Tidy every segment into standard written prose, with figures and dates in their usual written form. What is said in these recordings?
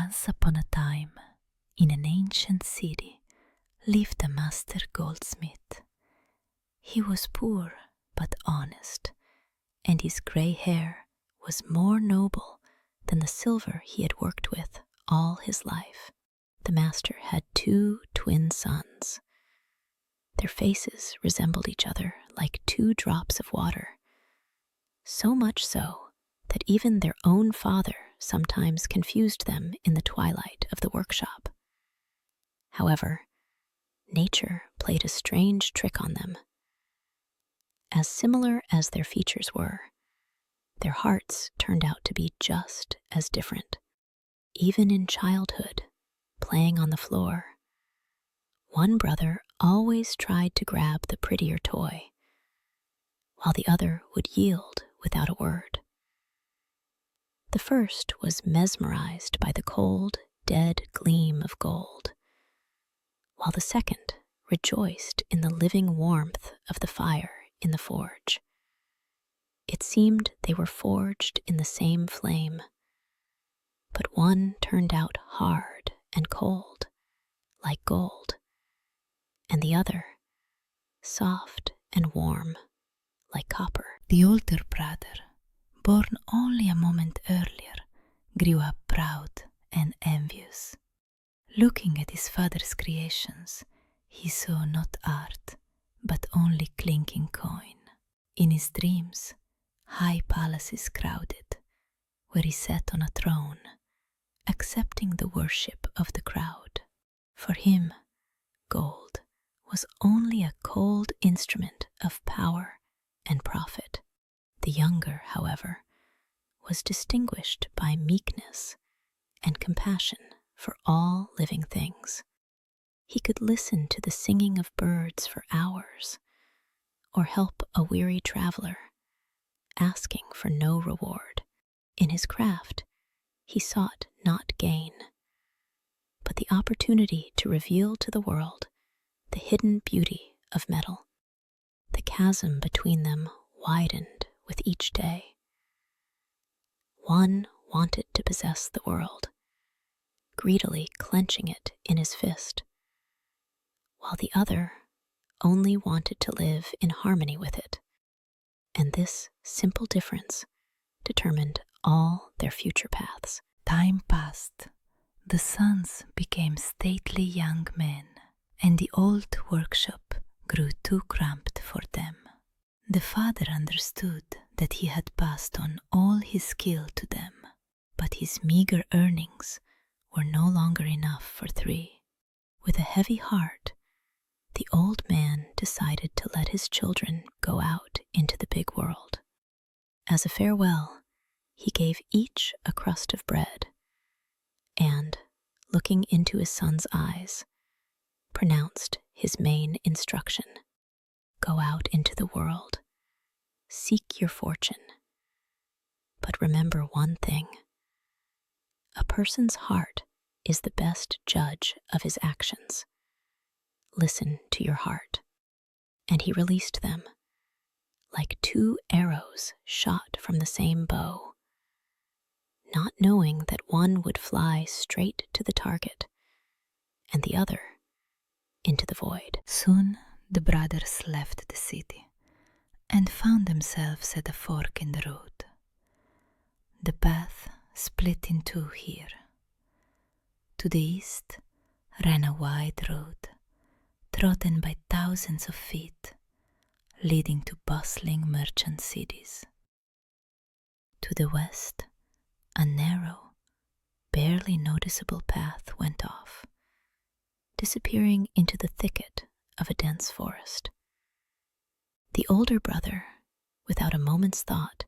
Once upon a time, in an ancient city, lived a master goldsmith. He was poor but honest, and his grey hair was more noble than the silver he had worked with all his life. The master had 2 twin sons. Their faces resembled each other like 2 drops of water, so much so that even their own father sometimes confused them in the twilight of the workshop. However, nature played a strange trick on them. As similar as their features were, their hearts turned out to be just as different. Even in childhood, playing on the floor, one brother always tried to grab the prettier toy, while the other would yield without a word. The first was mesmerized by the cold, dead gleam of gold, while the second rejoiced in the living warmth of the fire in the forge. It seemed they were forged in the same flame, but one turned out hard and cold, like gold, and the other soft and warm, like copper. The older brother, born only a moment earlier, grew up proud and envious. Looking at his father's creations, he saw not art, but only clinking coin. In his dreams, high palaces crowded, where he sat on a throne, accepting the worship of the crowd. For him, gold was only a cold instrument of power and profit. The younger, however, was distinguished by meekness and compassion for all living things. He could listen to the singing of birds for hours, or help a weary traveler, asking for no reward. In his craft, he sought not gain, but the opportunity to reveal to the world the hidden beauty of metal. The chasm between them widened with each day. One wanted to possess the world, greedily clenching it in his fist, while the other only wanted to live in harmony with it. And this simple difference determined all their future paths. Time passed. The sons became stately young men, and the old workshop grew too cramped for them. The father understood that he had passed on all his skill to them, but his meager earnings were no longer enough for 3. With a heavy heart, the old man decided to let his children go out into the big world. As a farewell, he gave each a crust of bread, and, looking into his son's eyes, pronounced his main instruction: go out into the world, seek your fortune. But remember one thing: a person's heart is the best judge of his actions. Listen to your heart. And he released them, like 2 arrows shot from the same bow, not knowing that one would fly straight to the target and the other into the void. Soon the brothers left the city and found themselves at a fork in the road. The path split in 2 here. To the east ran a wide road, trodden by thousands of feet, leading to bustling merchant cities. To the west, a narrow, barely noticeable path went off, disappearing into the thicket of a dense forest. The older brother, without a moment's thought,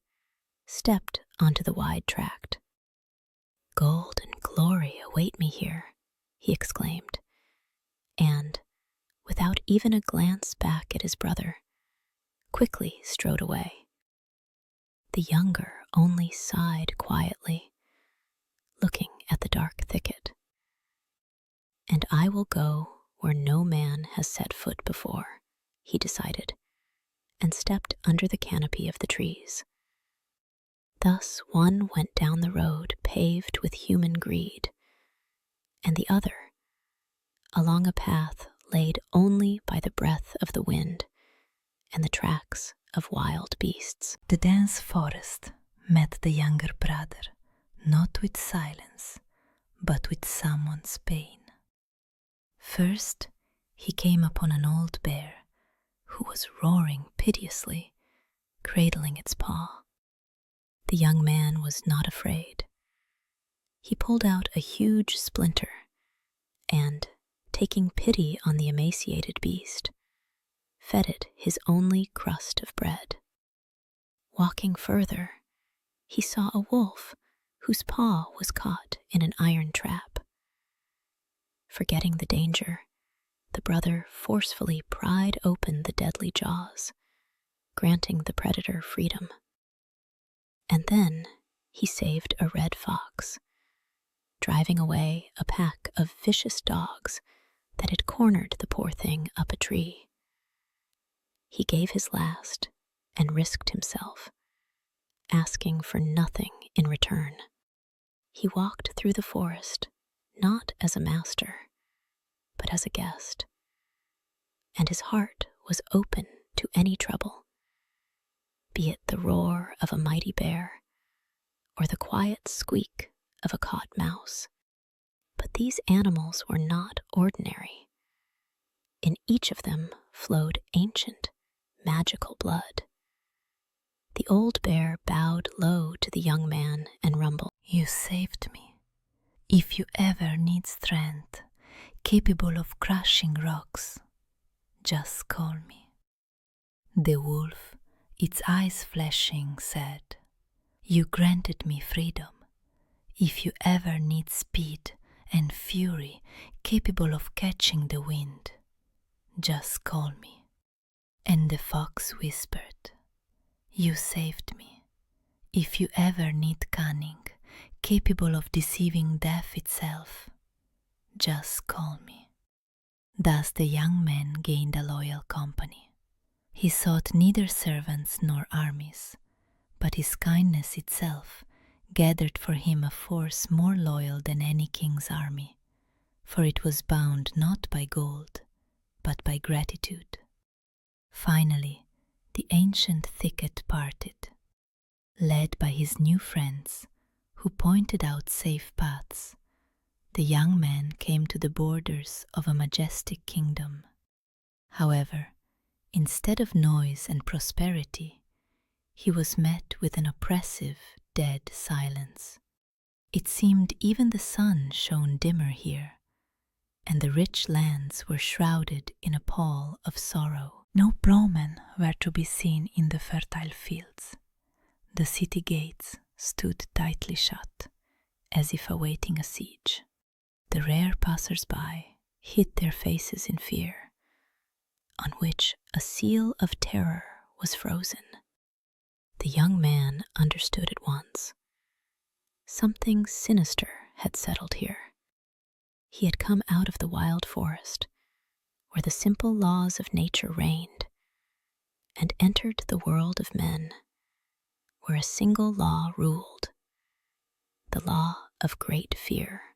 stepped onto the wide tract. "Gold and glory await me here," he exclaimed, and, without even a glance back at his brother, quickly strode away. The younger only sighed quietly, looking at the dark thicket. "And I will go where no man has set foot before," he decided, and stepped under the canopy of the trees. Thus one went down the road paved with human greed, and the other along a path laid only by the breath of the wind and the tracks of wild beasts. The dense forest met the younger brother, not with silence, but with someone's pain. First, he came upon an old bear who was roaring piteously, cradling its paw. The young man was not afraid. He pulled out a huge splinter and, taking pity on the emaciated beast, fed it his only crust of bread. Walking further, he saw a wolf whose paw was caught in an iron trap. Forgetting the danger, the brother forcefully pried open the deadly jaws, granting the predator freedom. And then he saved a red fox, driving away a pack of vicious dogs that had cornered the poor thing up a tree. He gave his last and risked himself, asking for nothing in return. He walked through the forest not as a master, but as a guest, and his heart was open to any trouble, be it the roar of a mighty bear or the quiet squeak of a caught mouse. But these animals were not ordinary. In each of them flowed ancient, magical blood. The old bear bowed low to the young man and rumbled, "You saved me. If you ever need strength, capable of crushing rocks, just call me." The wolf, its eyes flashing, said, "You granted me freedom. If you ever need speed and fury, capable of catching the wind, just call me." And the fox whispered, "You saved me. If you ever need cunning, capable of deceiving death itself, just call me." Thus the young man gained a loyal company. He sought neither servants nor armies, but his kindness itself gathered for him a force more loyal than any king's army, for it was bound not by gold, but by gratitude. Finally, the ancient thicket parted. Led by his new friends, who pointed out safe paths, the young man came to the borders of a majestic kingdom. However, instead of noise and prosperity, he was met with an oppressive, dead silence. It seemed even the sun shone dimmer here, and the rich lands were shrouded in a pall of sorrow. No ploughmen were to be seen in the fertile fields. The city gates stood tightly shut, as if awaiting a siege. The rare passers-by hid their faces in fear, on which a seal of terror was frozen. The young man understood at once. Something sinister had settled here. He had come out of the wild forest, where the simple laws of nature reigned, and entered the world of men, where a single law ruled, the law of great fear.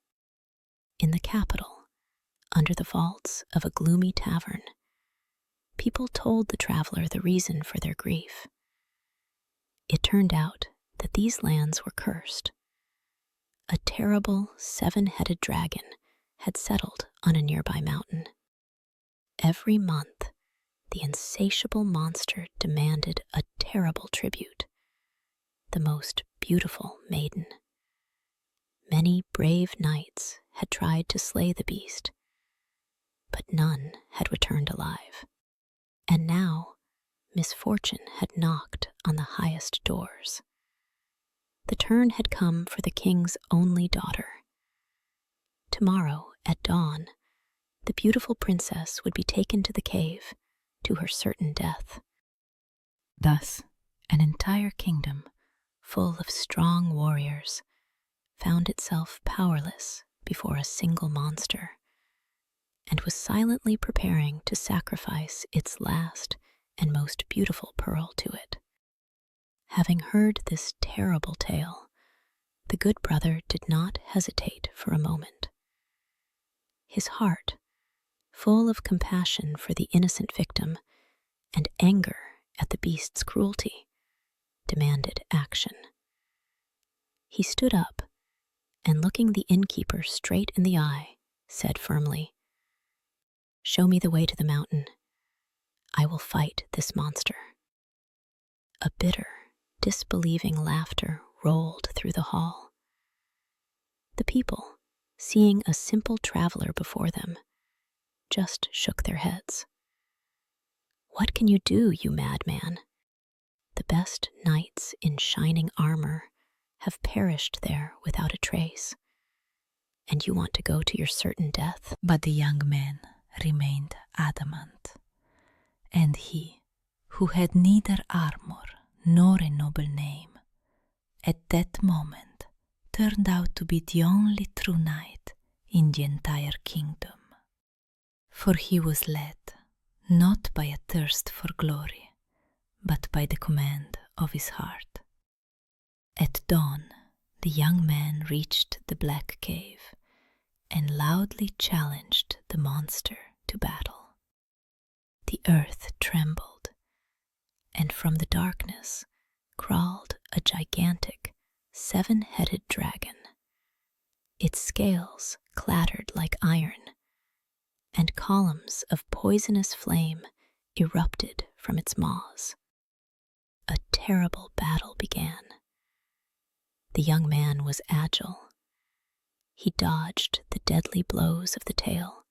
In the capital, under the vaults of a gloomy tavern, people told the traveler the reason for their grief. It turned out that these lands were cursed. A terrible 7-headed dragon had settled on a nearby mountain. Every month, the insatiable monster demanded a terrible tribute, the most beautiful maiden. Many brave knights had tried to slay the beast, but none had returned alive. And now, misfortune had knocked on the highest doors. The turn had come for the king's only daughter. Tomorrow, at dawn, the beautiful princess would be taken to the cave to her certain death. Thus, an entire kingdom, full of strong warriors, found itself powerless before a single monster, and was silently preparing to sacrifice its last and most beautiful pearl to it. Having heard this terrible tale, the good brother did not hesitate for a moment. his heart, full of compassion for the innocent victim and anger at the beast's cruelty, demanded action. He stood up and, looking the innkeeper straight in the eye, said firmly, "Show me the way to the mountain. I will fight this monster." A bitter, disbelieving laughter rolled through the hall. The people, seeing a simple traveler before them, just shook their heads. "What can you do, you madman? The best knights in shining armor have perished there without a trace, and you want to go to your certain death?" But the young man remained adamant, and he, who had neither armor nor a noble name, at that moment turned out to be the only true knight in the entire kingdom. For he was led not by a thirst for glory, but by the command of his heart. At dawn, the young man reached the black cave and loudly challenged the monster to battle. The earth trembled, and from the darkness crawled a gigantic, seven-headed dragon. Its scales clattered like iron, and columns of poisonous flame erupted from its maws. A terrible battle began. The young man was agile. He dodged the deadly blows of the tail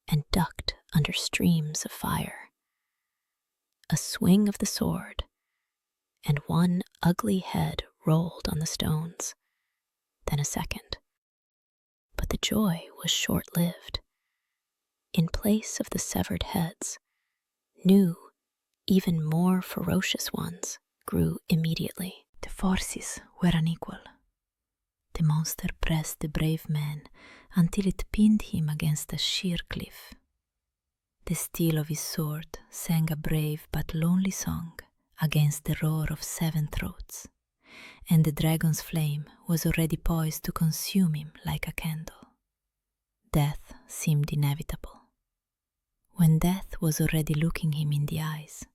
and ducked under streams of fire. A swing of the sword, and one ugly head rolled on the stones, then a second. But the joy was short-lived. In place of the severed heads, new, even more ferocious ones grew immediately. The forces were unequal. The monster pressed the brave man until it pinned him against a sheer cliff. The steel of his sword sang a brave but lonely song against the roar of seven throats, and the dragon's flame was already poised to consume him like a candle. Death seemed inevitable. When death was already looking him in the eyes,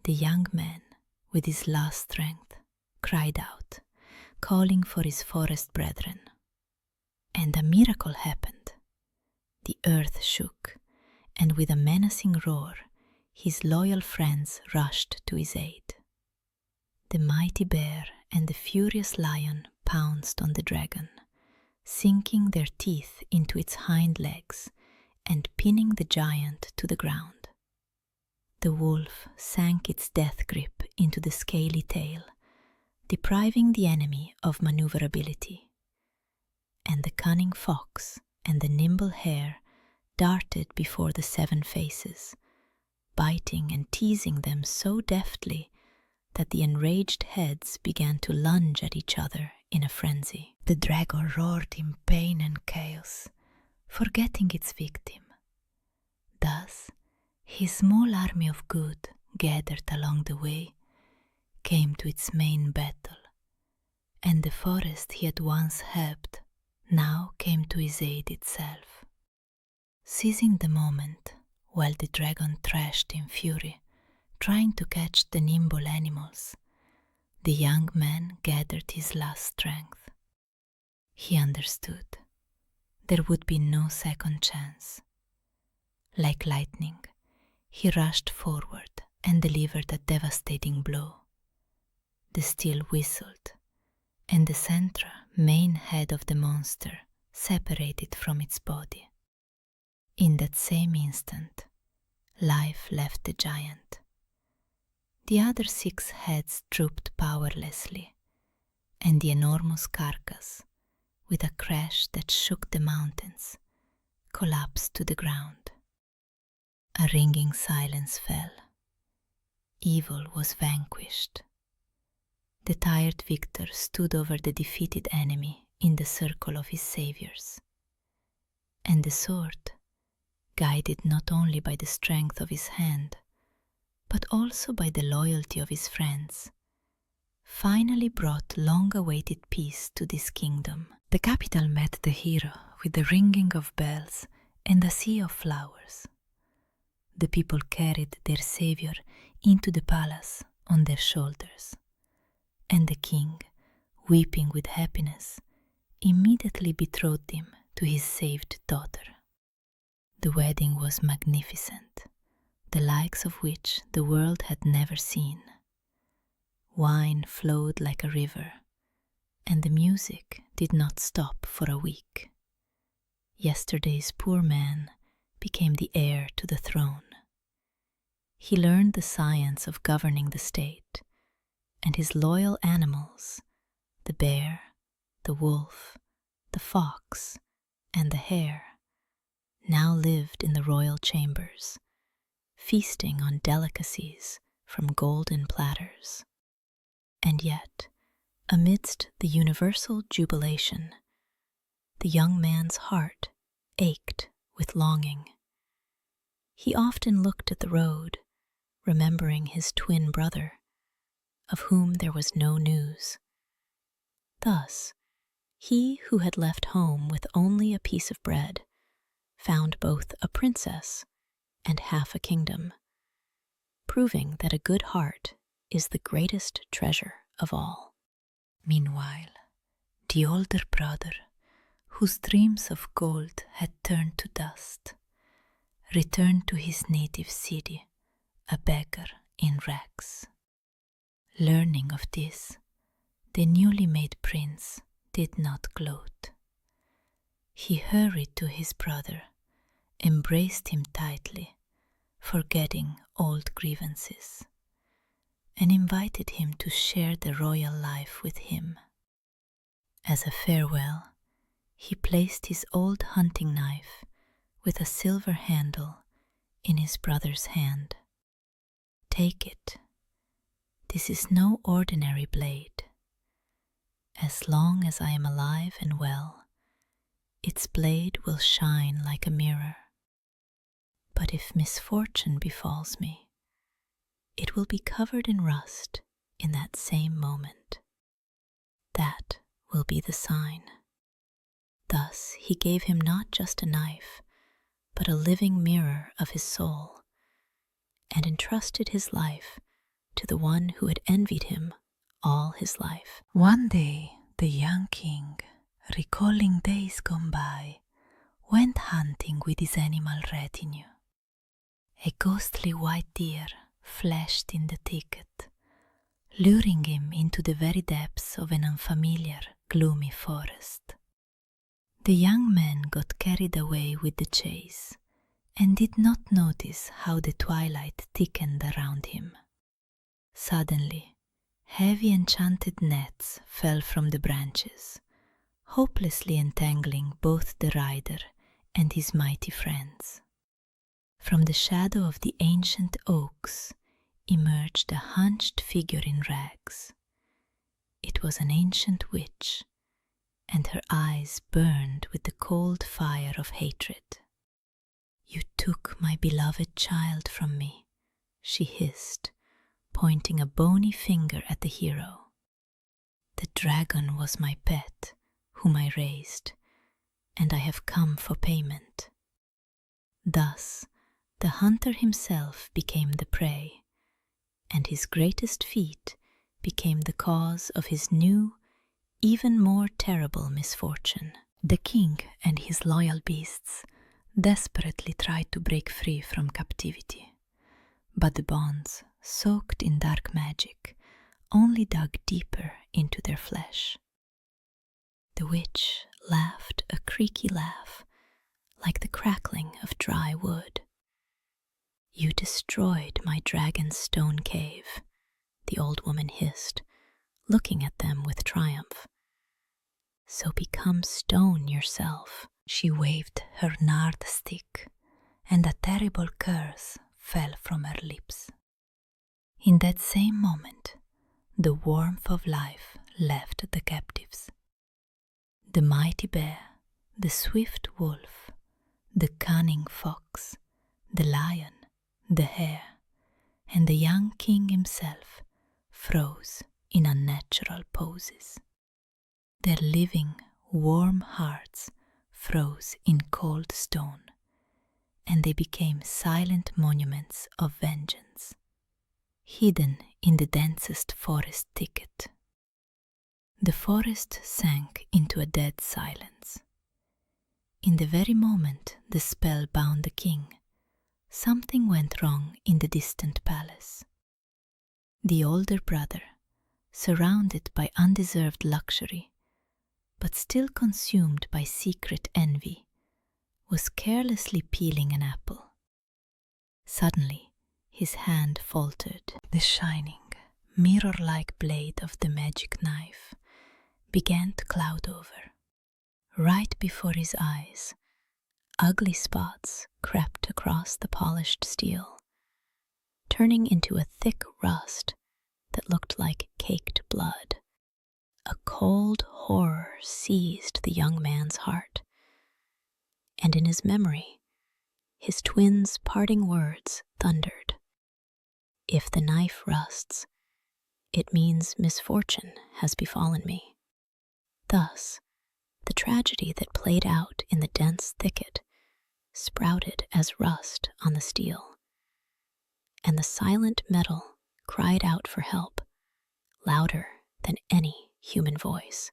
the young man, with his last strength, cried out, calling for his forest brethren. And a miracle happened. The earth shook, and with a menacing roar, his loyal friends rushed to his aid. The mighty bear and the furious lion pounced on the dragon, sinking their teeth into its hind legs and pinning the giant to the ground. The wolf sank its death grip into the scaly tail, depriving the enemy of maneuverability. And the cunning fox and the nimble hare darted before the seven faces, biting and teasing them so deftly that the enraged heads began to lunge at each other in a frenzy. The dragon roared in pain and chaos, forgetting its victim. Thus, his small army of good, gathered along the way, came to its main battle, and the forest he had once helped now came to his aid itself. Seizing the moment, while the dragon thrashed in fury, trying to catch the nimble animals, the young man gathered his last strength. He understood. There would be no second chance. Like lightning, he rushed forward and delivered a devastating blow. The steel whistled, and the central main head of the monster separated from its body. In that same instant, life left the giant. The other 6 heads drooped powerlessly, and the enormous carcass, with a crash that shook the mountains, collapsed to the ground. A ringing silence fell. Evil was vanquished. The tired victor stood over the defeated enemy in the circle of his saviors. And the sword, guided not only by the strength of his hand, but also by the loyalty of his friends, finally brought long-awaited peace to this kingdom. The capital met the hero with the ringing of bells and a sea of flowers. The people carried their savior into the palace on their shoulders, and the king, weeping with happiness, immediately betrothed him to his saved daughter. The wedding was magnificent, the likes of which the world had never seen. Wine flowed like a river, and the music did not stop for a week. Yesterday's poor man became the heir to the throne. He learned the science of governing the state, and his loyal animals, the bear, the wolf, the fox, and the hare, now lived in the royal chambers, feasting on delicacies from golden platters. And yet, amidst the universal jubilation, the young man's heart ached with longing. He often looked at the road, remembering his twin brother, of whom there was no news. Thus, he who had left home with only a piece of bread found both a princess and half a kingdom, proving that a good heart is the greatest treasure of all. Meanwhile, the older brother, whose dreams of gold had turned to dust, returned to his native city, a beggar in rags. Learning of this, the newly made prince did not gloat. He hurried to his brother, embraced him tightly, forgetting old grievances, and invited him to share the royal life with him. As a farewell, he placed his old hunting knife with a silver handle in his brother's hand. "Take it. This is no ordinary blade. As long as I am alive and well, its blade will shine like a mirror. But if misfortune befalls me, it will be covered in rust in that same moment. That will be the sign." Thus he gave him not just a knife, but a living mirror of his soul, and entrusted his life to the one who had envied him all his life. One day the young king, recalling days gone by, went hunting with his animal retinue. A ghostly white deer flashed in the thicket, luring him into the very depths of an unfamiliar, gloomy forest. The young man got carried away with the chase and did not notice how the twilight thickened around him. Suddenly, heavy enchanted nets fell from the branches, hopelessly entangling both the rider and his mighty friends. From the shadow of the ancient oaks emerged a hunched figure in rags. It was an ancient witch, and her eyes burned with the cold fire of hatred. "You took my beloved child from me," she hissed, pointing a bony finger at the hero. "The dragon was my pet, whom I raised, and I have come for payment." Thus, the hunter himself became the prey, and his greatest feat became the cause of his new, even more terrible misfortune. The king and his loyal beasts desperately tried to break free from captivity, but the bonds, soaked in dark magic, only dug deeper into their flesh. The witch laughed a creaky laugh, like the crackling of dry wood. "You destroyed my dragon's stone cave," the old woman hissed, looking at them with triumph. "So become stone yourself." She waved her gnarled stick, and a terrible curse fell from her lips. In that same moment, the warmth of life left the captives. The mighty bear, the swift wolf, the cunning fox, the lion, the hare, and the young king himself froze in unnatural poses. Their living, warm hearts froze in cold stone, and they became silent monuments of vengeance, hidden in the densest forest thicket. The forest sank into a dead silence. In the very moment the spell bound the king, something went wrong in the distant palace. The older brother, surrounded by undeserved luxury, but still consumed by secret envy, was carelessly peeling an apple. Suddenly, his hand faltered. The shining, mirror-like blade of the magic knife began to cloud over. Right before his eyes, ugly spots crept across the polished steel, turning into a thick rust that looked like caked blood. A cold horror seized the young man's heart, and in his memory, his twin's parting words thundered. If the knife rusts, it means misfortune has befallen me. Thus, the tragedy that played out in the dense thicket sprouted as rust on the steel, and the silent metal cried out for help, louder than any human voice.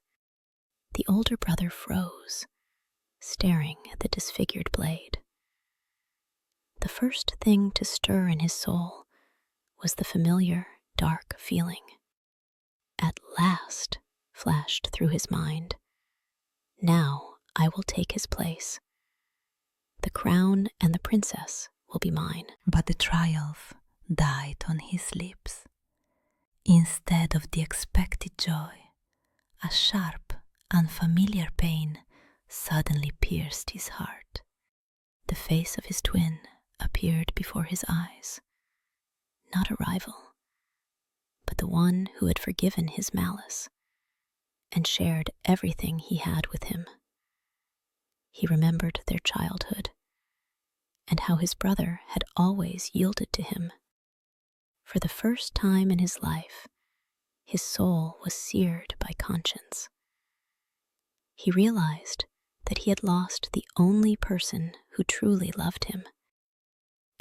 The older brother froze, staring at the disfigured blade. The first thing to stir in his soul was the familiar, dark feeling. At last, flashed through his mind, now I will take his place. The crown and the princess will be mine. But the triumph died on his lips. Instead of the expected joy, a sharp, unfamiliar pain suddenly pierced his heart. The face of his twin appeared before his eyes. Not a rival, but the one who had forgiven his malice and shared everything he had with him. He remembered their childhood and how his brother had always yielded to him. For the first time in his life, his soul was seared by conscience. He realized that he had lost the only person who truly loved him,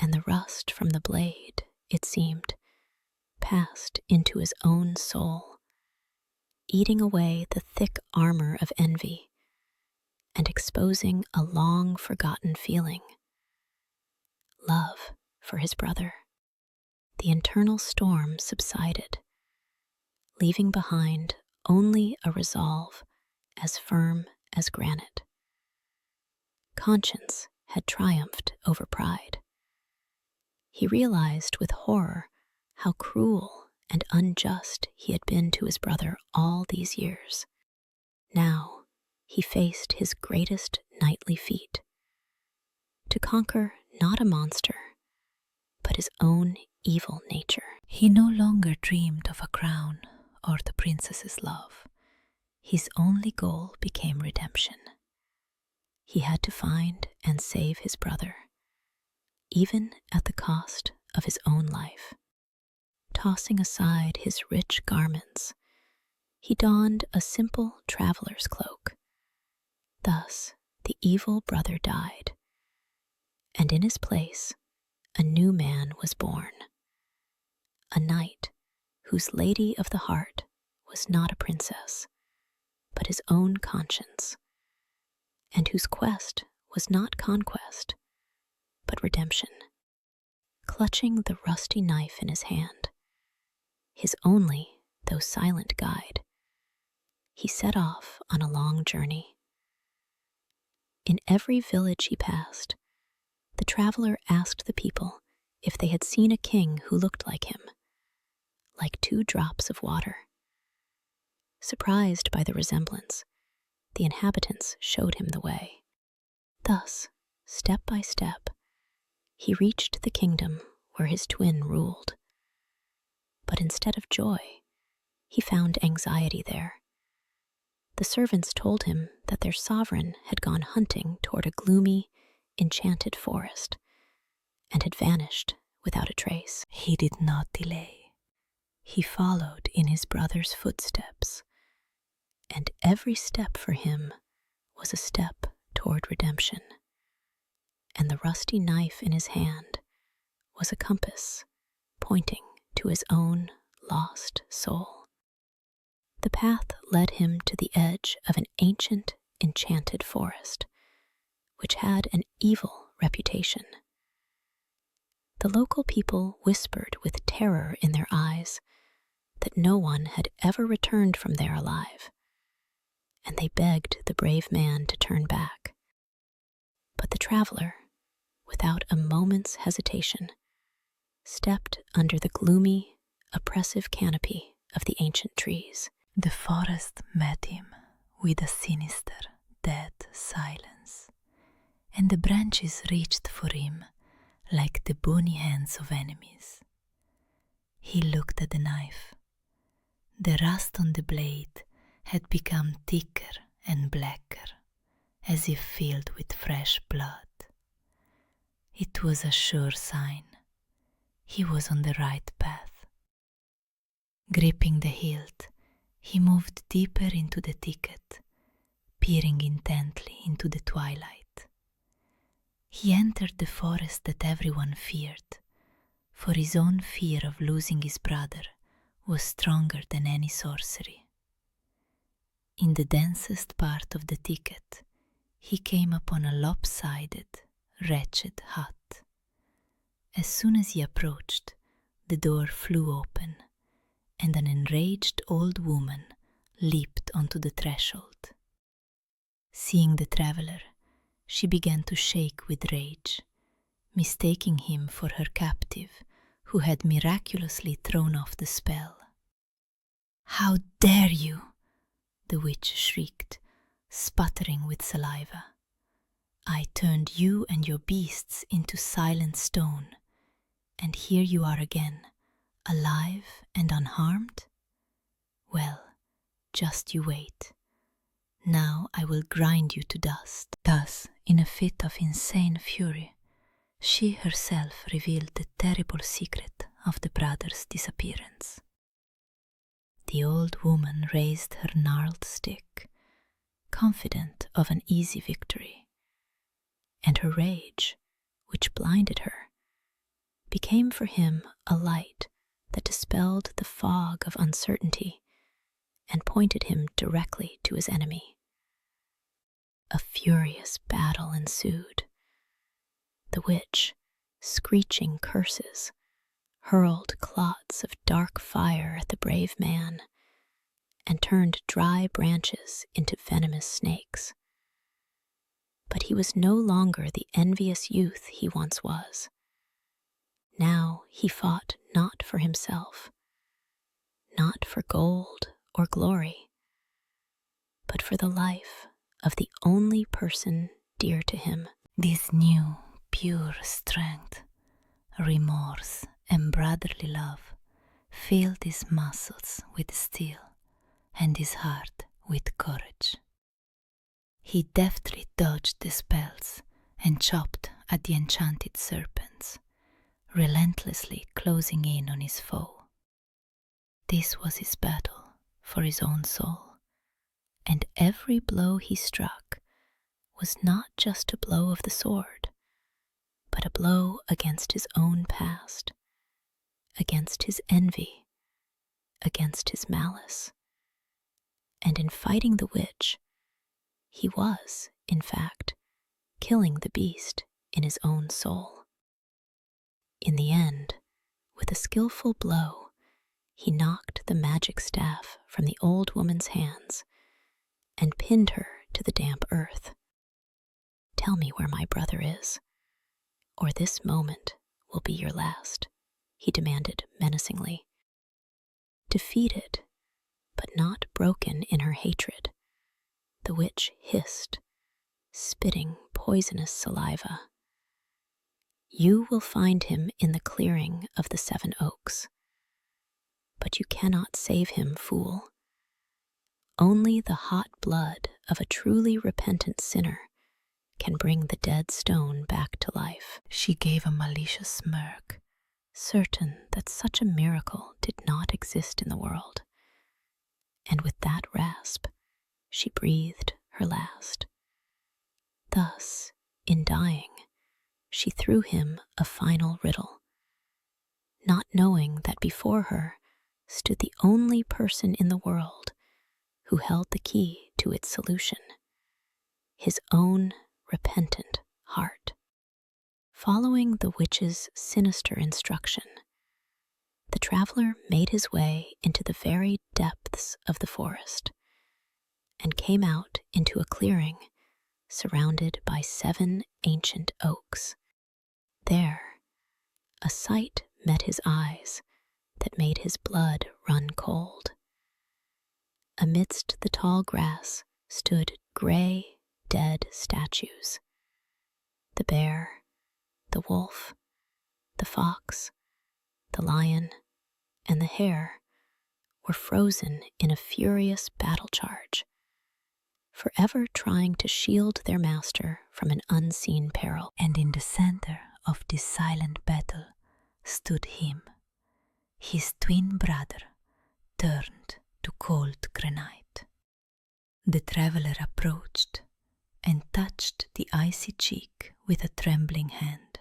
and the rust from the blade, it seemed, passed into his own soul, eating away the thick armor of envy and exposing a long-forgotten feeling, love for his brother. The internal storm subsided, leaving behind only a resolve as firm as granite. Conscience had triumphed over pride. He realized with horror how cruel and unjust he had been to his brother all these years. Now he faced his greatest knightly feat, to conquer not a monster, but his own evil nature. He no longer dreamed of a crown or the princess's love. His only goal became redemption. He had to find and save his brother, even at the cost of his own life. Tossing aside his rich garments, he donned a simple traveler's cloak. Thus, the evil brother died, and in his place, a new man was born. A knight whose lady of the heart was not a princess, but his own conscience, and whose quest was not conquest, but redemption. Clutching the rusty knife in his hand, his only, though silent guide, he set off on a long journey. In every village he passed, the traveler asked the people if they had seen a king who looked like him, like 2 drops of water. Surprised by the resemblance, the inhabitants showed him the way. Thus, step by step, he reached the kingdom where his twin ruled. But instead of joy, he found anxiety there. The servants told him that their sovereign had gone hunting toward a gloomy, enchanted forest and had vanished without a trace. He did not delay. He followed in his brother's footsteps, and every step for him was a step toward redemption. and the rusty knife in his hand was a compass pointing to his own lost soul. The path led him to the edge of an ancient, enchanted forest, which had an evil reputation. The local people whispered with terror in their eyes that no one had ever returned from there alive, and they begged the brave man to turn back. But the traveler, without a moment's hesitation, stepped under the gloomy, oppressive canopy of the ancient trees. The forest met him with a sinister, dead silence, and the branches reached for him like the bony hands of enemies. He looked at the knife. The rust on the blade had become thicker and blacker, as if filled with fresh blood. It was a sure sign. He was on the right path. Gripping the hilt, he moved deeper into the thicket, peering intently into the twilight. He entered the forest that everyone feared, for his own fear of losing his brother was stronger than any sorcery. In the densest part of the thicket, he came upon a lopsided, wretched hut. As soon as he approached, the door flew open, and an enraged old woman leaped onto the threshold. Seeing the traveler, she began to shake with rage, mistaking him for her captive who had miraculously thrown off the spell. "How dare you!" the witch shrieked, sputtering with saliva. "I turned you and your beasts into silent stone, and here you are again, alive and unharmed? Well, just you wait. Now I will grind you to dust." Thus, in a fit of insane fury, she herself revealed the terrible secret of the brothers' disappearance. The old woman raised her gnarled stick, confident of an easy victory, and her rage, which blinded her, became for him a light that dispelled the fog of uncertainty and pointed him directly to his enemy. A furious battle ensued. The witch, screeching curses, hurled clods of dark fire at the brave man and turned dry branches into venomous snakes. But he was no longer the envious youth he once was. Now he fought not for himself, not for gold or glory, but for the life of the only person dear to him. This new, pure strength, remorse, and brotherly love filled his muscles with steel and his heart with courage. He deftly dodged the spells and chopped at the enchanted serpents, relentlessly closing in on his foe. This was his battle for his own soul, and every blow he struck was not just a blow of the sword, but a blow against his own past, against his envy, against his malice. And in fighting the witch, he was, in fact, killing the beast in his own soul. In the end, with a skillful blow, he knocked the magic staff from the old woman's hands and pinned her to the damp earth. "Tell me where my brother is, or this moment will be your last," he demanded menacingly. Defeated, but not broken in her hatred, the witch hissed, spitting poisonous saliva. "You will find him in the clearing of the 7 Oaks. But you cannot save him, fool. Only the hot blood of a truly repentant sinner can bring the dead stone back to life." She gave a malicious smirk, certain that such a miracle did not exist in the world. And with that rasp, she breathed her last. Thus, in dying, she threw him a final riddle, not knowing that before her stood the only person in the world who held the key to its solution, his own repentant heart. Following the witch's sinister instruction, the traveler made his way into the very depths of the forest and came out into a clearing surrounded by 7 ancient oaks. There, a sight met his eyes that made his blood run cold. Amidst the tall grass stood gray, dead statues. The bear, the wolf, the fox, the lion, and the hare were frozen in a furious battle charge, forever trying to shield their master from an unseen peril. And in the center of this silent battle stood him, his twin brother, turned to cold granite. The traveler approached and touched the icy cheek with a trembling hand.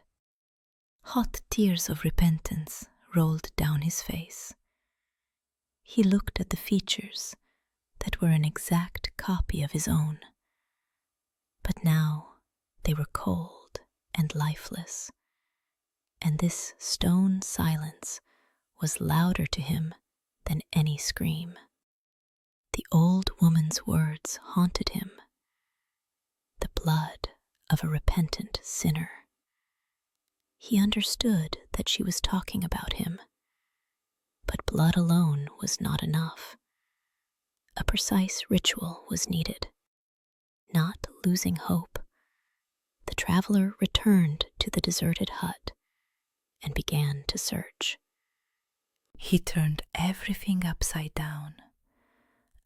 Hot tears of repentance rolled down his face. He looked at the features that were an exact copy of his own, but now they were cold and lifeless, and this stone silence was louder to him than any scream. The old woman's words haunted him, the blood of a repentant sinner. He understood that she was talking about him, but blood alone was not enough. A precise ritual was needed. Not losing hope, the traveler returned to the deserted hut and began to search. He turned everything upside down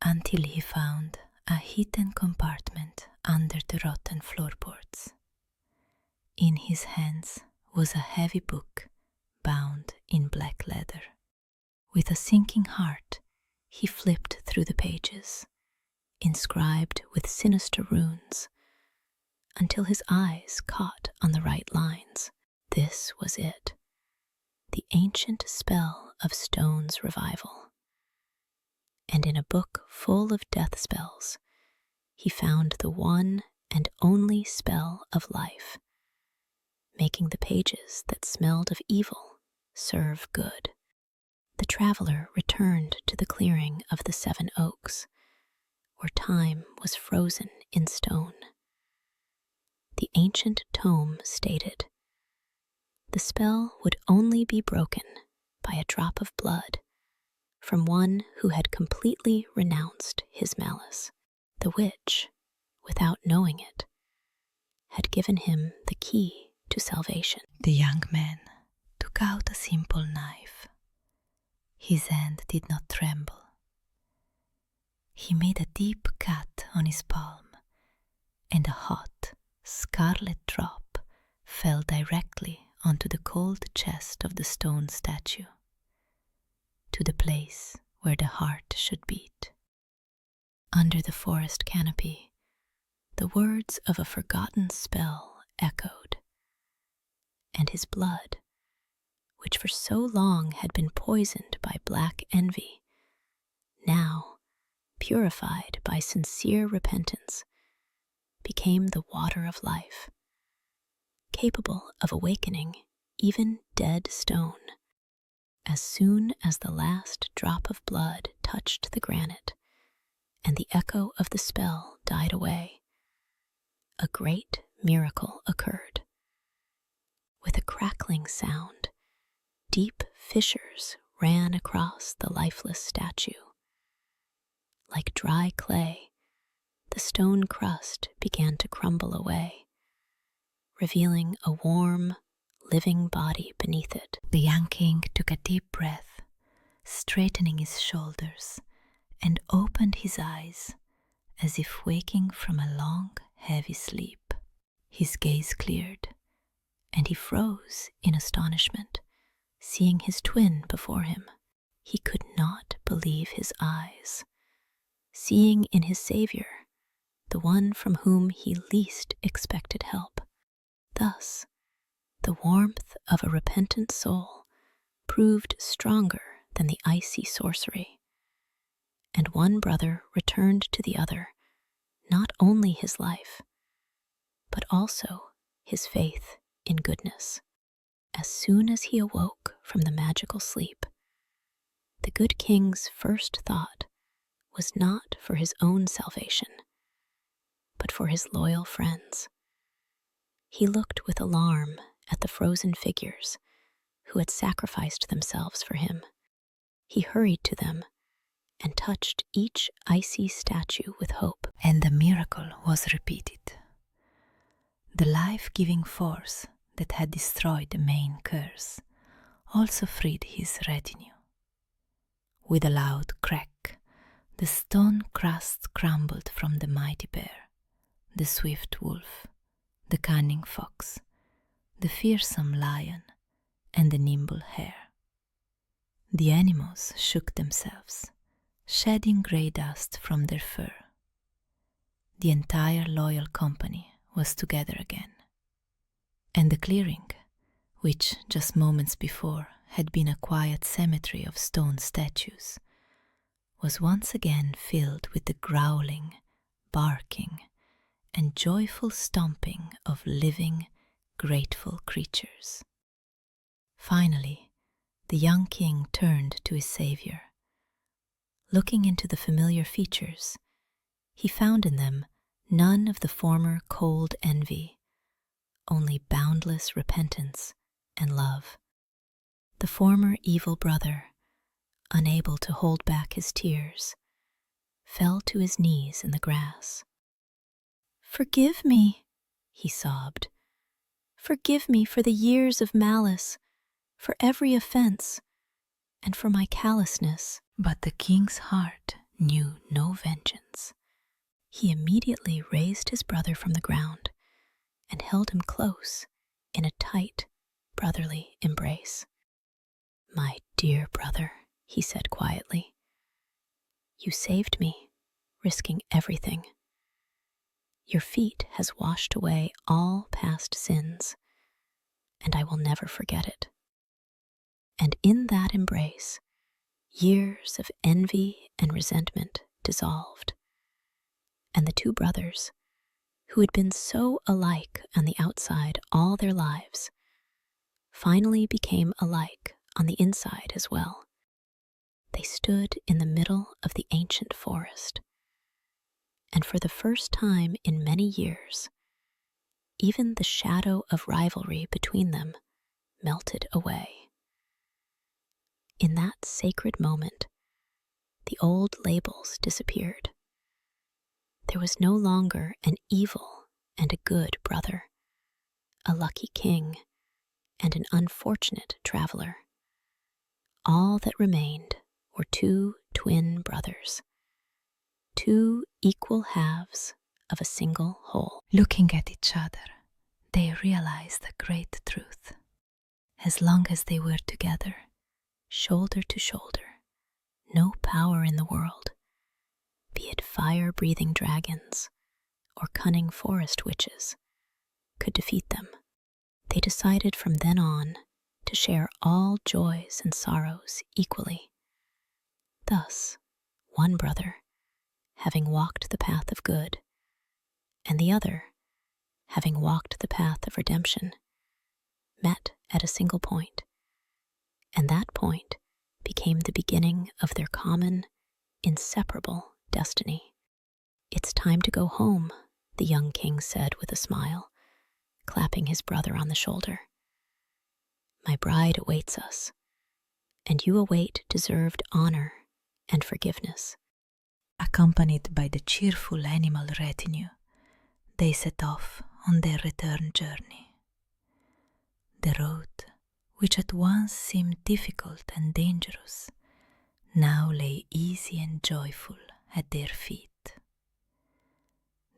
until he found a hidden compartment under the rotten floorboards. In his hands was a heavy book bound in black leather. With a sinking heart, he flipped through the pages, inscribed with sinister runes, until his eyes caught on the right lines. This was it, the ancient spell of stone's revival. And in a book full of death spells, he found the one and only spell of life, making the pages that smelled of evil serve good. The traveler returned to the clearing of the 7 oaks, where time was frozen in stone. The ancient tome stated, the spell would only be broken by a drop of blood from one who had completely renounced his malice. The witch, without knowing it, had given him the key to salvation. The young man took out a simple knife. His hand did not tremble. He made a deep cut on his palm, and a hot, scarlet drop fell directly onto the cold chest of the stone statue, to the place where the heart should beat. Under the forest canopy, the words of a forgotten spell echoed, and his blood, which for so long had been poisoned by black envy, now, purified by sincere repentance, became the water of life, capable of awakening even dead stone. As soon as the last drop of blood touched the granite and the echo of the spell died away, a great miracle occurred. With a crackling sound, deep fissures ran across the lifeless statue. Like dry clay, the stone crust began to crumble away, revealing a warm, living body beneath it. The young king took a deep breath, straightening his shoulders, and opened his eyes as if waking from a long, heavy sleep. His gaze cleared, and he froze in astonishment, seeing his twin before him. He could not believe his eyes, seeing in his savior the one from whom he least expected help. Thus, The warmth of a repentant soul proved stronger than the icy sorcery, and one brother returned to the other not only his life, but also his faith in goodness. As soon as he awoke from the magical sleep, the good king's first thought was not for his own salvation, but for his loyal friends. He looked with alarm at the frozen figures who had sacrificed themselves for him. He hurried to them and touched each icy statue with hope. And the miracle was repeated. The life-giving force that had destroyed the main curse also freed his retinue. With a loud crack, the stone crust crumbled from the mighty bear, the swift wolf, the cunning fox, the fearsome lion, and the nimble hare. The animals shook themselves, shedding grey dust from their fur. The entire loyal company was together again, and the clearing, which just moments before had been a quiet cemetery of stone statues, was once again filled with the growling, barking, and joyful stomping of living, grateful creatures. Finally, the young king turned to his savior. Looking into the familiar features, he found in them none of the former cold envy, only boundless repentance and love. The former evil brother, unable to hold back his tears, fell to his knees in the grass. "Forgive me," he sobbed. "Forgive me for the years of malice, for every offense, and for my callousness." But the king's heart knew no vengeance. He immediately raised his brother from the ground and held him close in a tight, brotherly embrace. "My dear brother," he said quietly, "you saved me, risking everything. Your feet has washed away all past sins, and I will never forget it." And in that embrace, years of envy and resentment dissolved, and the two brothers, who had been so alike on the outside all their lives, finally became alike on the inside as well. They stood in the middle of the ancient forest, and for the first time in many years, even the shadow of rivalry between them melted away. In that sacred moment, the old labels disappeared. There was no longer an evil and a good brother, a lucky king and an unfortunate traveler. All that remained were two twin brothers, two equal halves of a single whole. Looking at each other, they realized a great truth. As long as they were together, shoulder to shoulder, no power in the world, be it fire-breathing dragons or cunning forest witches, could defeat them. They decided from then on to share all joys and sorrows equally. Thus, one brother, having walked the path of good, and the other, having walked the path of redemption, met at a single point, and that point became the beginning of their common, inseparable destiny. "It's time to go home," the young king said with a smile, clapping his brother on the shoulder. "My bride awaits us, and you await deserved honor and forgiveness." Accompanied by the cheerful animal retinue, they set off on their return journey. The road, which at once seemed difficult and dangerous, now lay easy and joyful at their feet.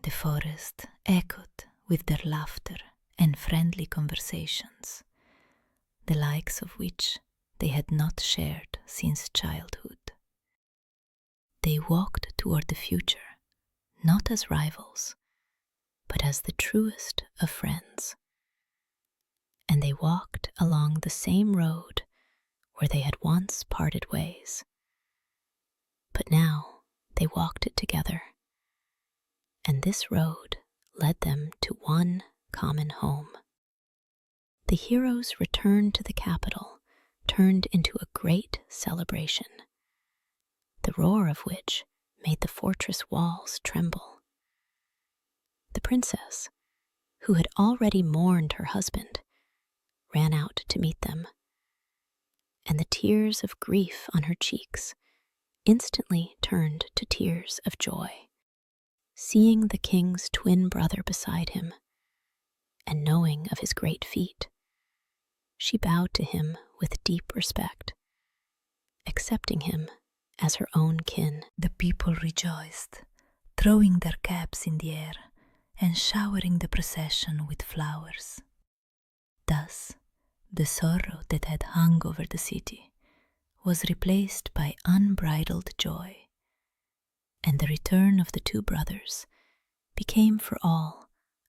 The forest echoed with their laughter and friendly conversations, the likes of which they had not shared since childhood. They walked toward the future, not as rivals, but as the truest of friends. And and they walked along the same road where they had once parted ways. But now they walked it together, and this road led them to one common home. The heroes' return to the capital turned into a great celebration, the roar of which made the fortress walls tremble. The princess, who had already mourned her husband, ran out to meet them, and the tears of grief on her cheeks instantly turned to tears of joy. Seeing the king's twin brother beside him, and knowing of his great feat, she bowed to him with deep respect, accepting him as her own kin. The people rejoiced, throwing their caps in the air and showering the procession with flowers. Thus, the sorrow that had hung over the city was replaced by unbridled joy, and the return of the two brothers became for all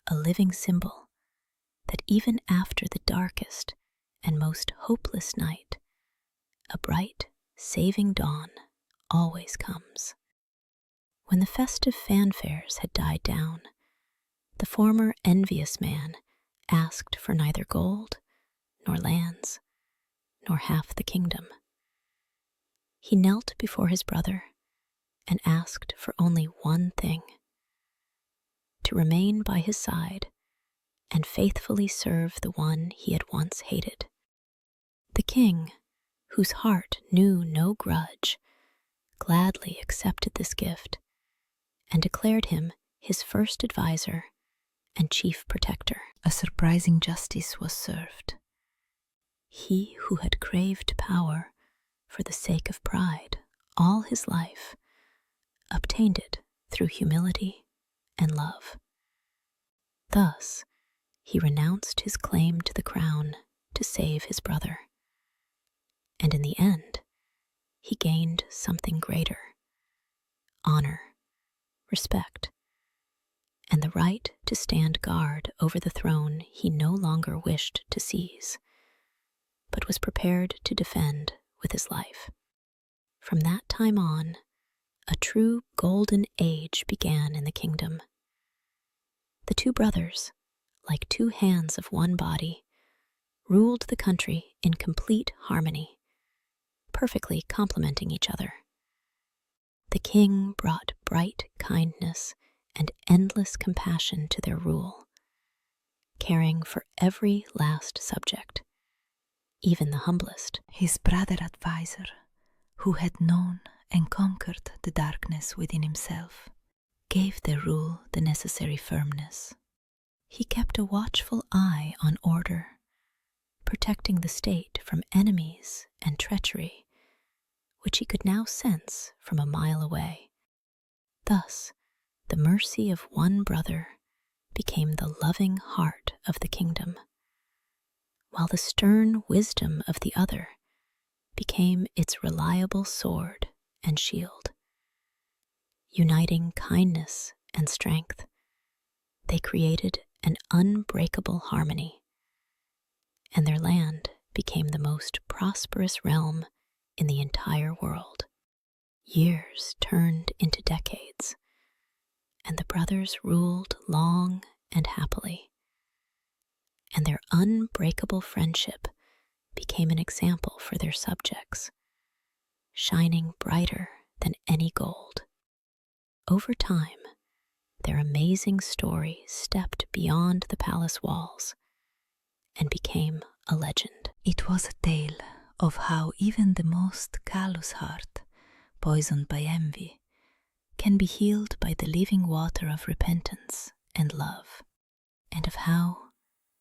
a living symbol that even after the darkest and most hopeless night, a bright, saving dawn always comes. When the festive fanfares had died down, the former envious man asked for neither gold, nor lands, nor half the kingdom. He knelt before his brother and asked for only one thing: to remain by his side and faithfully serve the one he had once hated. The king, whose heart knew no grudge, gladly accepted this gift and declared him his first advisor and chief protector. A surprising justice was served. He who had craved power for the sake of pride all his life obtained it through humility and love. Thus, he renounced his claim to the crown to save his brother, and in the end, he gained something greater: honor, respect, and the right to stand guard over the throne he no longer wished to seize, but was prepared to defend with his life. From that time on, a true golden age began in the kingdom. The two brothers, like two hands of one body, ruled the country in complete harmony, perfectly complementing each other. The king brought bright kindness and endless compassion to their rule, caring for every last subject, even the humblest. His brother advisor, who had known and conquered the darkness within himself, gave their rule the necessary firmness. He kept a watchful eye on order, protecting the state from enemies and treachery, which he could now sense from a mile away. Thus, the mercy of one brother became the loving heart of the kingdom, while the stern wisdom of the other became its reliable sword and shield. Uniting kindness and strength, they created an unbreakable harmony, and their land became the most prosperous realm in the entire world. Years turned into decades, and the brothers ruled long and happily, and their unbreakable friendship became an example for their subjects, shining brighter than any gold. Over time, their amazing story stepped beyond the palace walls and became a legend. It was a tale of how even the most callous heart, poisoned by envy, can be healed by the living water of repentance and love, and of how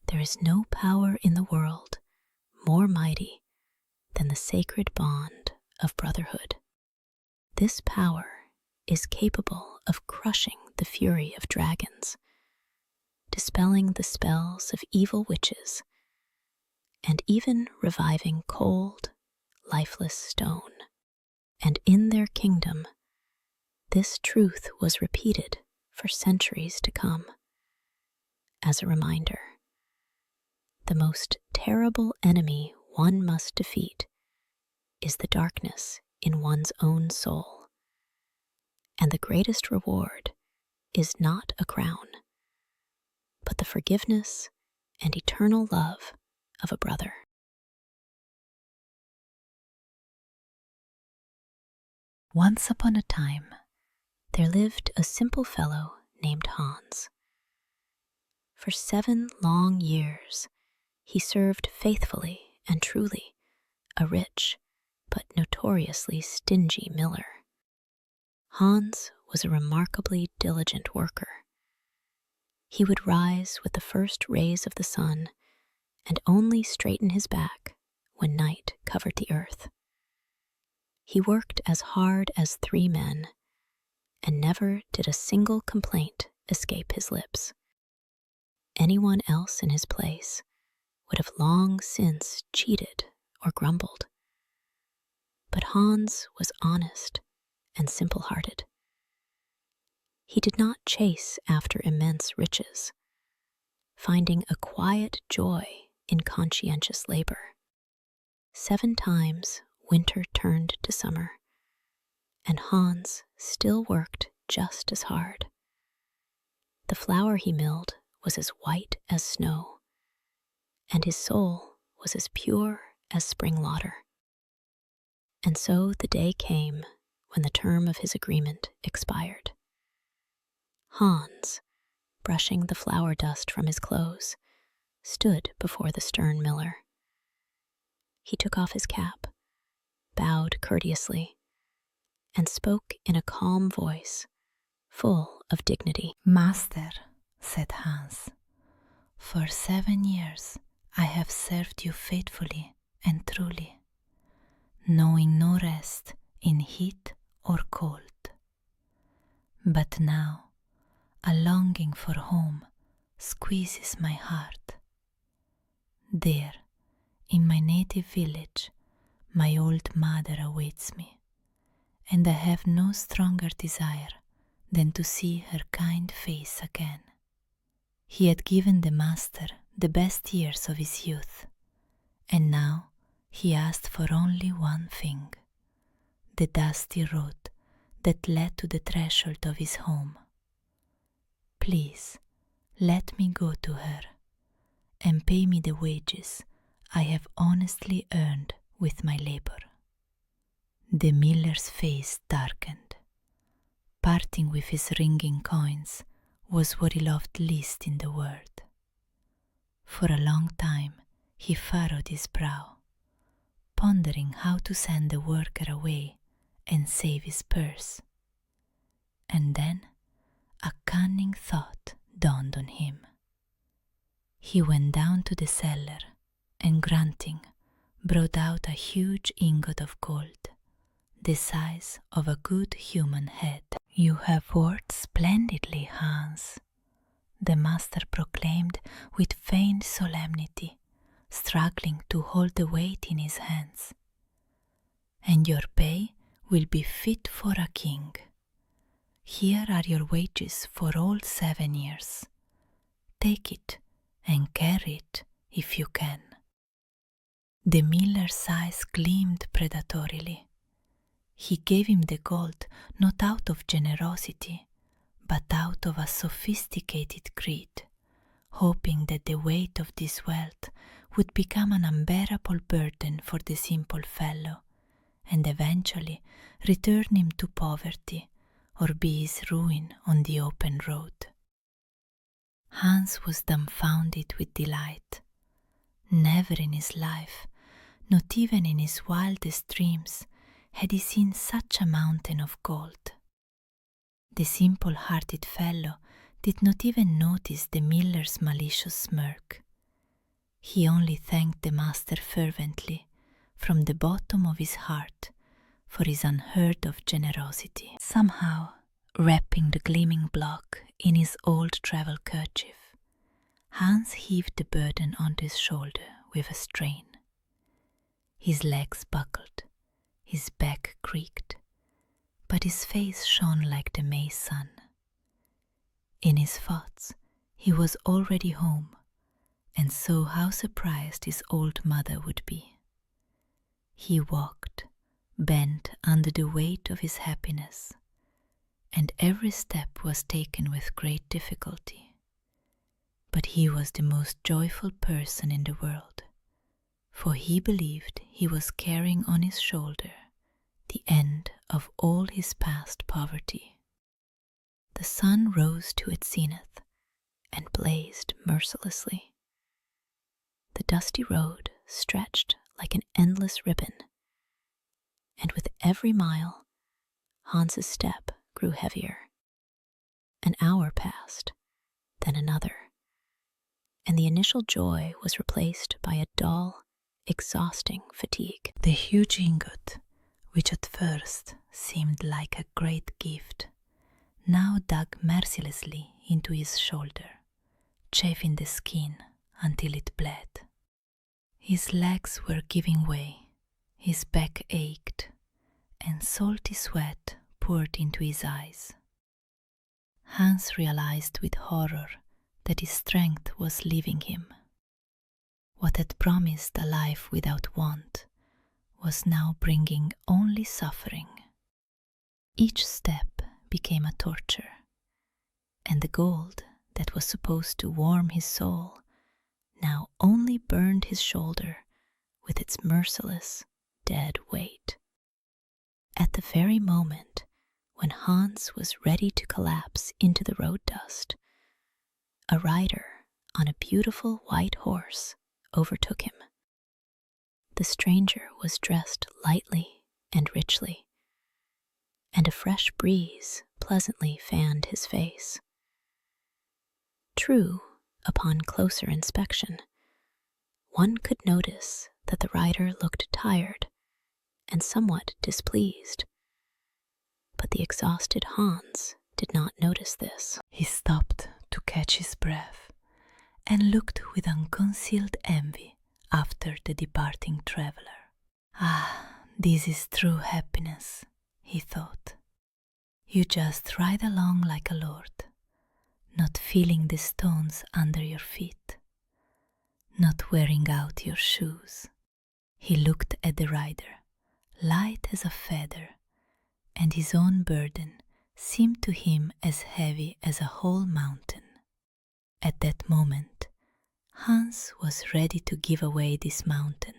there is no power in the world more mighty than the sacred bond of brotherhood. This power is capable of crushing the fury of dragons, dispelling the spells of evil witches, and even reviving cold, lifeless stone. And in their kingdom, this truth was repeated for centuries to come, as a reminder The most terrible enemy one must defeat is the darkness in one's own soul. And the greatest reward is not a crown, but the forgiveness and eternal love of a brother. Once upon a time, There lived a simple fellow named Hans. For 7 long years, he served faithfully and truly a rich but notoriously stingy miller. Hans was a remarkably diligent worker. He would rise with the first rays of the sun and only straighten his back when night covered the earth. He worked as hard as 3 men, and never did a single complaint escape his lips. Anyone else in his place would have long since cheated or grumbled. But Hans was honest and simple-hearted. He did not chase after immense riches, finding a quiet joy in conscientious labor. 7 times winter turned to summer, and Hans still worked just as hard. The flour he milled was as white as snow, and his soul was as pure as spring water. And so the day came when the term of his agreement expired. Hans, brushing the flour dust from his clothes, stood before the stern miller. He took off his cap, bowed courteously, and spoke in a calm voice, full of dignity. "Master," said Hans, "for 7 years I have served you faithfully and truly, knowing no rest in heat or cold. But now a longing for home squeezes my heart. There, in my native village, my old mother awaits me, and I have no stronger desire than to see her kind face again." He had given the master the best years of his youth, and now he asked for only one thing: the dusty road that led to the threshold of his home. "Please, let me go to her, and pay me the wages I have honestly earned with my labor." The miller's face darkened. Parting with his ringing coins was what he loved least in the world. For a long time he furrowed his brow, pondering how to send the worker away and save his purse. And then a cunning thought dawned on him. He went down to the cellar and, grunting, brought out a huge ingot of gold, the size of a good human head. "You have worked splendidly, Hans," the master proclaimed with feigned solemnity, struggling to hold the weight in his hands. "And your pay will be fit for a king. Here are your wages for all 7 years. Take it and carry it if you can." The miller's eyes gleamed predatorily. He gave him the gold not out of generosity, but out of a sophisticated greed, hoping that the weight of this wealth would become an unbearable burden for the simple fellow, and eventually return him to poverty or be his ruin on the open road. Hans was dumbfounded with delight. Never in his life, not even in his wildest dreams, had he seen such a mountain of gold. The simple-hearted fellow did not even notice the miller's malicious smirk. He only thanked the master fervently, from the bottom of his heart, for his unheard-of generosity. Somehow, wrapping the gleaming block in his old travel kerchief, Hans heaved the burden onto his shoulder with a strain. His legs buckled, his back creaked, but his face shone like the May sun. In his thoughts, he was already home, and saw how surprised his old mother would be. He walked, bent under the weight of his happiness, and every step was taken with great difficulty. But he was the most joyful person in the world, for he believed he was carrying on his shoulder the end of all his past poverty. The sun rose to its zenith and blazed mercilessly. The dusty road stretched like an endless ribbon, and with every mile, Hans's step grew heavier. An hour passed, then another, and the initial joy was replaced by a dull, exhausting fatigue. The huge ingot, which at first seemed like a great gift, now dug mercilessly into his shoulder, chafing the skin until it bled. His legs were giving way, his back ached, and salty sweat poured into his eyes. Hans realized with horror that his strength was leaving him. What had promised a life without want was now bringing only suffering. Each step became a torture, and the gold that was supposed to warm his soul now only burned his shoulder with its merciless, dead weight. At the very moment when Hans was ready to collapse into the road dust, a rider on a beautiful white horse overtook him. The stranger was dressed lightly and richly, and a fresh breeze pleasantly fanned his face. True, upon closer inspection, one could notice that the rider looked tired and somewhat displeased, but the exhausted Hans did not notice this. He stopped to catch his breath and looked with unconcealed envy after the departing traveler. Ah, this is true happiness, he thought. You just ride along like a lord, not feeling the stones under your feet, not wearing out your shoes. He looked at the rider, light as a feather, and his own burden seemed to him as heavy as a whole mountain. At that moment, Hans was ready to give away this mountain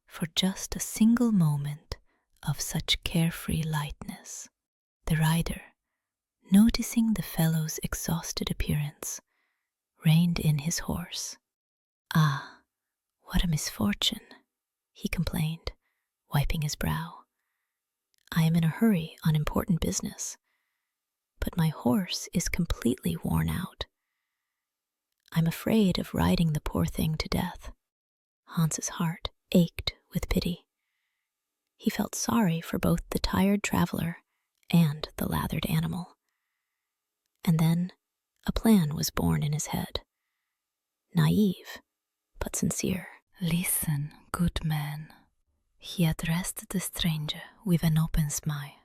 for just a single moment of such carefree lightness. The rider, noticing the fellow's exhausted appearance, reined in his horse. "Ah, what a misfortune," he complained, wiping his brow. "I am in a hurry on important business, but my horse is completely worn out. I'm afraid of riding the poor thing to death." Hans's heart ached with pity. He felt sorry for both the tired traveler and the lathered animal. And then a plan was born in his head, naive but sincere. "Listen, good man," he addressed the stranger with an open smile.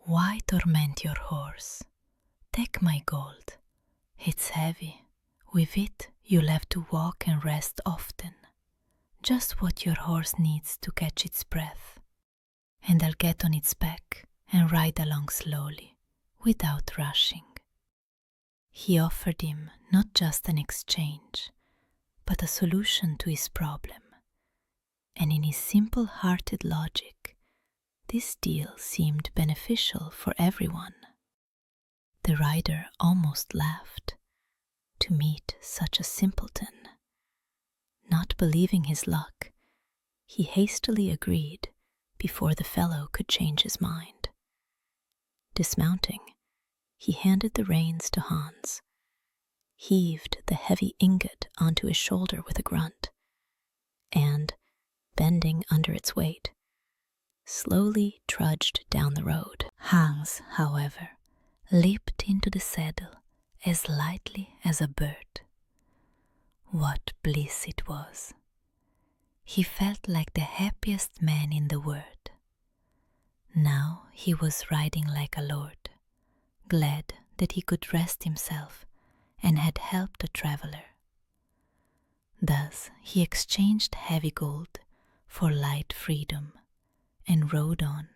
"Why torment your horse? Take my gold. It's heavy. With it, you'll have to walk and rest often. Just what your horse needs to catch its breath. And I'll get on its back and ride along slowly, without rushing." He offered him not just an exchange, but a solution to his problem. And in his simple-hearted logic, this deal seemed beneficial for everyone. The rider almost laughed to meet such a simpleton. Not believing his luck, he hastily agreed before the fellow could change his mind. Dismounting, he handed the reins to Hans, heaved the heavy ingot onto his shoulder with a grunt, and, bending under its weight, slowly trudged down the road. Hans, however, leaped into the saddle as lightly as a bird. What bliss it was! He felt like the happiest man in the world. Now he was riding like a lord, glad that he could rest himself and had helped the traveler. Thus he exchanged heavy gold for light freedom and rode on,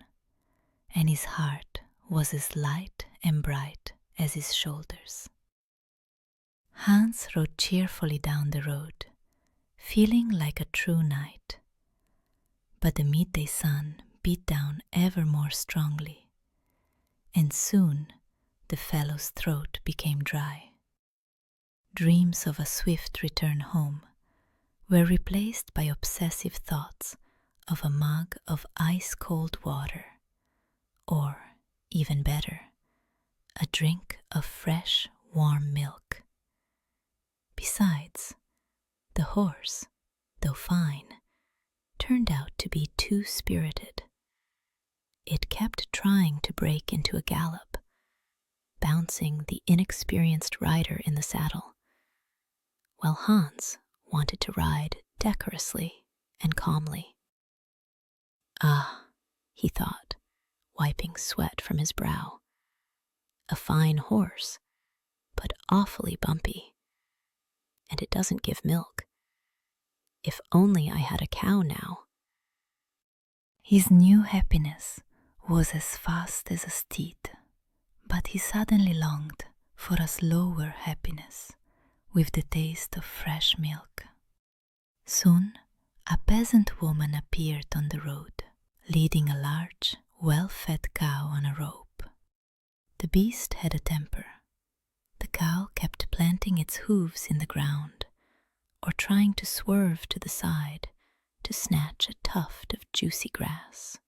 and his heart was as light and bright as his shoulders. Hans rode cheerfully down the road, feeling like a true knight. But the midday sun beat down ever more strongly, and soon the fellow's throat became dry. Dreams of a swift return home were replaced by obsessive thoughts of a mug of ice-cold water, or, even better, a drink of fresh, warm milk. Besides, the horse, though fine, turned out to be too spirited. It kept trying to break into a gallop, bouncing the inexperienced rider in the saddle, while Hans wanted to ride decorously and calmly. Ah, he thought, wiping sweat from his brow. A fine horse, but awfully bumpy. And it doesn't give milk. If only I had a cow now. His new happiness was as fast as a steed, but he suddenly longed for a slower happiness with the taste of fresh milk. Soon, a peasant woman appeared on the road, leading a large, well-fed cow on a rope. The beast had a temper. The cow kept planting its hooves in the ground, or trying to swerve to the side to snatch a tuft of juicy grass.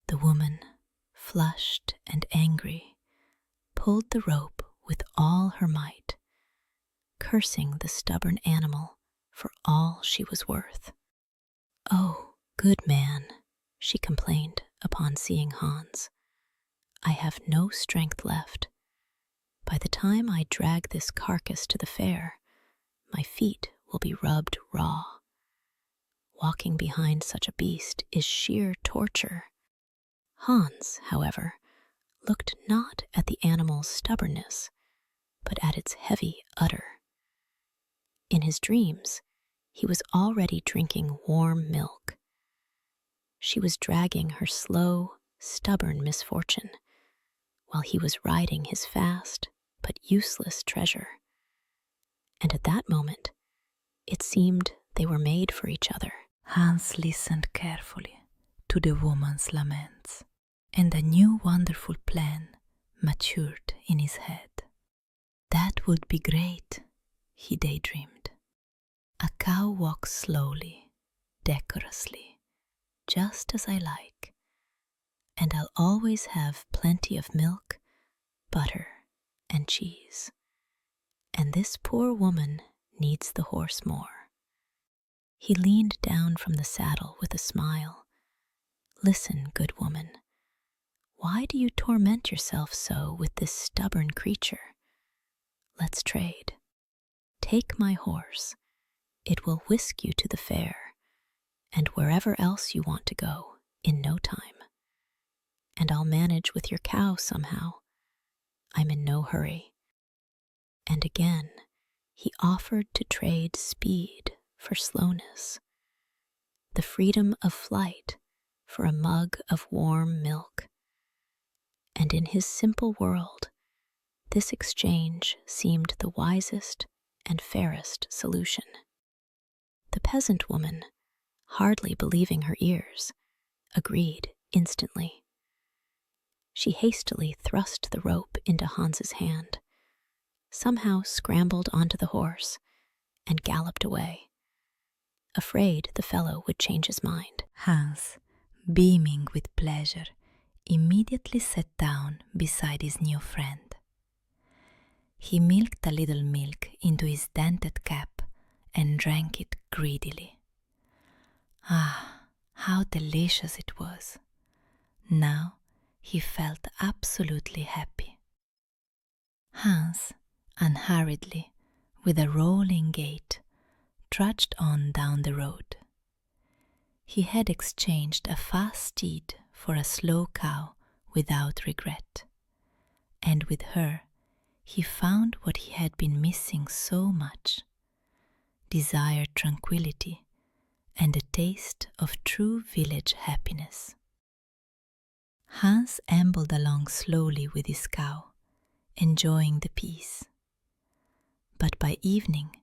The woman, flushed and angry, pulled the rope with all her might, cursing the stubborn animal for all she was worth. "Oh, good man," she complained upon seeing Hans, "I have no strength left. By the time I drag this carcass to the fair, my feet will be rubbed raw. Walking behind such a beast is sheer torture." Hans, however, looked not at the animal's stubbornness, but at its heavy udder. In his dreams, he was already drinking warm milk. She was dragging her slow, stubborn misfortune, while he was riding his fast but useless treasure. And at that moment, it seemed they were made for each other. Hans listened carefully to the woman's laments, and a new wonderful plan matured in his head. That would be great, he daydreamed. A cow walks slowly, decorously, just as I like, and I'll always have plenty of milk, butter, and cheese. And this poor woman needs the horse more. He leaned down from the saddle with a smile. "Listen, good woman, why do you torment yourself so with this stubborn creature? Let's trade. Take my horse. It will whisk you to the fair, and wherever else you want to go in no time. And I'll manage with your cow somehow. I'm in no hurry." And again, he offered to trade speed for slowness, the freedom of flight for a mug of warm milk. And in his simple world, this exchange seemed the wisest and fairest solution. The peasant woman, hardly believing her ears, agreed instantly. She hastily thrust the rope into Hans's hand, somehow scrambled onto the horse, and galloped away, afraid the fellow would change his mind. Hans, beaming with pleasure, immediately sat down beside his new friend. He milked a little milk into his dented cap and drank it greedily. Ah, how delicious it was! Now he felt absolutely happy. Hans, unhurriedly, with a rolling gait, trudged on down the road. He had exchanged a fast steed for a slow cow without regret, and with her he found what he had been missing so much, desired tranquility, and a taste of true village happiness. Hans ambled along slowly with his cow, enjoying the peace. But by evening,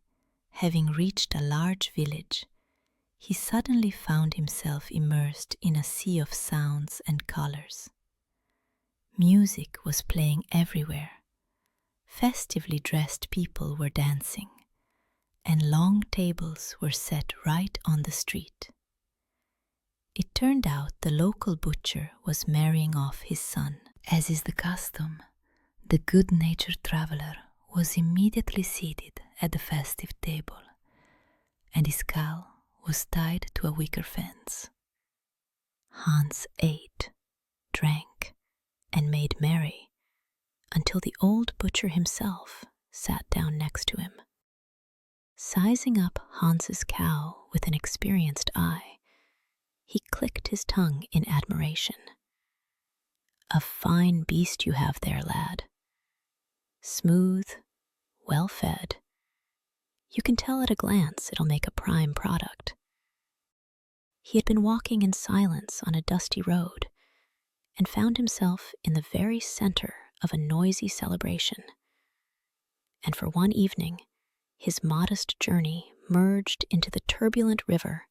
having reached a large village, he suddenly found himself immersed in a sea of sounds and colors. Music was playing everywhere. Festively dressed people were dancing, and long tables were set right on the street. It turned out the local butcher was marrying off his son. As is the custom, the good-natured traveler was immediately seated at the festive table, and his cow was tied to a wicker fence. Hans ate, drank, and made merry until the old butcher himself sat down next to him. Sizing up Hans's cow with an experienced eye, he clicked his tongue in admiration. "A fine beast you have there, lad. Smooth, well-fed. You can tell at a glance it'll make a prime product." He had been walking in silence on a dusty road and found himself in the very center of a noisy celebration. And for one evening, his modest journey merged into the turbulent river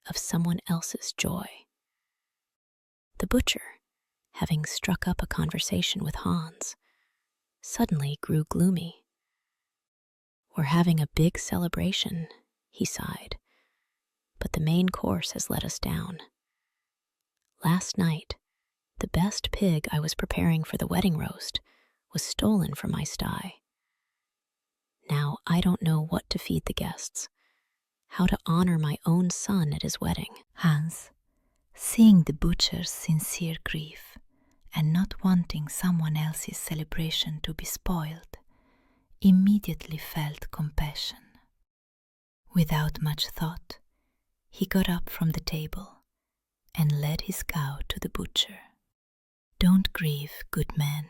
of someone else's joy. The butcher, having struck up a conversation with Hans, suddenly grew gloomy. "We're having a big celebration," he sighed, "but the main course has let us down. Last night, the best pig I was preparing for the wedding roast was stolen from my sty. Now I don't know what to feed the guests, how to honor my own son at his wedding." Hans, seeing the butcher's sincere grief and not wanting someone else's celebration to be spoiled, immediately felt compassion. Without much thought, he got up from the table and led his cow to the butcher. "Don't grieve, good man,"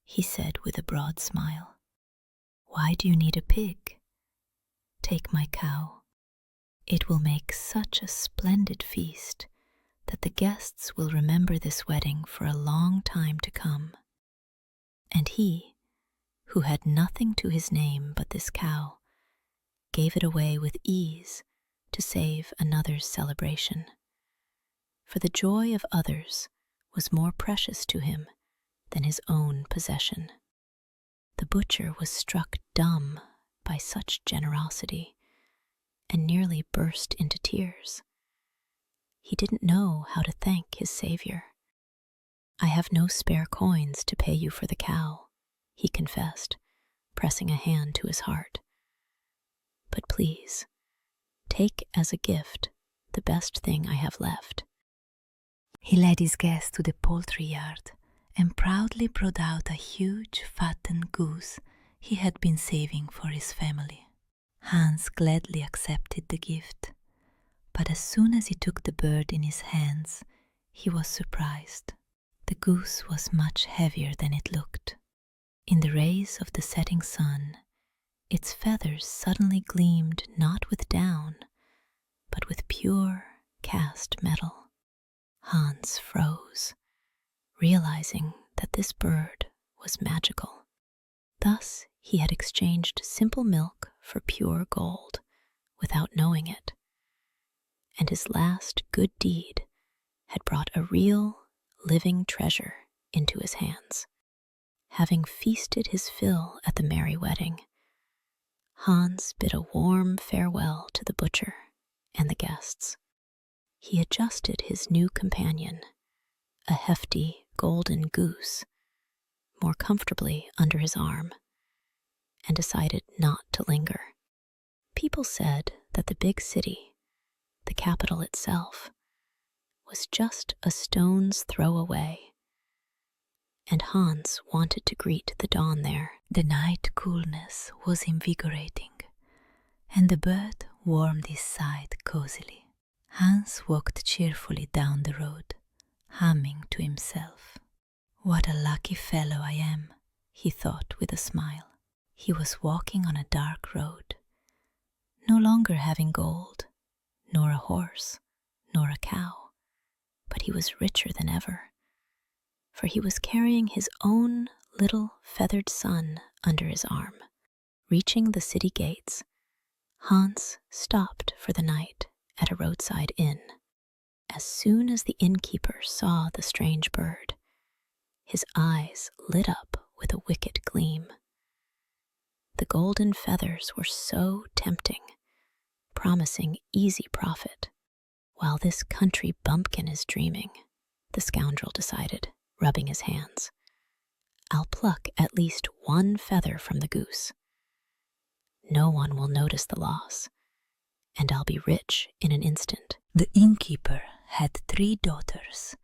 he said with a broad smile. "Why do you need a pig? Take my cow. It will make such a splendid feast that the guests will remember this wedding for a long time to come." And he, who had nothing to his name but this cow, gave it away with ease to save another's celebration. For the joy of others was more precious to him than his own possession. The butcher was struck dumb by such generosity and nearly burst into tears. He didn't know how to thank his savior. "I have no spare coins to pay you for the cow," he confessed, pressing a hand to his heart. "But please, take as a gift the best thing I have left." He led his guest to the poultry yard and proudly brought out a huge fattened goose he had been saving for his family. Hans gladly accepted the gift, but as soon as he took the bird in his hands, he was surprised. The goose was much heavier than it looked. In the rays of the setting sun, its feathers suddenly gleamed not with down, but with pure cast metal. Hans froze, realizing that this bird was magical. Thus he had exchanged simple milk for pure gold without knowing it, and his last good deed had brought a real, living treasure into his hands. Having feasted his fill at the merry wedding, Hans bid a warm farewell to the butcher and the guests. He adjusted his new companion, a hefty golden goose, more comfortably under his arm, and decided not to linger. People said that the big city, the capital itself, was just a stone's throw away, and Hans wanted to greet the dawn there. The night coolness was invigorating, and the bird warmed his side cozily. Hans walked cheerfully down the road, humming to himself. "What a lucky fellow I am," he thought with a smile. He was walking on a dark road. no longer having gold, nor a horse, nor a cow, but he was richer than ever, for he was carrying his own little feathered son under his arm. Reaching the city gates, Hans stopped for the night at a roadside inn. As soon as the innkeeper saw the strange bird, his eyes lit up with a wicked gleam. The golden feathers were so tempting, promising easy profit. While this country bumpkin is dreaming, the scoundrel decided, rubbing his hands, I'll pluck at least one feather from the goose. No one will notice the loss, and I'll be rich in an instant. The innkeeper had 3 daughters,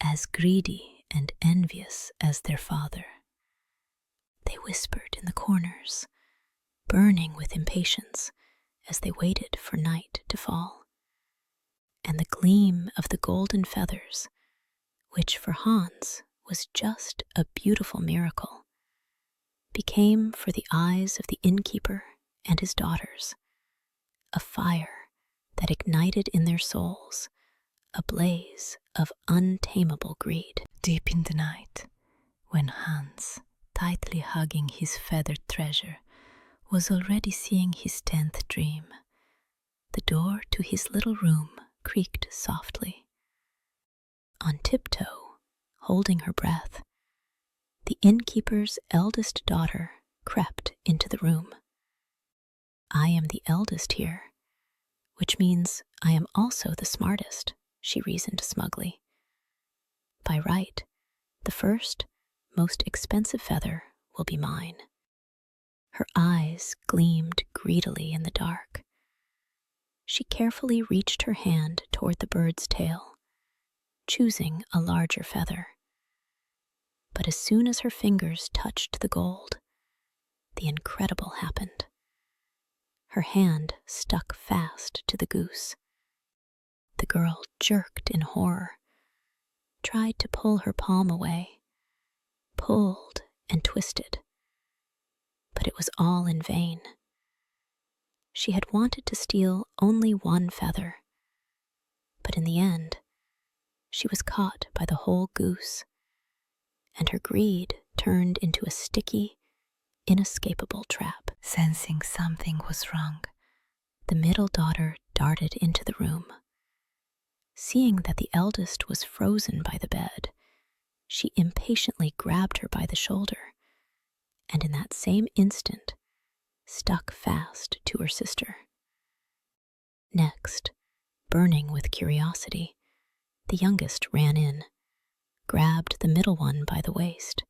as greedy and envious as their father. They whispered in the corners, burning with impatience as they waited for night to fall. And the gleam of the golden feathers, which for Hans was just a beautiful miracle, became for the eyes of the innkeeper and his daughters a fire that ignited in their souls a blaze of untamable greed. Deep in the night, when Hans, tightly hugging his feathered treasure, was already seeing his 10th dream, the door to his little room creaked softly. On tiptoe, holding her breath, the innkeeper's eldest daughter crept into the room. I am the eldest here, which means I am also the smartest, she reasoned smugly. By right, the first, most expensive feather will be mine. Her eyes gleamed greedily in the dark. She carefully reached her hand toward the bird's tail, choosing a larger feather. But as soon as her fingers touched the gold, the incredible happened. Her hand stuck fast to the goose. The girl jerked in horror, tried to pull her palm away, pulled and twisted, but it was all in vain. She had wanted to steal only one feather, but in the end, she was caught by the whole goose, and her greed turned into a sticky, inescapable trap. Sensing something was wrong, The middle daughter darted into the room. Seeing that the eldest was frozen by the bed, she impatiently grabbed her by the shoulder, and in that same instant stuck fast to her sister. Next, burning with curiosity, the youngest ran in, grabbed the middle one by the waist,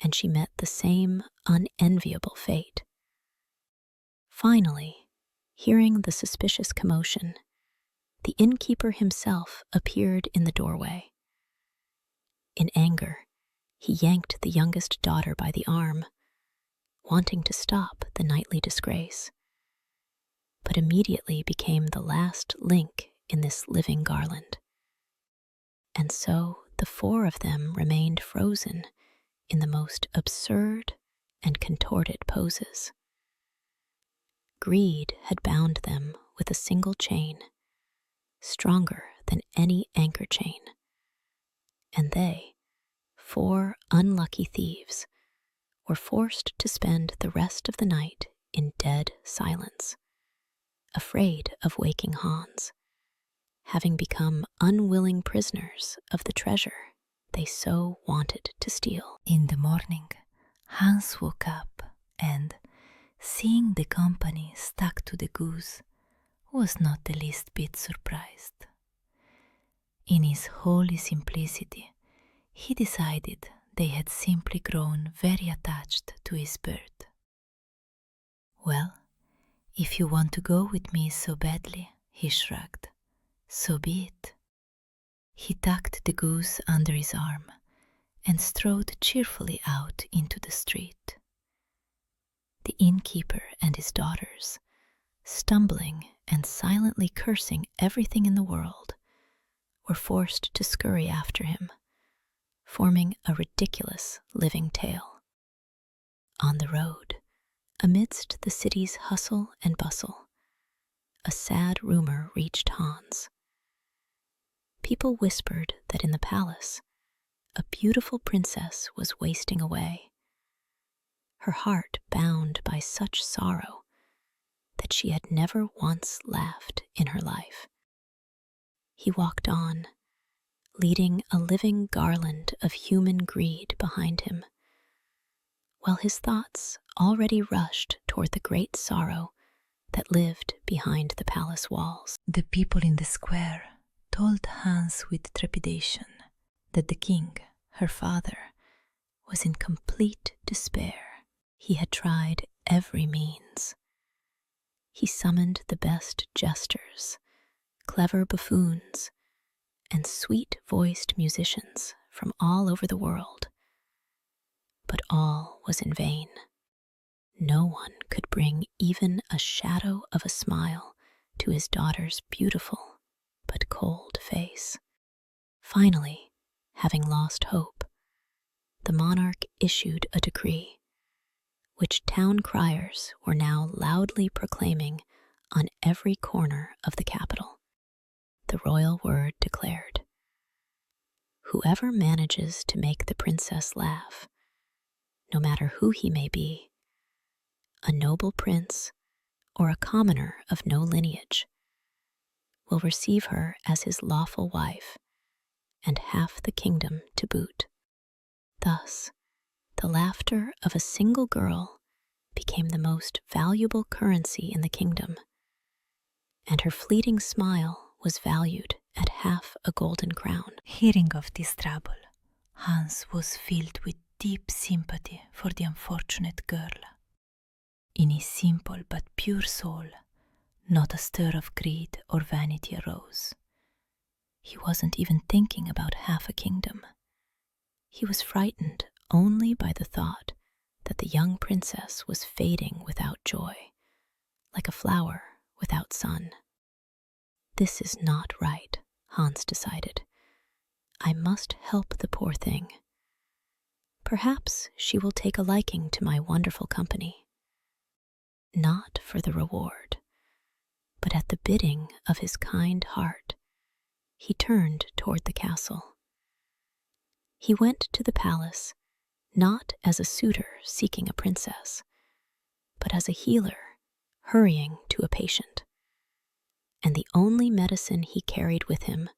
and she met the same unenviable fate. Finally, hearing the suspicious commotion, the innkeeper himself appeared in the doorway. In anger, he yanked the youngest daughter by the arm, wanting to stop the nightly disgrace, but immediately became the last link in this living garland. And so the 4 of them remained frozen in the most absurd and contorted poses. Greed had bound them with a single chain, stronger than any anchor chain, and they, 4 unlucky thieves, were forced to spend the rest of the night in dead silence, afraid of waking Hans, having become unwilling prisoners of the treasure they so wanted to steal. In the morning, Hans woke up and, seeing the company stuck to the goose, was not the least bit surprised. In his holy simplicity, he decided they had simply grown very attached to his bird. Well, if you want to go with me so badly, he shrugged, so be it. He tucked the goose under his arm and strode cheerfully out into the street. The innkeeper and his daughters, stumbling and silently cursing everything in the world, were forced to scurry after him, forming a ridiculous living tale. On the road, Amidst the city's hustle and bustle, a sad rumor reached Hans. People whispered that in the palace, a beautiful princess was wasting away, her heart bound by such sorrow that she had never once laughed in her life. He walked on, leading a living garland of human greed behind him, while his thoughts already rushed toward the great sorrow that lived behind the palace walls. The people in the square told Hans with trepidation that the king, her father, was in complete despair. He had tried every means. He summoned the best jesters, clever buffoons, and sweet-voiced musicians from all over the world. But all was in vain. No one could bring even a shadow of a smile to his daughter's beautiful but cold face. Finally, having lost hope, the monarch issued a decree, which town criers were now loudly proclaiming on every corner of the capital. The royal word declared, "Whoever manages to make the princess laugh, no matter who he may be, a noble prince or a commoner of no lineage, will receive her as his lawful wife and half the kingdom to boot." Thus, the laughter of a single girl became the most valuable currency in the kingdom, and her fleeting smile was valued at half a golden crown. Hearing of this trouble, Hans was filled with deep sympathy for the unfortunate girl. In his simple but pure soul, not a stir of greed or vanity arose. He wasn't even thinking about half a kingdom. He was frightened only by the thought that the young princess was fading without joy, like a flower without sun. This is not right, Hans decided. I must help the poor thing. Perhaps she will take a liking to my wonderful company. Not for the reward, but at the bidding of his kind heart, he turned toward the castle. He went to the palace not as a suitor seeking a princess, but as a healer hurrying to a patient. And the only medicine he carried with him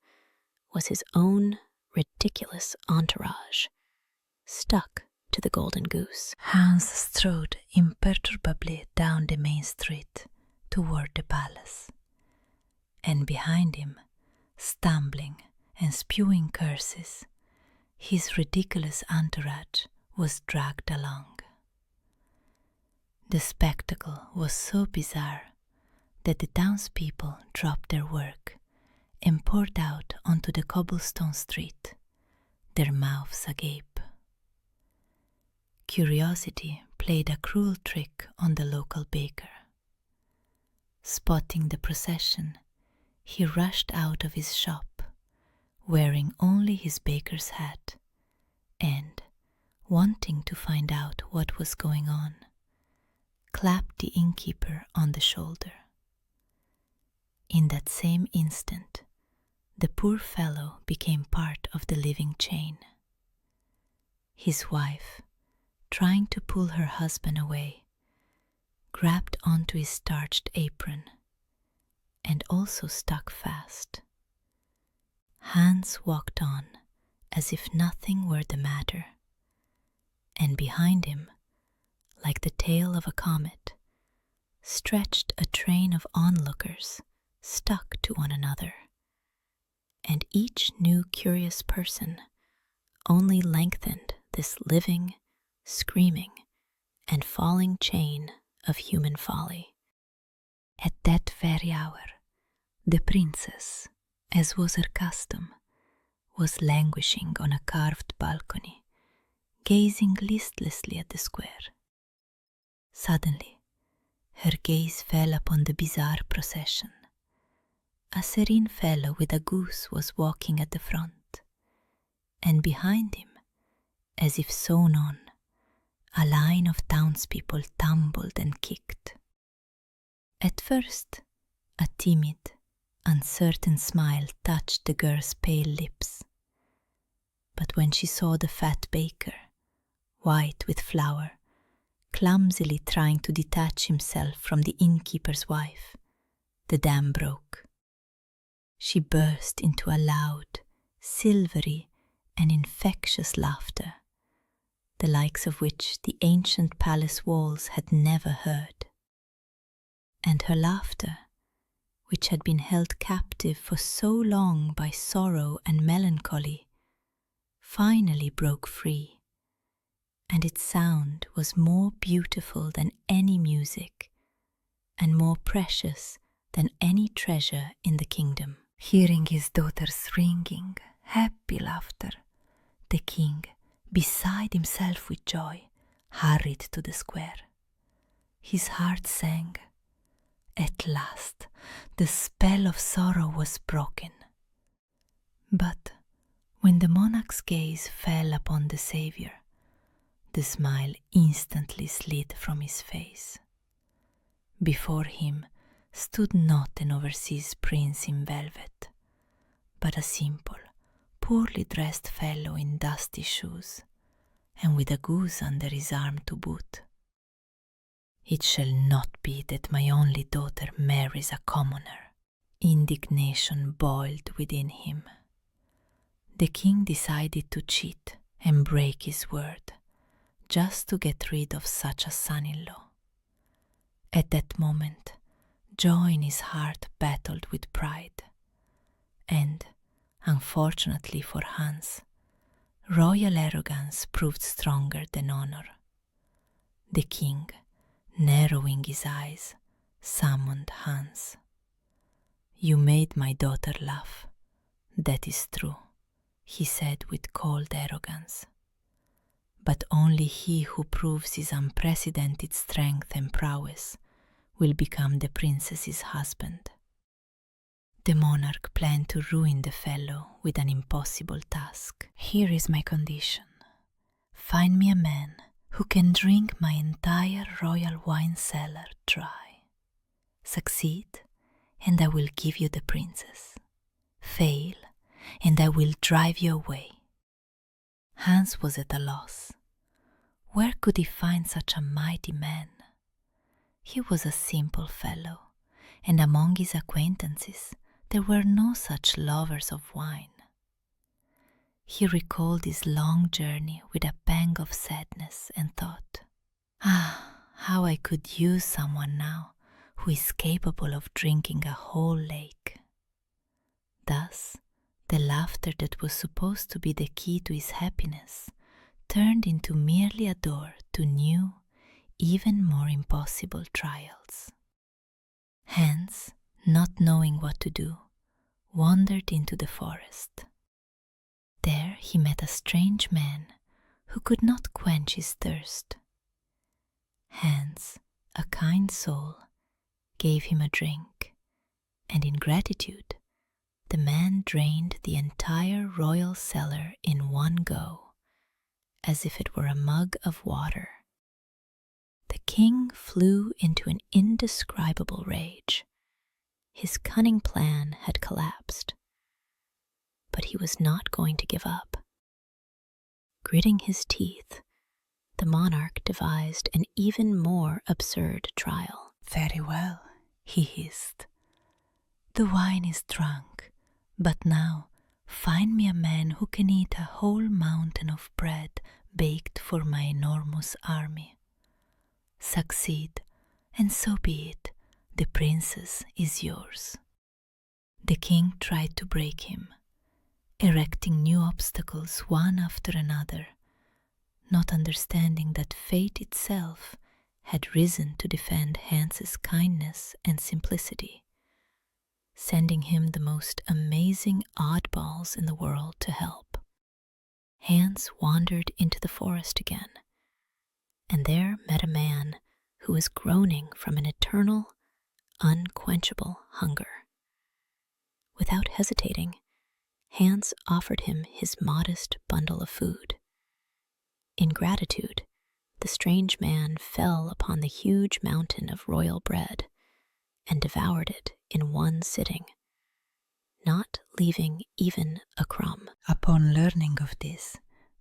was his own ridiculous entourage, stuck to the golden goose. Hans strode imperturbably down the main street toward the palace, and behind him, stumbling and spewing curses, his ridiculous entourage was dragged along. The spectacle was so bizarre that the townspeople dropped their work and poured out onto the cobblestone street, their mouths agape. Curiosity played a cruel trick on the local baker. Spotting the procession, he rushed out of his shop, wearing only his baker's hat, and, wanting to find out what was going on, clapped the innkeeper on the shoulder. In that same instant, the poor fellow became part of the living chain. His wife, trying to pull her husband away, grabbed onto his starched apron and also stuck fast. Hans walked on as if nothing were the matter, and behind him, like the tail of a comet, stretched a train of onlookers stuck to one another, and each new curious person only lengthened this living, screaming, and falling chain of human folly. At that very hour, the princess, as was her custom, was languishing on a carved balcony, gazing listlessly at the square. Suddenly, her gaze fell upon the bizarre procession. A serene fellow with a goose was walking at the front, and behind him, as if sewn on, a line of townspeople tumbled and kicked. At first, a timid, uncertain smile touched the girl's pale lips. But when she saw the fat baker, white with flour, clumsily trying to detach himself from the innkeeper's wife, the dam broke. She burst into a loud, silvery, and infectious laughter, the likes of which the ancient palace walls had never heard. And her laughter, which had been held captive for so long by sorrow and melancholy, finally broke free, and its sound was more beautiful than any music, and more precious than any treasure in the kingdom. Hearing his daughter's ringing, happy laughter, the king, beside himself with joy, hurried to the square. His heart sang. At last, the spell of sorrow was broken. But when the monarch's gaze fell upon the Saviour, the smile instantly slid from his face. Before him stood not an overseas prince in velvet, but a simple, poorly dressed fellow in dusty shoes, and with a goose under his arm to boot. It shall not be that my only daughter marries a commoner. Indignation boiled within him. The king decided to cheat and break his word, just to get rid of such a son-in-law. At that moment, joy in his heart battled with pride, and, unfortunately for Hans, royal arrogance proved stronger than honor. The king, narrowing his eyes, summoned Hans. "You made my daughter laugh, that is true," he said with cold arrogance. "But only he who proves his unprecedented strength and prowess will become the princess's husband." The monarch planned to ruin the fellow with an impossible task. "Here is my condition. Find me a man who can drink my entire royal wine cellar dry. Succeed, and I will give you the princess. Fail, and I will drive you away." Hans was at a loss. Where could he find such a mighty man? He was a simple fellow, and among his acquaintances there were no such lovers of wine. He recalled his long journey with a pang of sadness and thought, how I could use someone now who is capable of drinking a whole lake. Thus, the laughter that was supposed to be the key to his happiness turned into merely a door to new, even more impossible trials. Hans, not knowing what to do, wandered into the forest. There he met a strange man who could not quench his thirst. Hans, a kind soul, gave him a drink, and in gratitude, the man drained the entire royal cellar in one go, as if it were a mug of water. The king flew into an indescribable rage. His cunning plan had collapsed, but he was not going to give up. Gritting his teeth, the monarch devised an even more absurd trial. "Very well," he hissed. "The wine is drunk, but now find me a man who can eat a whole mountain of bread baked for my enormous army. Succeed, and so be it, the princess is yours." The king tried to break him, erecting new obstacles one after another, not understanding that fate itself had risen to defend Hans's kindness and simplicity, sending him the most amazing oddballs in the world to help. Hans wandered into the forest again, and there met a man who was groaning from an eternal, unquenchable hunger. Without hesitating, Hans offered him his modest bundle of food. In gratitude, the strange man fell upon the huge mountain of royal bread and devoured it in one sitting, not leaving even a crumb. Upon learning of this,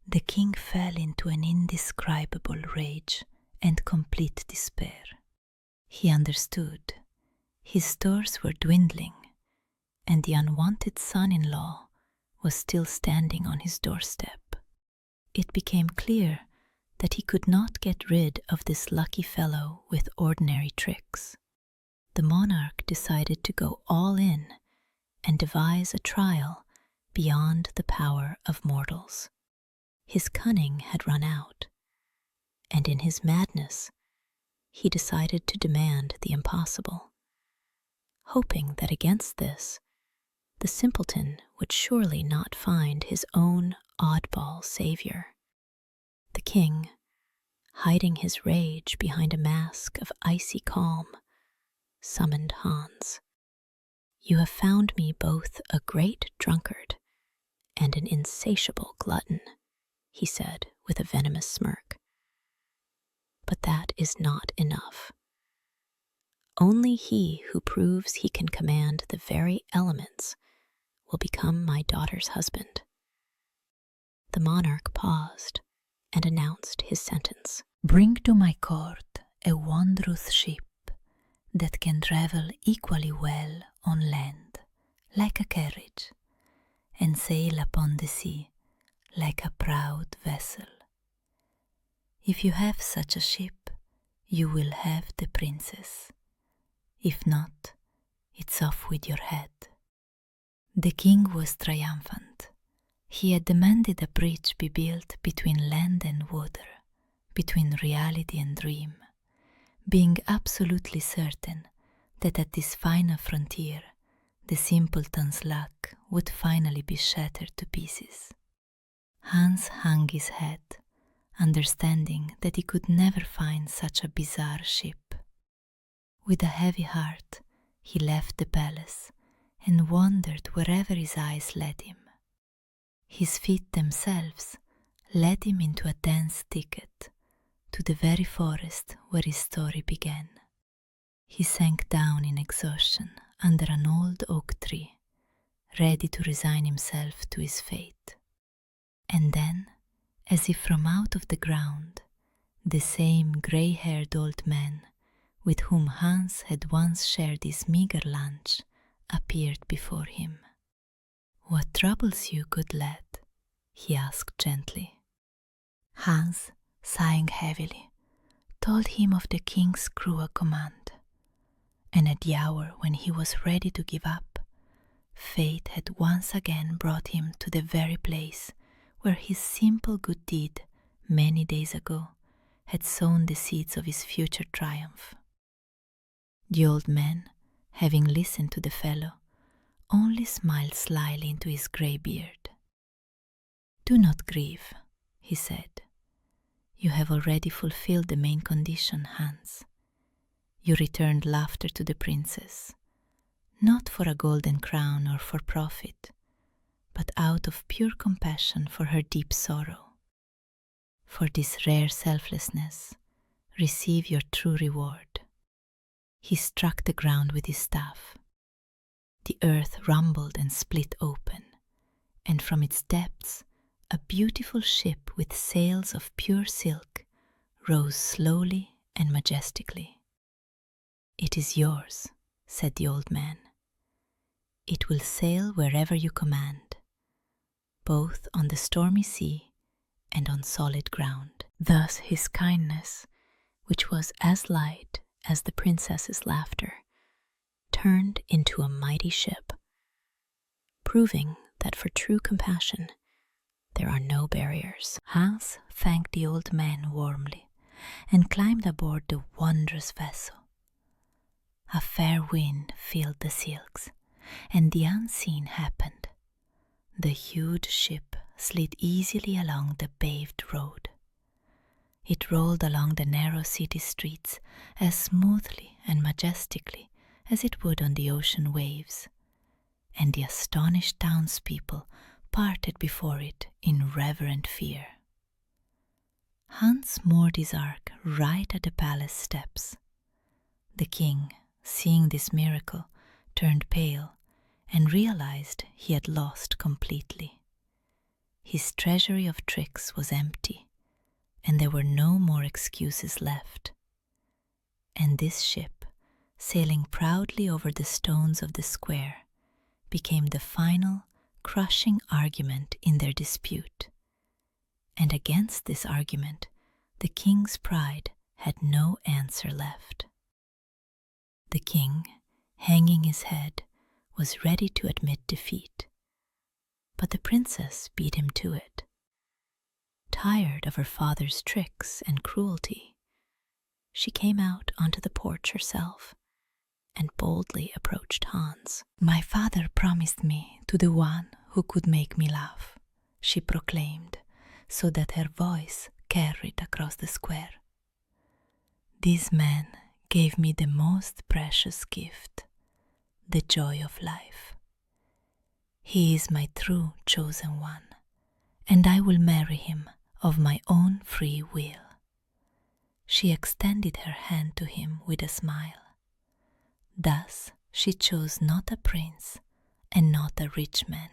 the king fell into an indescribable rage and complete despair. He understood his stores were dwindling, and the unwanted son-in-law was still standing on his doorstep. It became clear that he could not get rid of this lucky fellow with ordinary tricks. The monarch decided to go all in and devise a trial beyond the power of mortals. His cunning had run out, and in his madness, he decided to demand the impossible, hoping that against this, the simpleton would surely not find his own oddball savior. The king, hiding his rage behind a mask of icy calm, summoned Hans. "You have found me both a great drunkard and an insatiable glutton," he said with a venomous smirk. "But that is not enough. Only he who proves he can command the very elements will become my daughter's husband." The monarch paused and announced his sentence. "Bring to my court a wondrous ship that can travel equally well on land, like a carriage, and sail upon the sea like a proud vessel. If you have such a ship, you will have the princess. If not, it's off with your head." The king was triumphant. He had demanded a bridge be built between land and water, between reality and dream, being absolutely certain that at this final frontier, the simpleton's luck would finally be shattered to pieces. Hans hung his head, understanding that he could never find such a bizarre ship. With a heavy heart, he left the palace and wandered wherever his eyes led him. His feet themselves led him into a dense thicket, to the very forest where his story began. He sank down in exhaustion under an old oak tree, ready to resign himself to his fate. And then, as if from out of the ground, the same grey-haired old man with whom Hans had once shared his meager lunch appeared before him. "What troubles you, good lad?" he asked gently. Hans, sighing heavily, told him of the king's cruel command, and at the hour when he was ready to give up, fate had once again brought him to the very place where his simple good deed many days ago had sown the seeds of his future triumph. The old man, having listened to the fellow, only smiled slyly into his grey beard. "Do not grieve," he said. "You have already fulfilled the main condition, Hans. You returned laughter to the princess, not for a golden crown or for profit, but out of pure compassion for her deep sorrow. For this rare selflessness, receive your true reward." He struck the ground with his staff. The earth rumbled and split open, and from its depths a beautiful ship with sails of pure silk rose slowly and majestically. "It is yours," said the old man. "It will sail wherever you command, both on the stormy sea and on solid ground." Thus his kindness, which was as light as the princess's laughter, turned into a mighty ship, proving that for true compassion there are no barriers. Hans thanked the old man warmly and climbed aboard the wondrous vessel. A fair wind filled the silks, and the unseen happened. The huge ship slid easily along the paved road. It rolled along the narrow city streets as smoothly and majestically as it would on the ocean waves, and the astonished townspeople parted before it in reverent fear. Hans moored his ark right at the palace steps. The king, seeing this miracle, turned pale and realized he had lost completely. His treasury of tricks was empty, and there were no more excuses left. And this ship, sailing proudly over the stones of the square, became the final, crushing argument in their dispute. And against this argument, the king's pride had no answer left. The king, hanging his head, was ready to admit defeat, but the princess beat him to it. Tired of her father's tricks and cruelty, she came out onto the porch herself and boldly approached Hans. "My father promised me to the one who could make me laugh," she proclaimed, so that her voice carried across the square. "This man gave me the most precious gift, the joy of life. He is my true chosen one, and I will marry him of my own free will." She extended her hand to him with a smile. Thus she chose not a prince and not a rich man,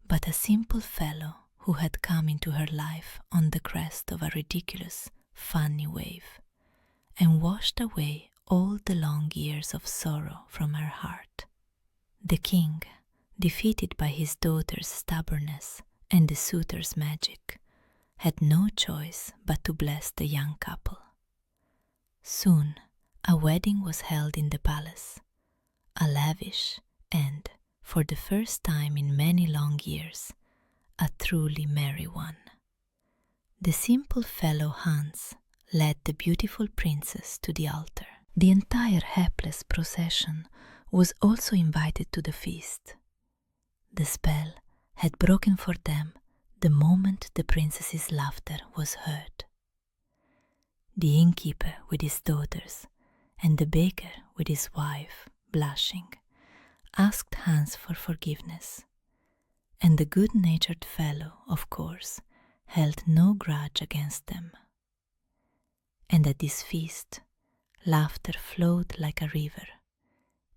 but a simple fellow who had come into her life on the crest of a ridiculous, funny wave, and washed away all the long years of sorrow from her heart. The king, defeated by his daughter's stubbornness and the suitor's magic, had no choice but to bless the young couple. Soon a wedding was held in the palace, a lavish and, for the first time in many long years, a truly merry one. The simple fellow Hans led the beautiful princess to the altar. The entire hapless procession was also invited to the feast. The spell had broken for them the moment the princess's laughter was heard. The innkeeper with his daughters and the baker with his wife, blushing, asked Hans for forgiveness, and the good-natured fellow, of course, held no grudge against them. And at this feast, laughter flowed like a river,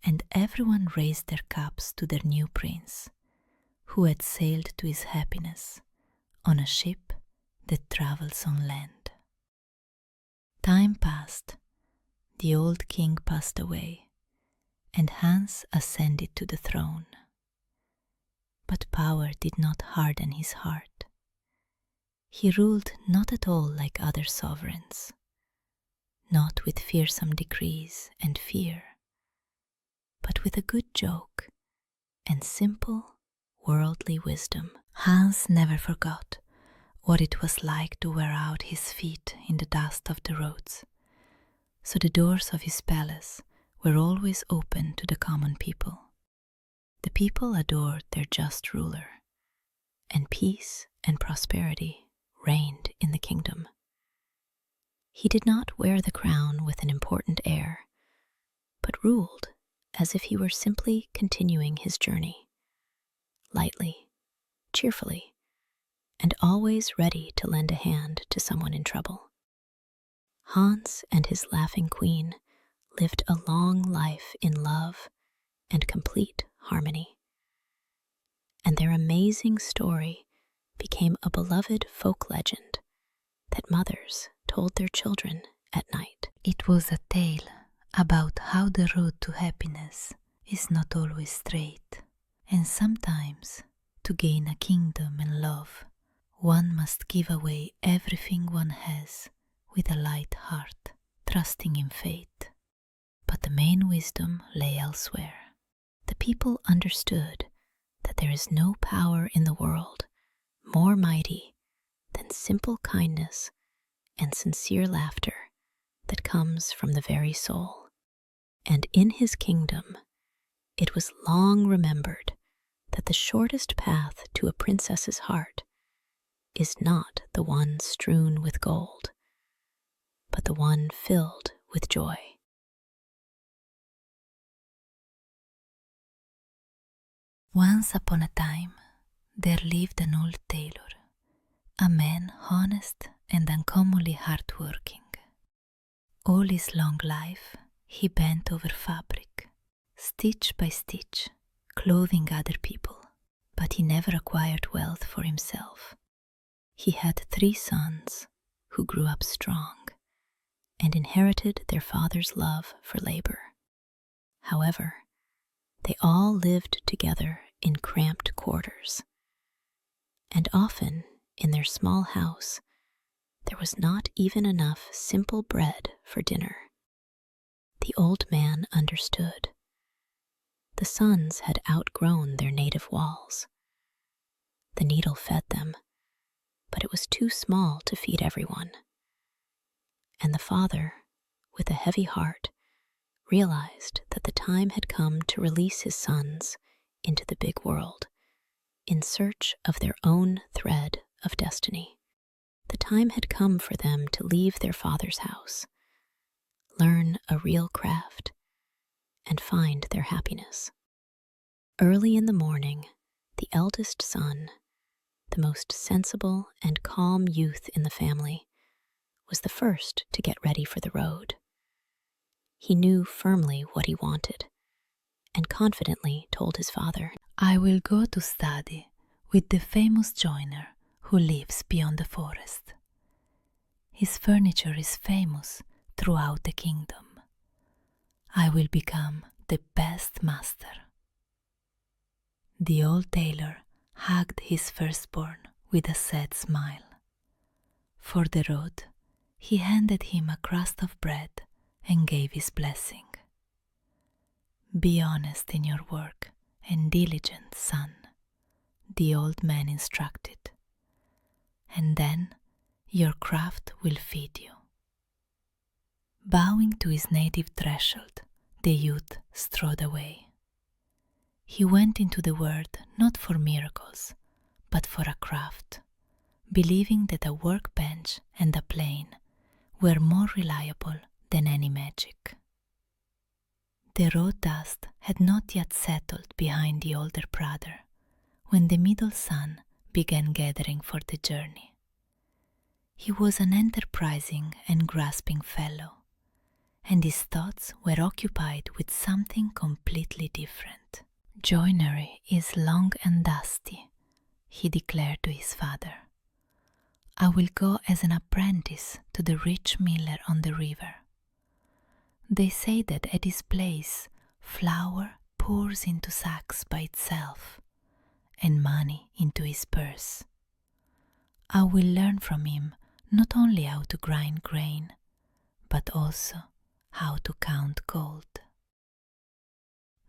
and everyone raised their cups to their new prince, who had sailed to his happiness on a ship that travels on land. Time passed, the old king passed away, and Hans ascended to the throne. But power did not harden his heart. He ruled not at all like other sovereigns, not with fearsome decrees and fear, but with a good joke and simple worldly wisdom. Hans never forgot what it was like to wear out his feet in the dust of the roads, so the doors of his palace were always open to the common people. The people adored their just ruler, and peace and prosperity reigned in the kingdom. He did not wear the crown with an important air, but ruled as if he were simply continuing his journey, lightly, cheerfully, and always ready to lend a hand to someone in trouble. Hans and his laughing queen lived a long life in love and complete harmony, and their amazing story became a beloved folk legend that mothers told their children at night. It was a tale about how the road to happiness is not always straight, and sometimes, to gain a kingdom and love, one must give away everything one has with a light heart, trusting in fate. But the main wisdom lay elsewhere. The people understood that there is no power in the world more mighty than simple kindness and sincere laughter that comes from the very soul. And in his kingdom, it was long remembered that the shortest path to a princess's heart is not the one strewn with gold, but the one filled with joy. Once upon a time, there lived an old tailor, a man honest and uncommonly hardworking. All his long life he bent over fabric, stitch by stitch, clothing other people, but he never acquired wealth for himself. He had 3 sons who grew up strong and inherited their father's love for labor. However, they all lived together in cramped quarters, and often in their small house there was not even enough simple bread for dinner. The old man understood. The sons had outgrown their native walls. The needle fed them, but it was too small to feed everyone. And the father, with a heavy heart, realized that the time had come to release his sons into the big world in search of their own thread of destiny. The time had come for them to leave their father's house, learn a real craft, and find their happiness. Early in the morning, the eldest son, the most sensible and calm youth in the family, was the first to get ready for the road. He knew firmly what he wanted and confidently told his father, "I will go to study with the famous joiner who lives beyond the forest. His furniture is famous throughout the kingdom. I will become the best master." The old tailor hugged his firstborn with a sad smile. For the road, he handed him a crust of bread and gave his blessing. "Be honest in your work and diligent, son," the old man instructed, "and then your craft will feed you." Bowing to his native threshold, the youth strode away. He went into the world not for miracles, but for a craft, believing that a workbench and a plane were more reliable than any magic. The road dust had not yet settled behind the older brother when the middle son began gathering for the journey. He was an enterprising and grasping fellow, and his thoughts were occupied with something completely different. "Joinery is long and dusty," he declared to his father. "I will go as an apprentice to the rich miller on the river. They say that at his place flour pours into sacks by itself, and money into his purse. I will learn from him not only how to grind grain, but also how to count gold."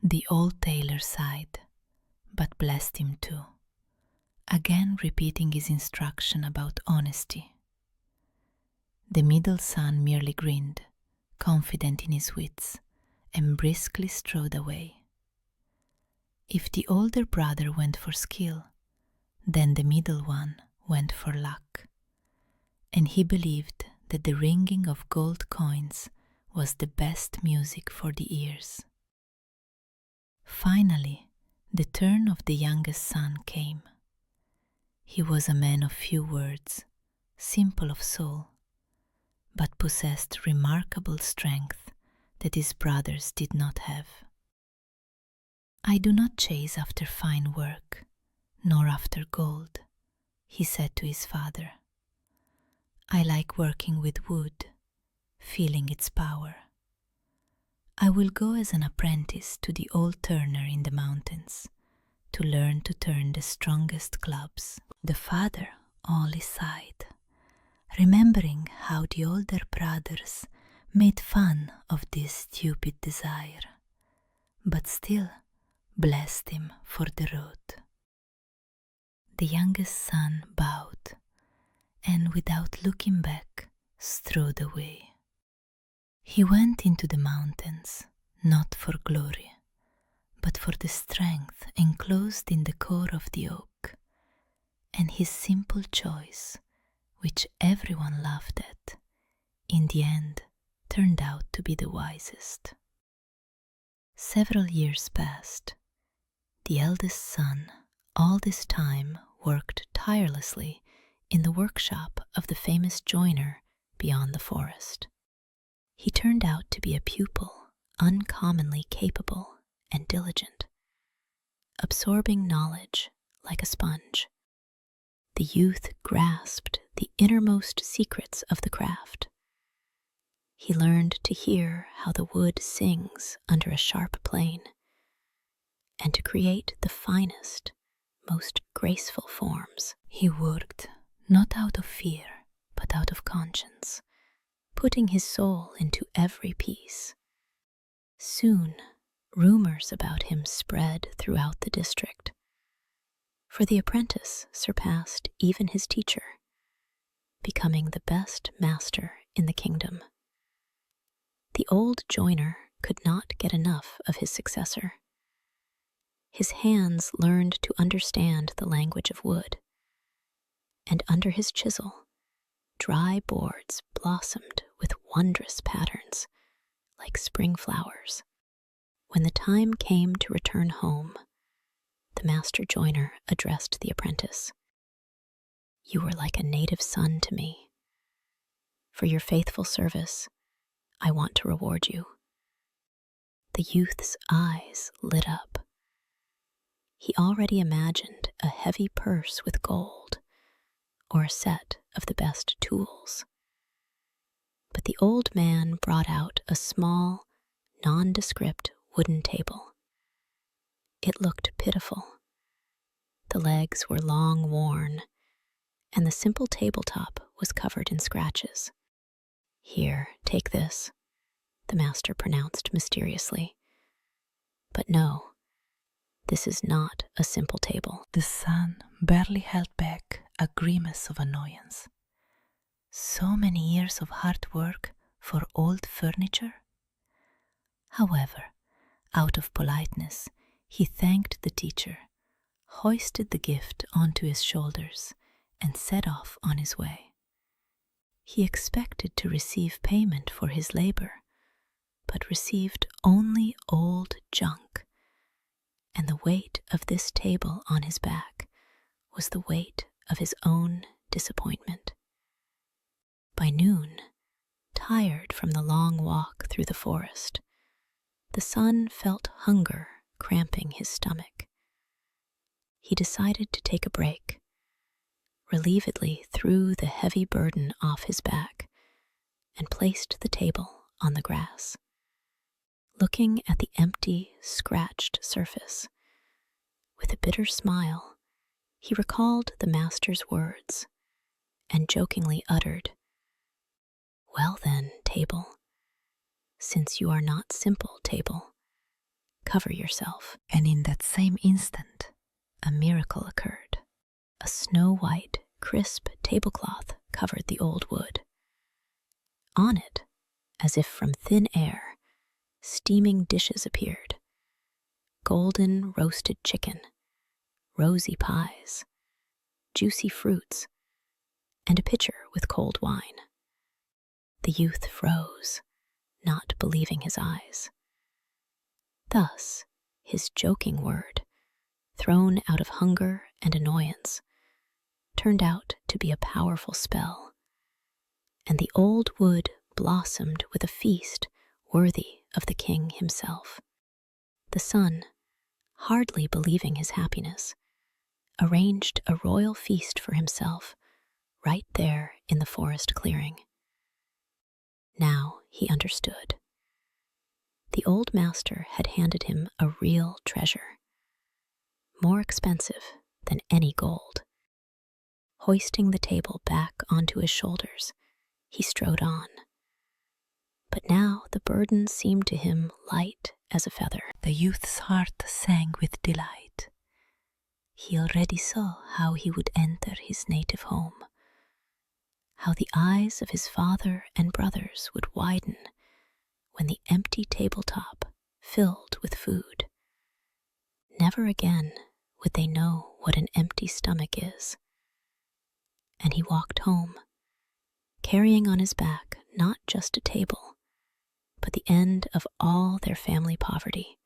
The old tailor sighed, but blessed him too, again repeating his instruction about honesty. The middle son merely grinned, confident in his wits, and briskly strode away. If the older brother went for skill, then the middle one went for luck, and he believed that the ringing of gold coins was the best music for the ears. Finally, the turn of the youngest son came. He was a man of few words, simple of soul, but possessed remarkable strength that his brothers did not have. "I do not chase after fine work, nor after gold," he said to his father. "I like working with wood, feeling its power. I will go as an apprentice to the old turner in the mountains to learn to turn the strongest clubs." The father only sighed, remembering how the older brothers made fun of this stupid desire, but still blessed him for the road. The youngest son bowed and, without looking back, strode away. He went into the mountains not for glory, but for the strength enclosed in the core of the oak, and his simple choice, which everyone laughed at, in the end turned out to be the wisest. Several years passed. The eldest son all this time worked tirelessly in the workshop of the famous joiner beyond the forest. He turned out to be a pupil uncommonly capable and diligent, absorbing knowledge like a sponge. The youth grasped the innermost secrets of the craft. He learned to hear how the wood sings under a sharp plane, and to create the finest, most graceful forms. He worked not out of fear, but out of conscience, putting his soul into every piece. Soon, rumors about him spread throughout the district, for the apprentice surpassed even his teacher, becoming the best master in the kingdom. The old joiner could not get enough of his successor. His hands learned to understand the language of wood, and under his chisel, dry boards blossomed with wondrous patterns, like spring flowers. When the time came to return home, the master joiner addressed the apprentice. "You were like a native son to me. For your faithful service, I want to reward you." The youth's eyes lit up. He already imagined a heavy purse with gold, or a set of the best tools. But the old man brought out a small, nondescript wooden table. It looked pitiful. The legs were long worn, and the simple tabletop was covered in scratches. "Here, take this," the master pronounced mysteriously. But no, this is not a simple table. The son barely held back a grimace of annoyance. So many years of hard work for old furniture? However, out of politeness, he thanked the teacher, hoisted the gift onto his shoulders, and set off on his way. He expected to receive payment for his labor, but received only old junk, and the weight of this table on his back was the weight of his own disappointment. By noon, tired from the long walk through the forest, the son felt hunger cramping his stomach. He decided to take a break, relievedly threw the heavy burden off his back, and placed the table on the grass. Looking at the empty, scratched surface, with a bitter smile, he recalled the master's words and jokingly uttered, "Well then, table, since you are not simple, table, cover yourself." And in that same instant, a miracle occurred. A snow-white, crisp tablecloth covered the old wood. On it, as if from thin air, steaming dishes appeared. Golden roasted chicken, rosy pies, juicy fruits, and a pitcher with cold wine. The youth froze, not believing his eyes. Thus, his joking word, thrown out of hunger and annoyance, turned out to be a powerful spell, and the old wood blossomed with a feast worthy of the king himself. The son, hardly believing his happiness, arranged a royal feast for himself right there in the forest clearing. Now he understood. The old master had handed him a real treasure, more expensive than any gold. Hoisting the table back onto his shoulders, he strode on. But now the burden seemed to him light as a feather. The youth's heart sang with delight. He already saw how he would enter his native home, how the eyes of his father and brothers would widen when the empty tabletop filled with food. Never again would they know what an empty stomach is. And he walked home, carrying on his back not just a table, but the end of all their family poverty,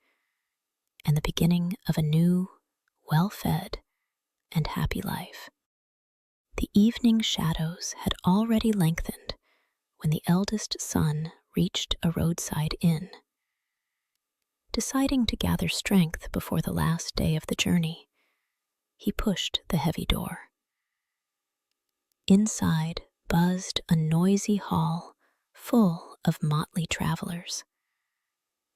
and the beginning of a new, well-fed, and happy life. The evening shadows had already lengthened when the eldest son reached a roadside inn. Deciding to gather strength before the last day of the journey, he pushed the heavy door. Inside buzzed a noisy hall full of motley travelers.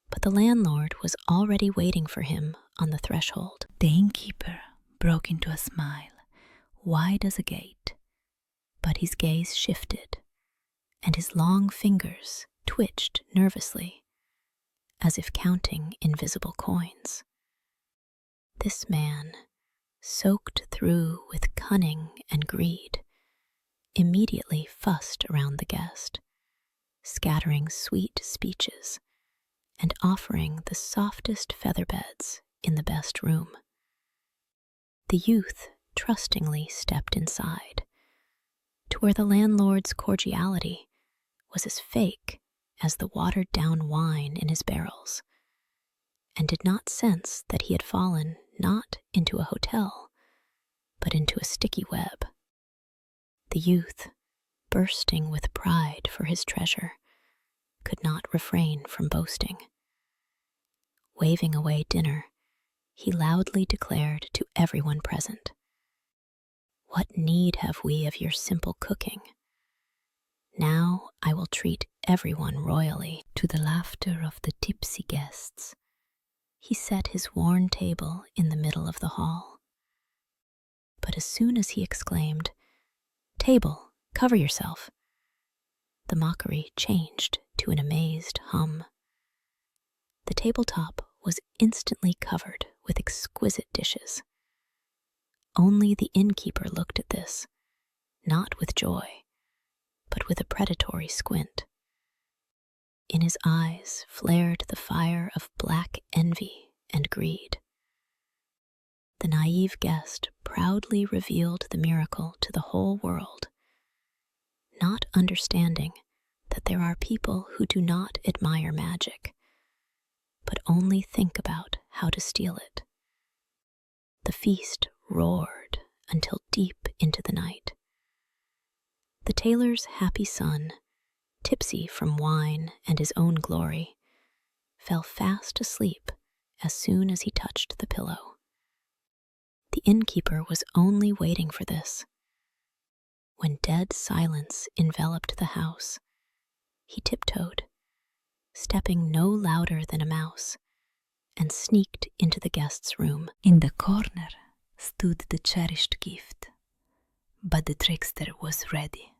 But the landlord was already waiting for him on the threshold. The innkeeper broke into a smile, wide as a gate, but his gaze shifted, and his long fingers twitched nervously, as if counting invisible coins. This man, soaked through with cunning and greed, immediately fussed around the guest, scattering sweet speeches and offering the softest feather beds in the best room. The youth trustingly stepped inside, to where the landlord's cordiality was as fake as the watered-down wine in his barrels, and did not sense that he had fallen not into a hotel, but into a sticky web. The youth, bursting with pride for his treasure, could not refrain from boasting. Waving away dinner, he loudly declared to everyone present, "What need have we of your simple cooking? Now I will treat everyone royally." To the laughter of the tipsy guests, He set his worn table in the middle of the hall. But as soon as he exclaimed, "Table, cover yourself," the mockery changed to an amazed hum. The tabletop was instantly covered with exquisite dishes. Only the innkeeper looked at this, not with joy, but with a predatory squint. In his eyes flared the fire of black envy and greed. The naive guest proudly revealed the miracle to the whole world, not understanding that there are people who do not admire magic, but only think about how to steal it. The feast roared until deep into the night. The tailor's happy son, tipsy from wine and his own glory, fell fast asleep as soon as he touched the pillow. The innkeeper was only waiting for this. When dead silence enveloped the house, he tiptoed, stepping no louder than a mouse, and sneaked into the guest's room. In the corner stood the cherished gift, but the trickster was ready.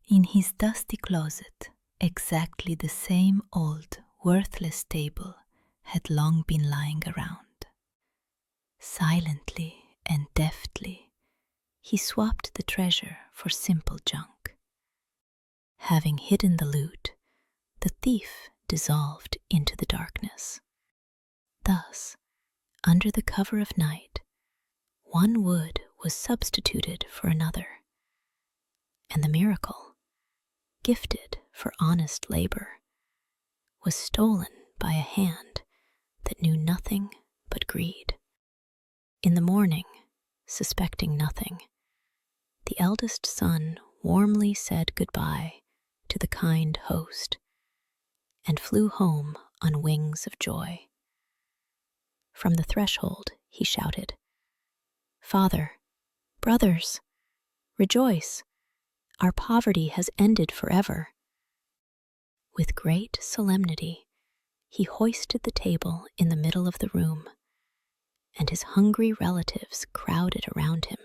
In his dusty closet, exactly the same old, worthless table had long been lying around. Silently and deftly, he swapped the treasure for simple junk. Having hidden the loot, the thief dissolved into the darkness. Thus, under the cover of night, one wood was substituted for another, and the miracle, gifted for honest labor, was stolen by a hand that knew nothing but greed. In the morning, suspecting nothing, the eldest son warmly said goodbye to the kind host and flew home on wings of joy. From the threshold, he shouted, "Father, brothers, rejoice! Our poverty has ended forever." With great solemnity, he hoisted the table in the middle of the room, and his hungry relatives crowded around him,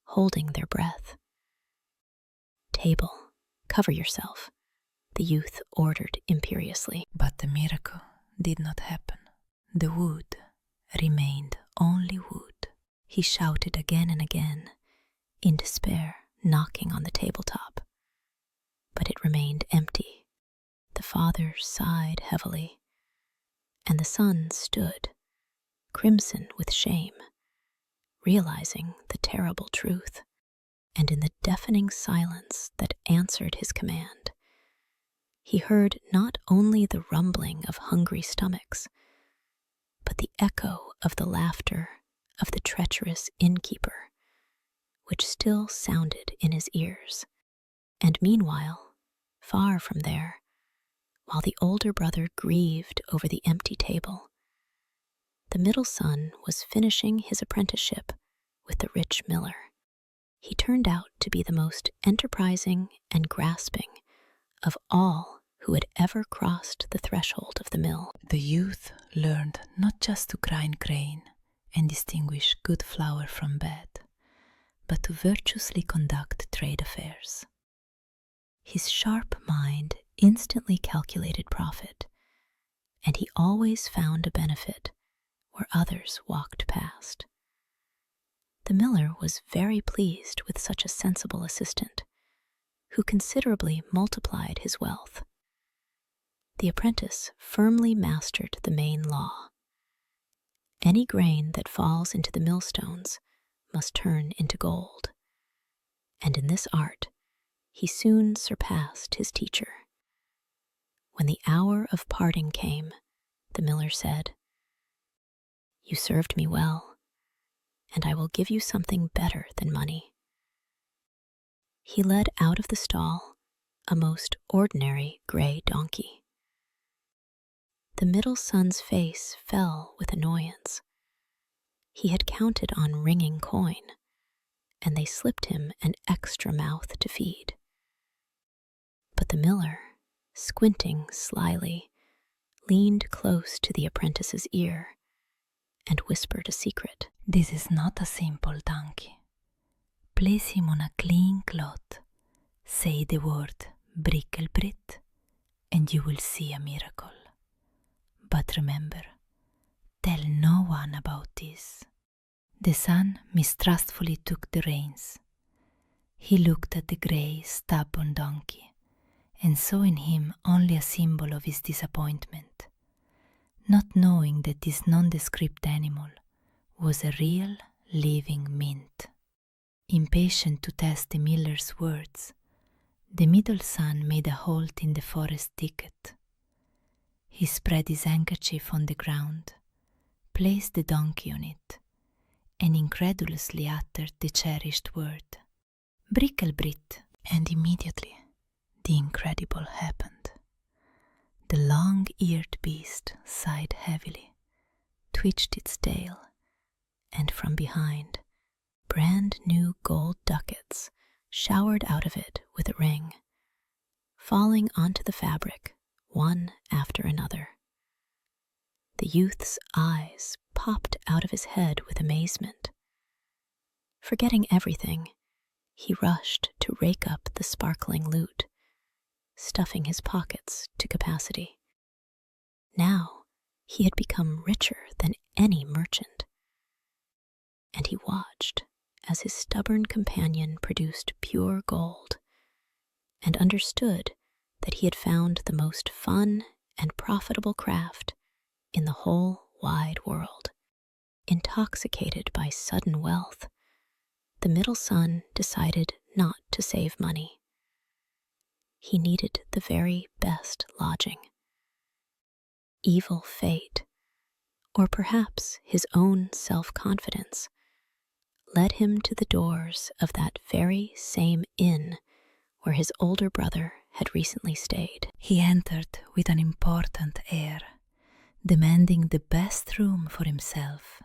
holding their breath. "Table, cover yourself," the youth ordered imperiously. But the miracle did not happen. The wood remained only wood. He shouted again and again, in despair, knocking on the tabletop. But it remained empty. The father sighed heavily, and the son stood, crimson with shame, realizing the terrible truth. And in the deafening silence that answered his command, he heard not only the rumbling of hungry stomachs, but the echo of the laughter of the treacherous innkeeper, which still sounded in his ears. And meanwhile, far from there, while the older brother grieved over the empty table, the middle son was finishing his apprenticeship with the rich miller. He turned out to be the most enterprising and grasping of all who had ever crossed the threshold of the mill. The youth learned not just to grind grain and distinguish good flour from bad, but to virtuously conduct trade affairs. His sharp mind instantly calculated profit, and he always found a benefit where others walked past. The miller was very pleased with such a sensible assistant, who considerably multiplied his wealth. The apprentice firmly mastered the main law. Any grain that falls into the millstones must turn into gold, and in this art he soon surpassed his teacher. When the hour of parting came, the miller said, "You served me well, and I will give you something better than money." He led out of the stall a most ordinary gray donkey. The middle son's face fell with annoyance. He had counted on ringing coin, and they slipped him an extra mouth to feed. But the miller, squinting slyly, leaned close to the apprentice's ear and whispered a secret. This is not a simple donkey. Place him on a clean cloth, say the word brickelbrit, and you will see a miracle. But remember, tell no one about this. The son mistrustfully took the reins. He looked at the grey, stubborn donkey and saw in him only a symbol of his disappointment, not knowing that this nondescript animal was a real, living mint. Impatient to test the miller's words, the middle son made a halt in the forest thicket. He spread his handkerchief on the ground, placed the donkey on it, and incredulously uttered the cherished word, brickelbrit, and immediately the incredible happened. The long-eared beast sighed heavily, twitched its tail, and from behind, brand new gold ducats showered out of it with a ring, falling onto the fabric one after another. The youth's eyes popped out of his head with amazement. Forgetting everything, he rushed to rake up the sparkling loot, stuffing his pockets to capacity. Now he had become richer than any merchant, and he watched as his stubborn companion produced pure gold, and understood that he had found the most fun and profitable craft in the whole wide world. Intoxicated by sudden wealth, the middle son decided not to save money. He needed the very best lodging. Evil fate, or perhaps his own self-confidence, led him to the doors of that very same inn where his older brother had recently stayed. He entered with an important air, demanding the best room for himself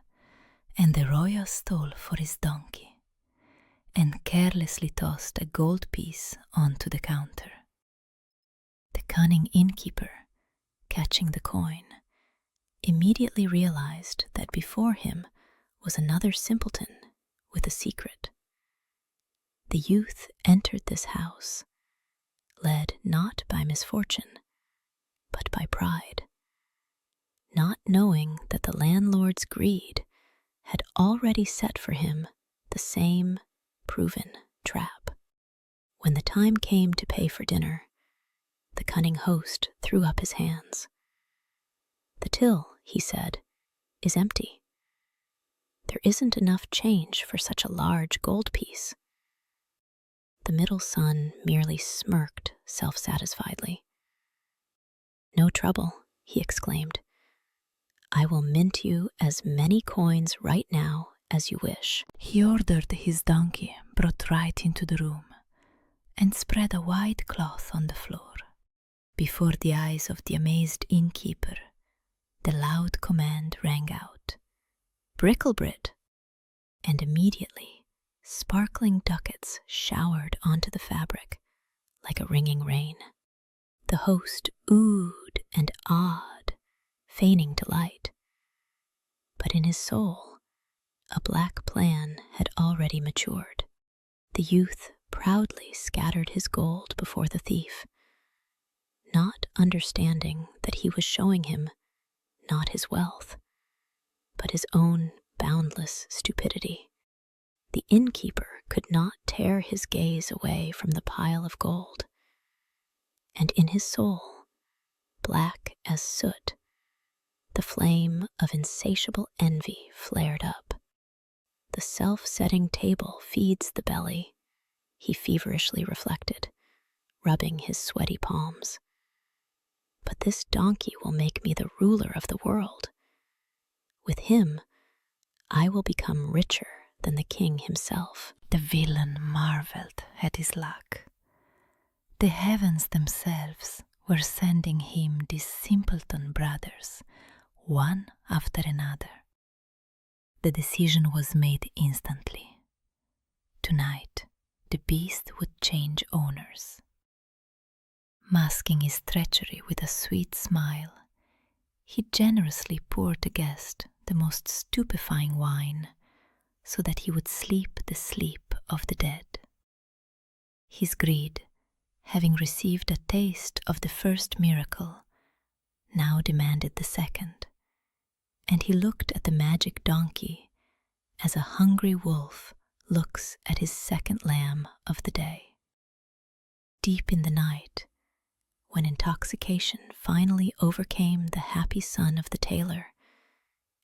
and the royal stall for his donkey, and carelessly tossed a gold piece onto the counter. The cunning innkeeper, catching the coin, immediately realized that before him was another simpleton with a secret. The youth entered this house, led not by misfortune, but by pride, not knowing that the landlord's greed had already set for him the same proven trap. When the time came to pay for dinner, the cunning host threw up his hands. "The till," he said, "is empty. There isn't enough change for such a large gold piece." The middle son merely smirked self-satisfiedly. "No trouble," he exclaimed. "I will mint you as many coins right now as you wish." He ordered his donkey brought right into the room and spread a wide cloth on the floor. Before the eyes of the amazed innkeeper, the loud command rang out, "Bricklebrit!" And immediately sparkling ducats showered onto the fabric like a ringing rain. The host oohed and awed, feigning delight. But in his soul, a black plan had already matured. The youth proudly scattered his gold before the thief, not understanding that he was showing him not his wealth, but his own boundless stupidity. The innkeeper could not tear his gaze away from the pile of gold, and in his soul, black as soot, the flame of insatiable envy flared up. The self-setting table feeds the belly, he feverishly reflected, rubbing his sweaty palms. But this donkey will make me the ruler of the world. With him, I will become richer than the king himself. The villain marveled at his luck. The heavens themselves were sending him these simpleton brothers, one after another. The decision was made instantly. Tonight, the beast would change owners. Masking his treachery with a sweet smile, he generously poured the guest the most stupefying wine, so that he would sleep the sleep of the dead. His greed, having received a taste of the first miracle, now demanded the second, and he looked at the magic donkey as a hungry wolf looks at his second lamb of the day. Deep in the night, when intoxication finally overcame the happy son of the tailor,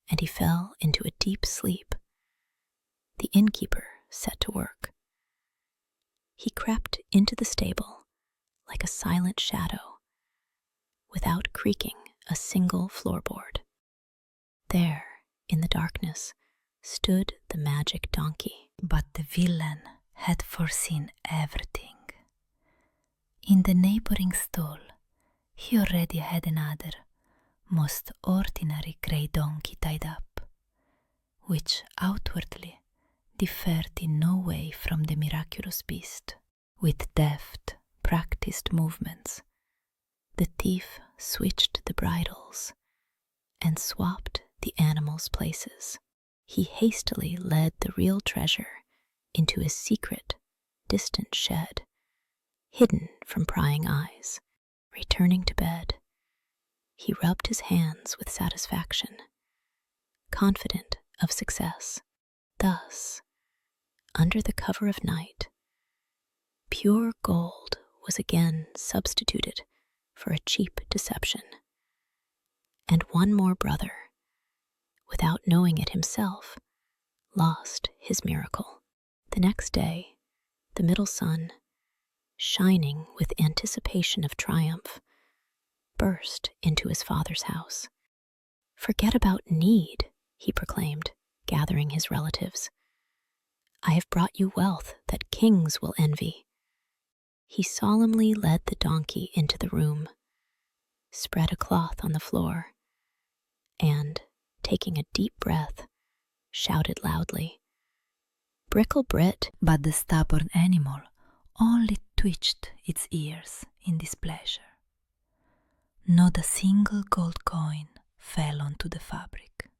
and he fell into a deep sleep, the innkeeper set to work. He crept into the stable like a silent shadow, without creaking a single floorboard. There, in the darkness, stood the magic donkey. But the villain had foreseen everything. In the neighboring stall, he already had another, most ordinary grey donkey tied up, which outwardly differed in no way from the miraculous beast. With deft, practiced movements, the thief switched the bridles and swapped the animals' places. He hastily led the real treasure into his secret, distant shed, hidden from prying eyes. Returning to bed, he rubbed his hands with satisfaction, confident of success. Thus, under the cover of night, pure gold was again substituted for a cheap deception. And one more brother, without knowing it himself, lost his miracle. The next day, the middle son, shining with anticipation of triumph, burst into his father's house. "Forget about need," he proclaimed, gathering his relatives. "I have brought you wealth that kings will envy." He solemnly led the donkey into the room, spread a cloth on the floor, and, taking a deep breath, shouted loudly, "Bricklebrit!" But the stubborn animal only twitched its ears in displeasure. Not a single gold coin fell onto the fabric.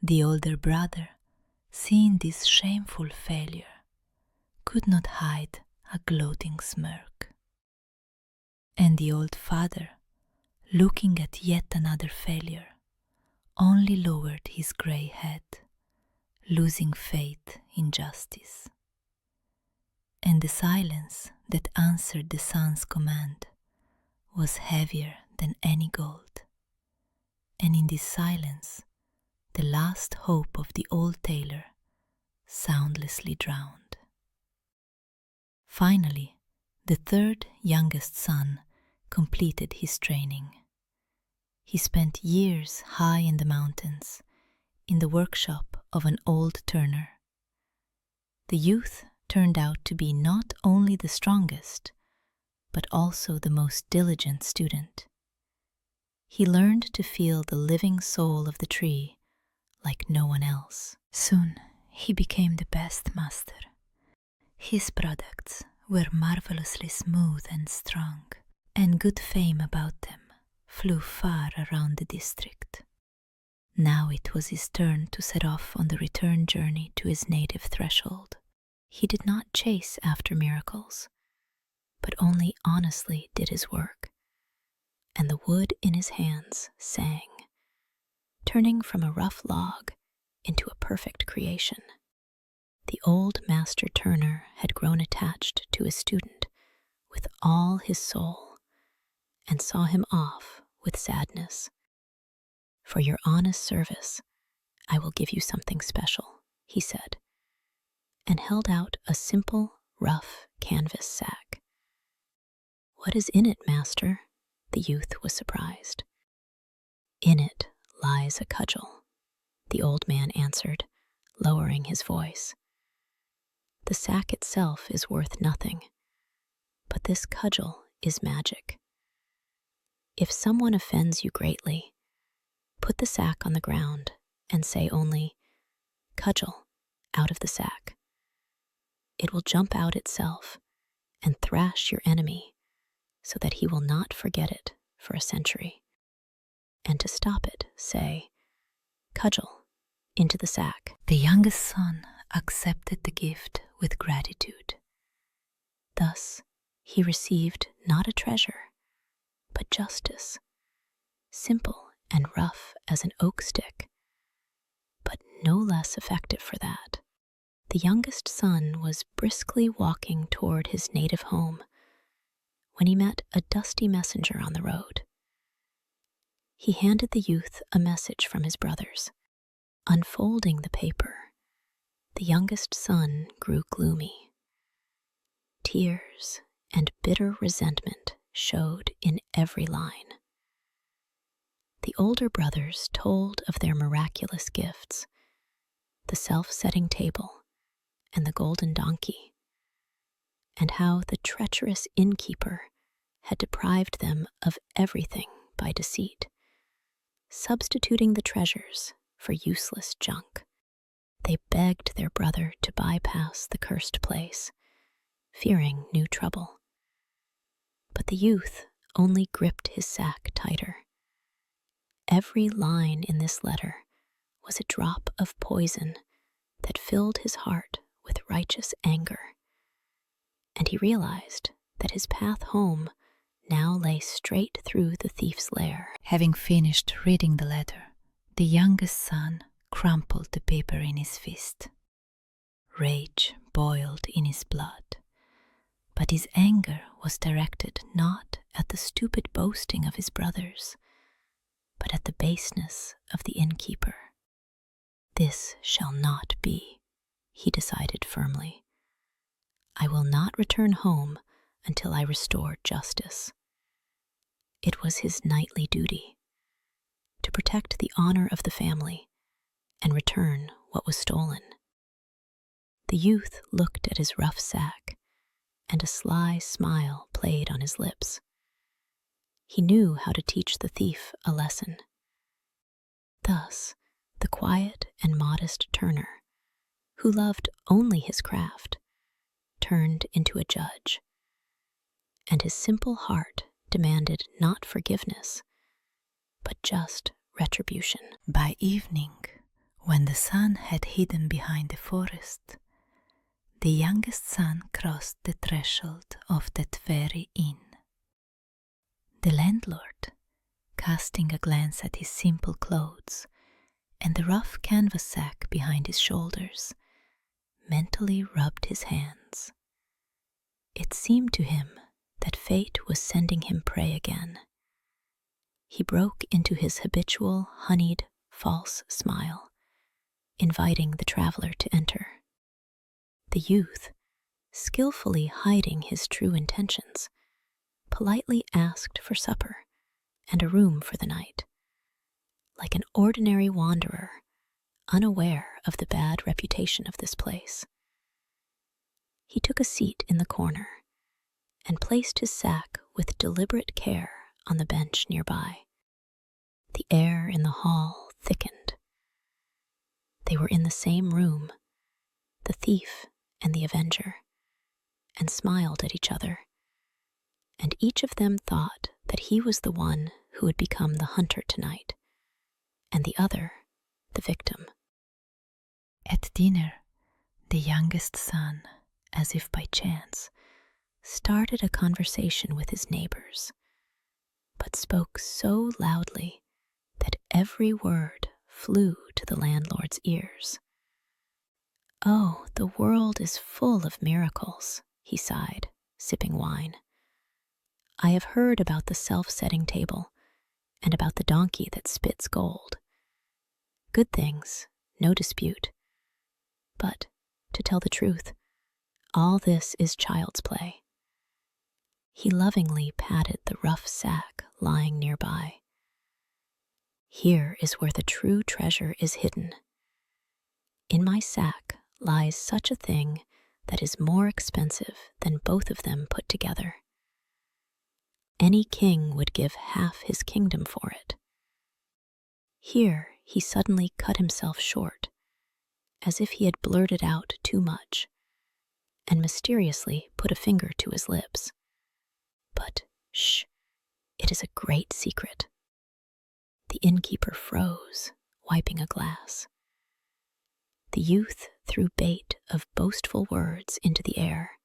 The older brother, seeing this shameful failure, could not hide a gloating smirk. And the old father, looking at yet another failure, only lowered his grey head, losing faith in justice. And the silence that answered the son's command was heavier than any gold. And in this silence, the last hope of the old tailor soundlessly drowned. Finally, the third youngest son completed his training. He spent years high in the mountains, in the workshop of an old turner. The youth turned out to be not only the strongest, but also the most diligent student. He learned to feel the living soul of the tree like no one else. Soon he became the best master. His products were marvelously smooth and strong, and good fame about them flew far around the district. Now it was his turn to set off on the return journey to his native threshold. He did not chase after miracles, but only honestly did his work, and the wood in his hands sang, turning from a rough log into a perfect creation. The old master turner had grown attached to his student with all his soul and saw him off with sadness. "For your honest service, I will give you something special," he said, and held out a simple, rough canvas sack. "What is in it, master?" The youth was surprised. "In it lies a cudgel," the old man answered, lowering his voice. "The sack itself is worth nothing, but this cudgel is magic. If someone offends you greatly, put the sack on the ground and say only, 'Cudgel, out of the sack.' It will jump out itself and thrash your enemy so that he will not forget it for a century. And to stop it, say, 'Cudgel, into the sack.'" The youngest son accepted the gift with gratitude. Thus, he received not a treasure, but justice, simple and rough as an oak stick, but no less effective for that. The youngest son was briskly walking toward his native home when he met a dusty messenger on the road. He handed the youth a message from his brothers. Unfolding the paper, the youngest son grew gloomy. Tears and bitter resentment showed in every line. The older brothers told of their miraculous gifts, the self-setting table and the golden donkey, and how the treacherous innkeeper had deprived them of everything by deceit, substituting the treasures for useless junk. They begged their brother to bypass the cursed place, fearing new trouble. But the youth only gripped his sack tighter. Every line in this letter was a drop of poison that filled his heart with righteous anger, and he realized that his path home now lay straight through the thief's lair. Having finished reading the letter, the youngest son crumpled the paper in his fist. Rage boiled in his blood, but his anger was directed not at the stupid boasting of his brothers, but at the baseness of the innkeeper. "This shall not be," he decided firmly. "I will not return home until I restore justice." It was his knightly duty to protect the honor of the family and return what was stolen. The youth looked at his rough sack, and a sly smile played on his lips. He knew how to teach the thief a lesson. Thus, the quiet and modest turner, who loved only his craft, turned into a judge, and his simple heart demanded not forgiveness, but just retribution. By evening, when the sun had hidden behind the forest, the youngest son crossed the threshold of that very inn. The landlord, casting a glance at his simple clothes and the rough canvas sack behind his shoulders, mentally rubbed his hands. It seemed to him that fate was sending him prey again. He broke into his habitual, honeyed, false smile, inviting the traveler to enter. The youth, skillfully hiding his true intentions, politely asked for supper and a room for the night. Like an ordinary wanderer, unaware of the bad reputation of this place. He took a seat in the corner and placed his sack with deliberate care on the bench nearby. The air in the hall thickened. They were in the same room, the thief and the avenger, and smiled at each other, and each of them thought that he was the one who would become the hunter tonight, and the other the victim. At dinner, the youngest son, as if by chance, started a conversation with his neighbors, but spoke so loudly that every word flew to the landlord's ears. "Oh, the world is full of miracles," he sighed, sipping wine. "I have heard about the self-setting table and about the donkey that spits gold. Good things, no dispute. But, to tell the truth, all this is child's play." He lovingly patted the rough sack lying nearby. "Here is where the true treasure is hidden. In my sack lies such a thing that is more expensive than both of them put together. Any king would give half his kingdom for it." Here he suddenly cut himself short, as if he had blurted out too much, and mysteriously put a finger to his lips. "But, shh, it is a great secret." The innkeeper froze, wiping a glass. The youth threw bait of boastful words into the air,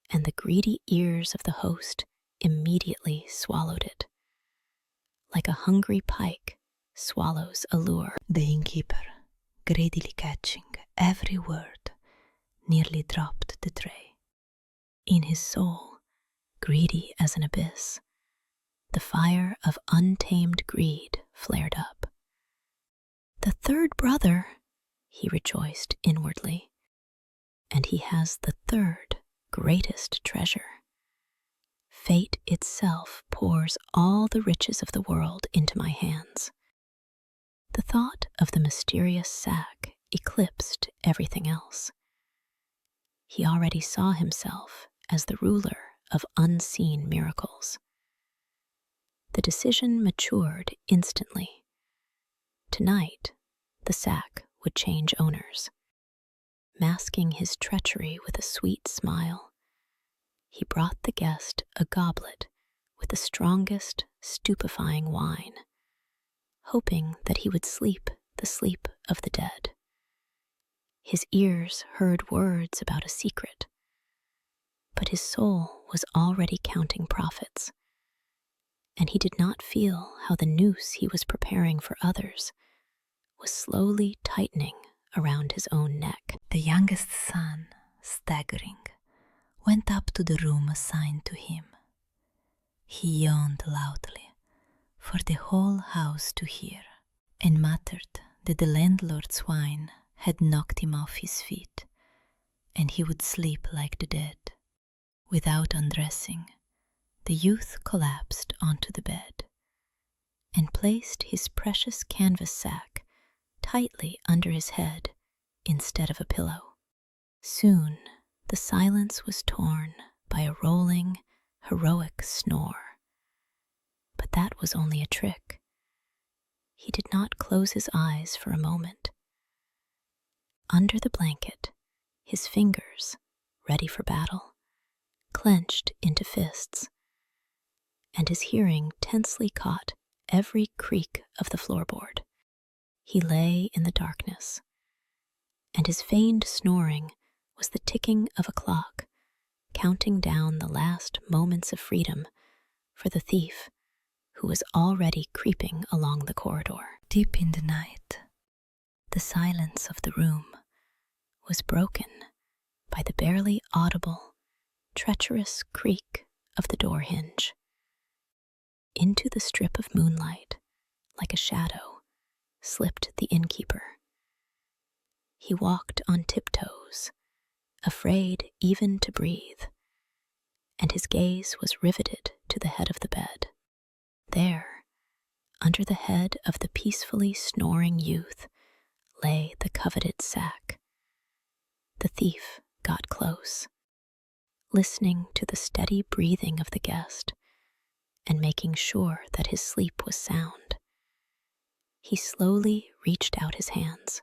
and the greedy ears of the host immediately swallowed it, like a hungry pike swallows a lure. The innkeeper, greedily catching every word, nearly dropped the tray. In his soul, greedy as an abyss, the fire of untamed greed flared up. "The third brother," he rejoiced inwardly, "and he has the third greatest treasure. Fate itself pours all the riches of the world into my hands." The thought of the mysterious sack eclipsed everything else. He already saw himself as the ruler of unseen miracles. The decision matured instantly. Tonight, the sack would change owners. Masking his treachery with a sweet smile, he brought the guest a goblet with the strongest, stupefying wine, hoping that he would sleep the sleep of the dead. His ears heard words about a secret, but his soul was already counting profits, and he did not feel how the noose he was preparing for others was slowly tightening around his own neck. The youngest son, staggering, went up to the room assigned to him. He yawned loudly, for the whole house to hear, and muttered that the landlord's wine had knocked him off his feet, and he would sleep like the dead. Without undressing, the youth collapsed onto the bed and placed his precious canvas sack tightly under his head instead of a pillow. Soon the silence was torn by a rolling, heroic snore. But that was only a trick. He did not close his eyes for a moment. Under the blanket, his fingers, ready for battle, clenched into fists, and his hearing tensely caught every creak of the floorboard. He lay in the darkness, and his feigned snoring was the ticking of a clock, counting down the last moments of freedom for the thief who was already creeping along the corridor. Deep in the night, the silence of the room was broken by the barely audible, treacherous creak of the door hinge. Into the strip of moonlight, like a shadow, slipped the innkeeper. He walked on tiptoes, afraid even to breathe, and his gaze was riveted to the head of the bed. There, under the head of the peacefully snoring youth, lay the coveted sack. The thief got close, listening to the steady breathing of the guest and making sure that his sleep was sound. He slowly reached out his hands.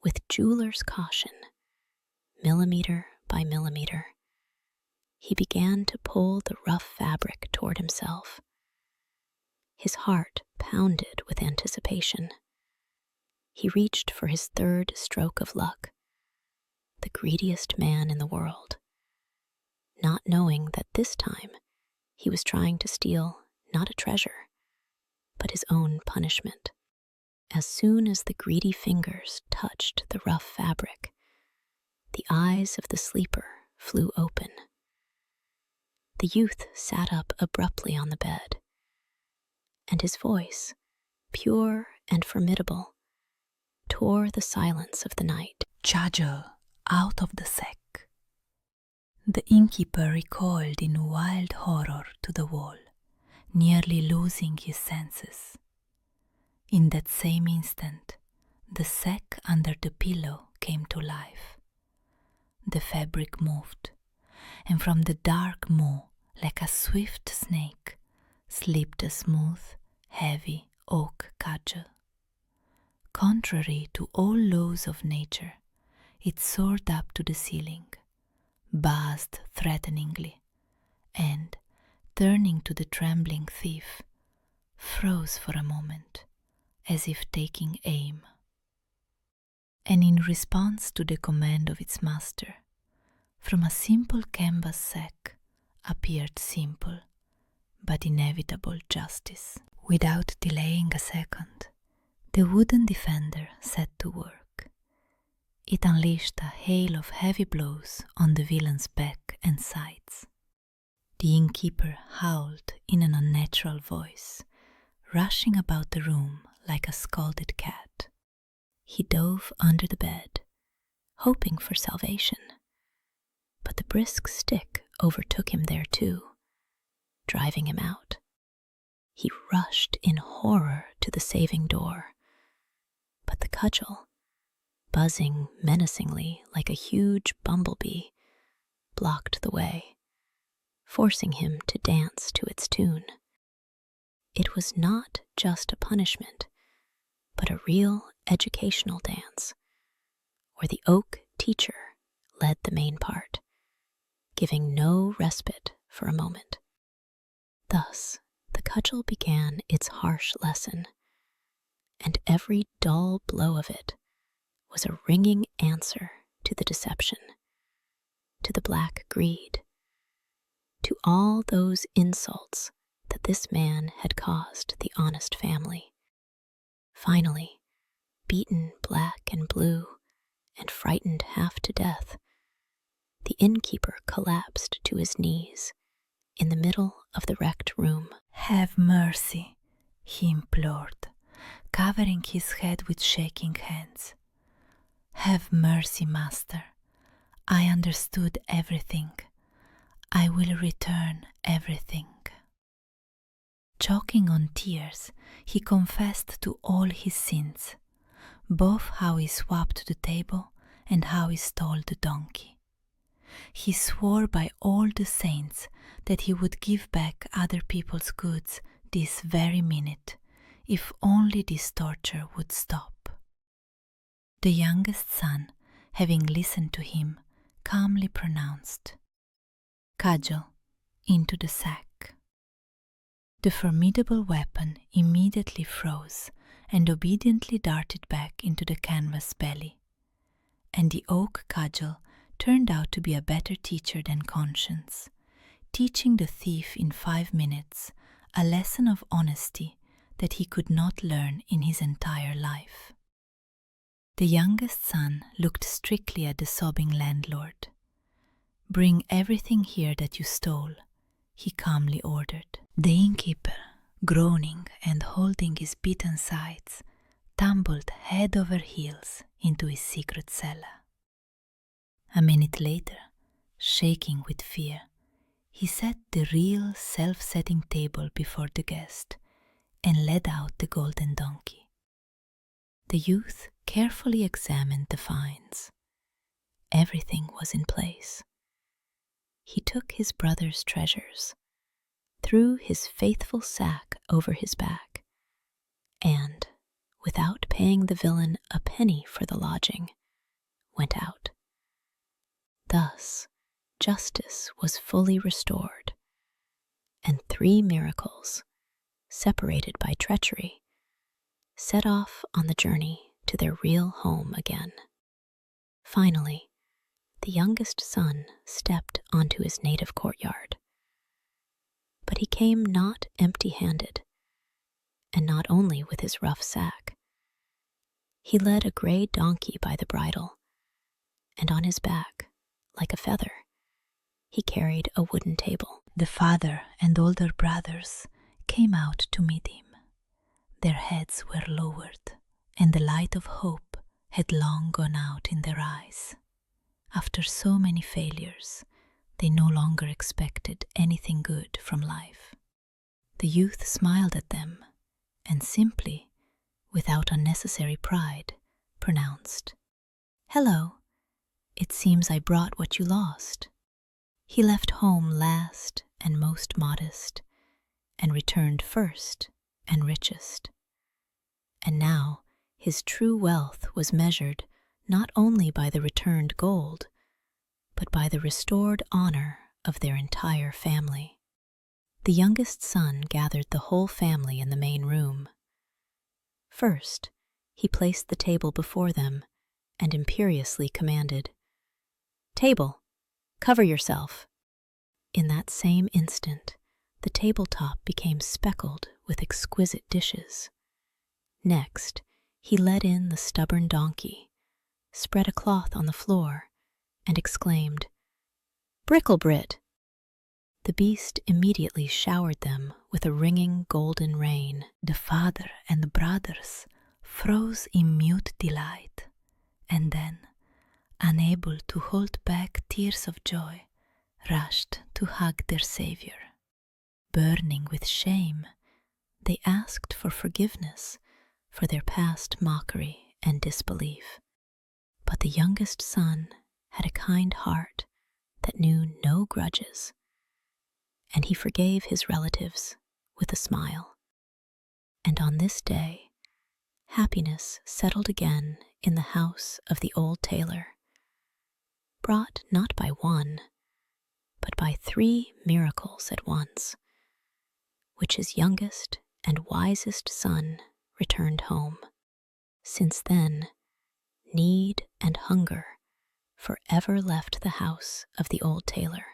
With jeweler's caution, millimeter by millimeter, he began to pull the rough fabric toward himself. His heart pounded with anticipation. He reached for his third stroke of luck, the greediest man in the world, not knowing that this time he was trying to steal not a treasure, but his own punishment. As soon as the greedy fingers touched the rough fabric, the eyes of the sleeper flew open. The youth sat up abruptly on the bed, and his voice, pure and formidable, tore the silence of the night. Cudgel, out of the sack. The innkeeper recoiled in wild horror to the wall, nearly losing his senses. In that same instant, the sack under the pillow came to life. The fabric moved, and from the dark maw, like a swift snake, slipped a smooth, heavy oak cudgel. Contrary to all laws of nature, it soared up to the ceiling, buzzed threateningly, and, turning to the trembling thief, froze for a moment, as if taking aim. And in response to the command of its master, from a simple canvas sack appeared simple but inevitable justice. Without delaying a second, the wooden defender set to work. It unleashed a hail of heavy blows on the villain's back and sides. The innkeeper howled in an unnatural voice, rushing about the room like a scalded cat. He dove under the bed, hoping for salvation, but the brisk stick overtook him there too, driving him out. He rushed in horror to the saving door, but the cudgel, buzzing menacingly like a huge bumblebee, blocked the way, forcing him to dance to its tune. It was not just a punishment, but a real educational dance, where the oak teacher led the main part, giving no respite for a moment. Thus, the cudgel began its harsh lesson, and every dull blow of it was a ringing answer to the deception, to the black greed, to all those insults that this man had caused the honest family. Finally, beaten black and blue and frightened half to death, the innkeeper collapsed to his knees in the middle of the wrecked room. "Have mercy," he implored, covering his head with shaking hands. "Have mercy, master. I understood everything. I will return everything." Choking on tears, he confessed to all his sins, both how he swapped the table and how he stole the donkey. He swore by all the saints that he would give back other people's goods this very minute, if only this torture would stop. The youngest son, having listened to him, calmly pronounced, "Cudgel, into the sack." The formidable weapon immediately froze and obediently darted back into the canvas belly, and the oak cudgel turned out to be a better teacher than conscience, teaching the thief in 5 minutes a lesson of honesty that he could not learn in his entire life. The youngest son looked strictly at the sobbing landlord. "Bring everything here that you stole," he calmly ordered. The innkeeper, groaning and holding his beaten sides, tumbled head over heels into his secret cellar. A minute later, shaking with fear, he set the real self-setting table before the guest and led out the golden donkey. The youth carefully examined the finds. Everything was in place. He took his brother's treasures, threw his faithful sack over his back, and, without paying the villain a penny for the lodging, went out. Thus, justice was fully restored, and 3 miracles, separated by treachery, set off on the journey to their real home again. Finally, the youngest son stepped onto his native courtyard. But he came not empty-handed, and not only with his rough sack. He led a gray donkey by the bridle, and on his back, like a feather, he carried a wooden table. The father and older brothers came out to meet him. Their heads were lowered, and the light of hope had long gone out in their eyes. After so many failures, they no longer expected anything good from life. The youth smiled at them and simply, without unnecessary pride, pronounced, "Hello, it seems I brought what you lost." He left home last and most modest, and returned first and richest. And now his true wealth was measured not only by the returned gold, but by the restored honor of their entire family. The youngest son gathered the whole family in the main room. First, he placed the table before them and imperiously commanded, "Table, cover yourself." In that same instant, the tabletop became speckled with exquisite dishes. Next, he led in the stubborn donkey, spread a cloth on the floor, and exclaimed, "Bricklebrit!" The beast immediately showered them with a ringing golden rain. The father and the brothers froze in mute delight, and then, unable to hold back tears of joy, rushed to hug their savior. Burning with shame, they asked for forgiveness for their past mockery and disbelief. But the youngest son had a kind heart that knew no grudges, and he forgave his relatives with a smile. And on this day, happiness settled again in the house of the old tailor, brought not by one, but by 3 miracles at once, which his youngest and wisest son returned home. Since then, need and hunger forever left the house of the old tailor.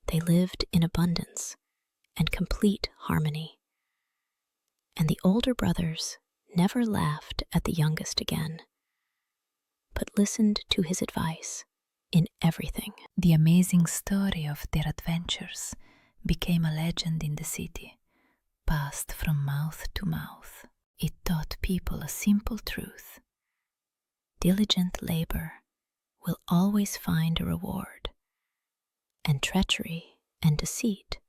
They lived in abundance and complete harmony, and the older brothers never laughed at the youngest again, but listened to his advice in everything. The amazing story of their adventures became a legend in the city, passed from mouth to mouth. It taught people a simple truth: diligent labor will always find a reward, and treachery and deceit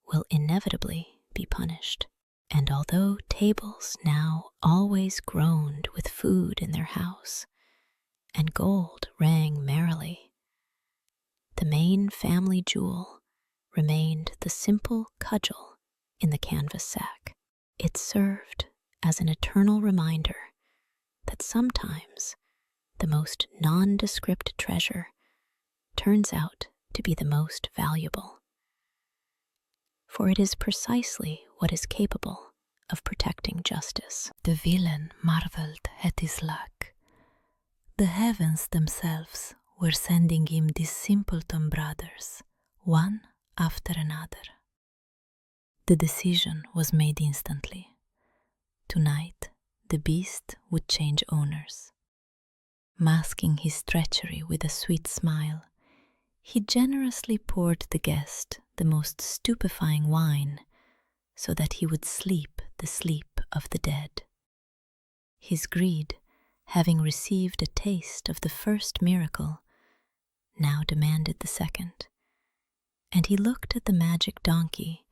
will inevitably be punished. And although tables now always groaned with food in their house, and gold rang merrily, the main family jewel remained the simple cudgel in the canvas sack. It served as an eternal reminder that sometimes the most nondescript treasure turns out to be the most valuable. For it is precisely what is capable of protecting justice. The villain marveled at his luck. The heavens themselves were sending him these simpleton brothers, one after another. The decision was made instantly. Tonight, the beast would change owners. Masking his treachery with a sweet smile, he generously poured the guest the most stupefying wine, so that he would sleep the sleep of the dead. His greed, having received a taste of the first miracle, now demanded the second, and he looked at the magic donkey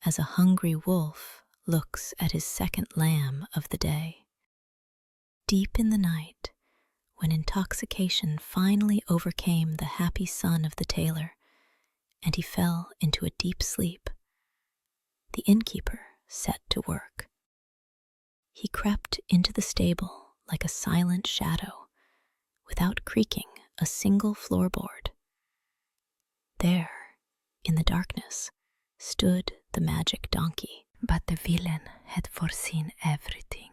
as a hungry wolf looks at his second lamb of the day. deep in the night, when intoxication finally overcame the happy son of the tailor, and he fell into a deep sleep, the innkeeper set to work. He crept into the stable like a silent shadow, without creaking a single floorboard. There, in the darkness, stood the magic donkey. But the villain had foreseen everything.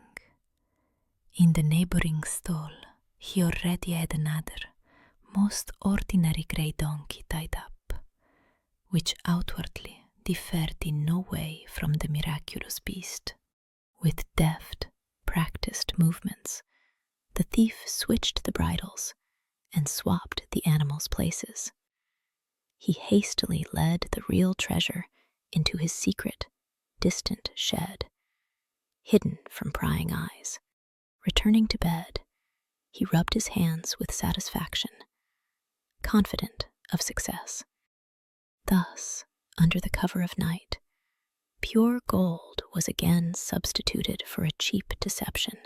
In the neighboring stall, he already had another, most ordinary grey donkey tied up, which outwardly differed in no way from the miraculous beast. With deft, practiced movements, the thief switched the bridles and swapped the animals' places. He hastily led the real treasure into his secret, distant shed, hidden from prying eyes. Returning to bed, he rubbed his hands with satisfaction, confident of success. Thus, under the cover of night, pure gold was again substituted for a cheap deception,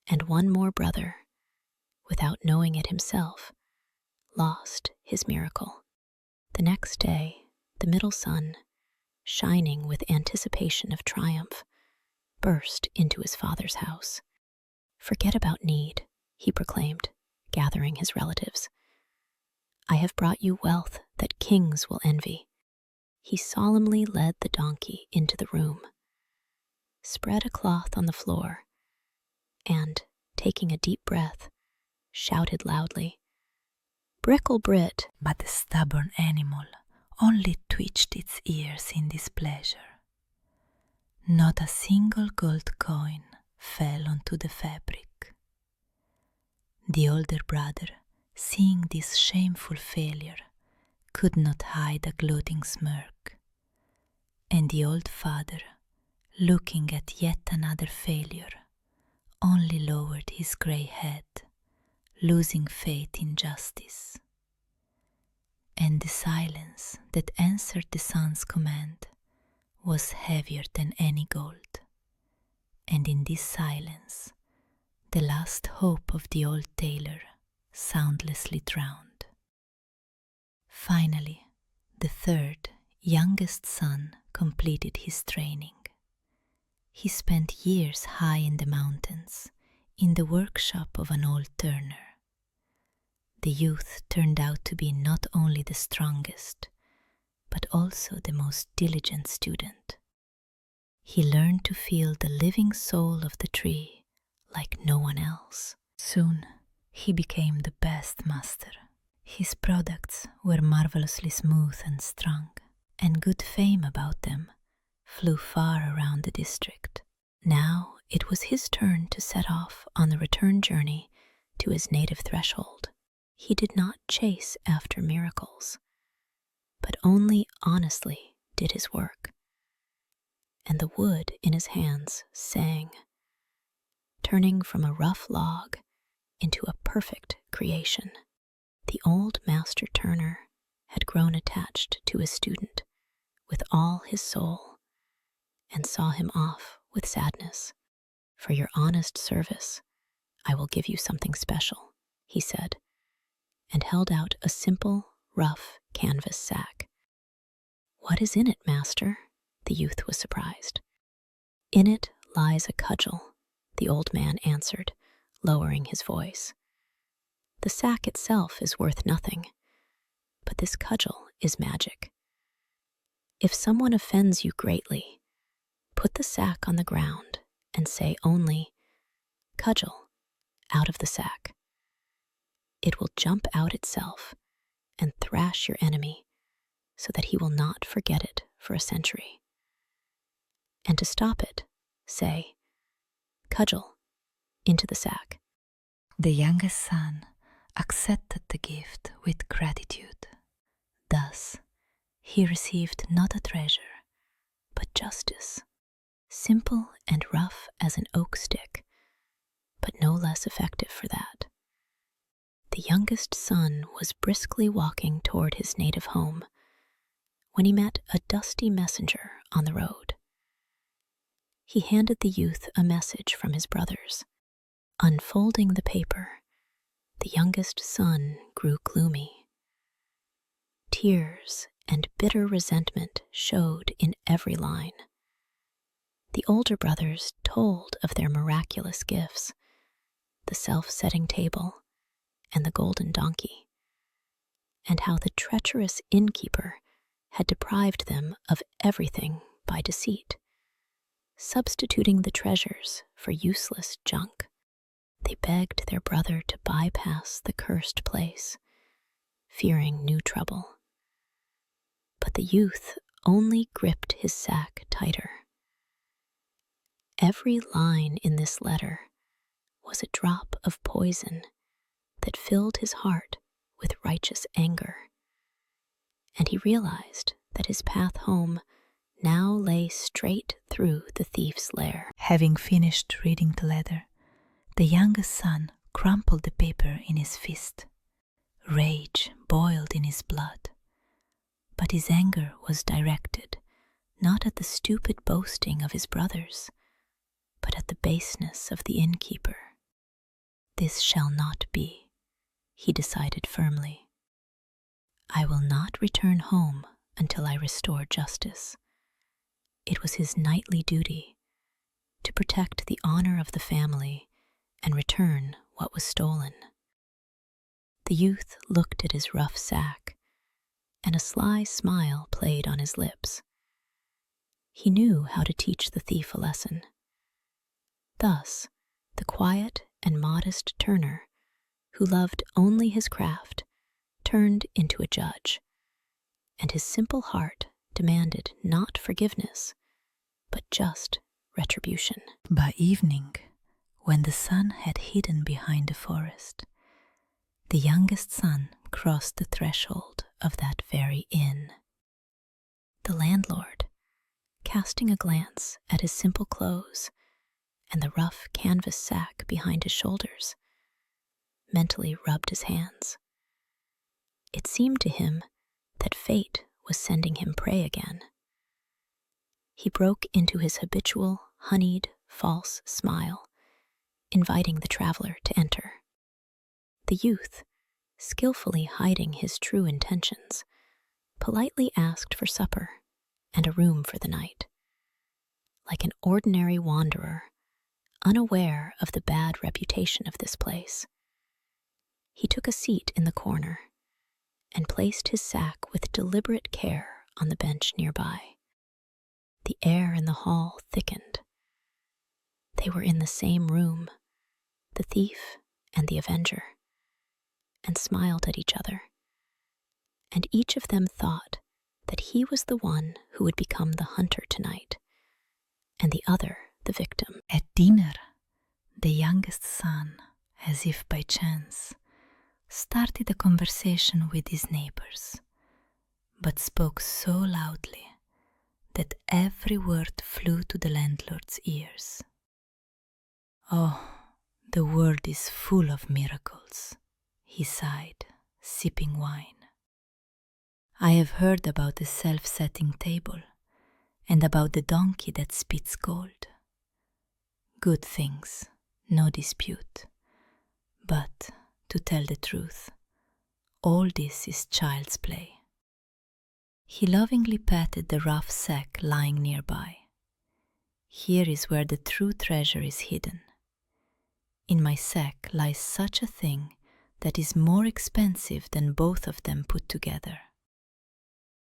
and one more brother, without knowing it himself, lost his miracle. The next day, the middle son, shining with anticipation of triumph, burst into his father's house. "Forget about need," he proclaimed, gathering his relatives. "I have brought you wealth that kings will envy." He solemnly led the donkey into the room, spread a cloth on the floor, and, taking a deep breath, shouted loudly, "Brickle-Brit!" But the stubborn animal only twitched its ears in displeasure. Not a single gold coin fell onto the fabric. The older brother, seeing this shameful failure, could not hide a gloating smirk, and the old father, looking at yet another failure, only lowered his grey head, losing faith in justice. And the silence that answered the son's command was heavier than any gold, and in this silence the last hope of the old tailor soundlessly drowned. Finally, the third, youngest son completed his training. He spent years high in the mountains, in the workshop of an old turner. The youth turned out to be not only the strongest, but also the most diligent student. He learned to feel the living soul of the tree like no one else. Soon, he became the best master. His products were marvelously smooth and strong, and good fame about them flew far around the district. Now it was his turn to set off on the return journey to his native threshold. He did not chase after miracles, but only honestly did his work. And the wood in his hands sang, turning from a rough log into a perfect creation. The old master turner had grown attached to his student with all his soul, and saw him off with sadness. "For your honest service, I will give you something special," he said, and held out a simple, rough canvas sack. "What is in it, master?" The youth was surprised. "In it lies a cudgel," the old man answered, lowering his voice. "The sack itself is worth nothing, but this cudgel is magic. If someone offends you greatly, put the sack on the ground and say only, 'Cudgel,' out of the sack. It will jump out itself and thrash your enemy so that he will not forget it for a century. And to stop it, say, 'Cudgel,' into the sack." The youngest son accepted the gift with gratitude. Thus, he received not a treasure, but justice, simple and rough as an oak stick, but no less effective for that. The youngest son was briskly walking toward his native home when he met a dusty messenger on the road. He handed the youth a message from his brothers. Unfolding the paper, the youngest son grew gloomy. Tears and bitter resentment showed in every line. The older brothers told of their miraculous gifts, the self-setting table and the golden donkey, and how the treacherous innkeeper had deprived them of everything by deceit, substituting the treasures for useless junk. They begged their brother to bypass the cursed place, fearing new trouble. But the youth only gripped his sack tighter. Every line in this letter was a drop of poison that filled his heart with righteous anger, and he realized that his path home now lay straight through the thief's lair. Having finished reading the letter, the youngest son crumpled the paper in his fist. Rage boiled in his blood, but his anger was directed not at the stupid boasting of his brothers, but at the baseness of the innkeeper. This shall not be, he decided firmly. I will not return home until I restore justice. It was his knightly duty to protect the honor of the family and return what was stolen. The youth looked at his rough sack, and a sly smile played on his lips. He knew how to teach the thief a lesson. Thus, the quiet and modest Turner, who loved only his craft, turned into a judge, and his simple heart demanded not forgiveness, but just retribution. By evening, when the sun had hidden behind the forest, the youngest son crossed the threshold of that very inn. The landlord, casting a glance at his simple clothes and the rough canvas sack behind his shoulders, mentally rubbed his hands. It seemed to him that fate was sending him prey again. He broke into his habitual, honeyed, false smile, inviting the traveler to enter. The youth, skillfully hiding his true intentions, politely asked for supper and a room for the night. Like an ordinary wanderer, unaware of the bad reputation of this place, he took a seat in the corner and placed his sack with deliberate care on the bench nearby. The air in the hall thickened. They were in the same room, the thief and the avenger, and smiled at each other. And each of them thought that he was the one who would become the hunter tonight, and the other the victim. At dinner, the youngest son, as if by chance, started a conversation with his neighbors, but spoke so loudly that every word flew to the landlord's ears. Oh, the world is full of miracles, he sighed, sipping wine. I have heard about the self-setting table and about the donkey that spits gold. Good things, no dispute. But, to tell the truth, all this is child's play. He lovingly patted the rough sack lying nearby. Here is where the true treasure is hidden. In my sack lies such a thing that is more expensive than both of them put together.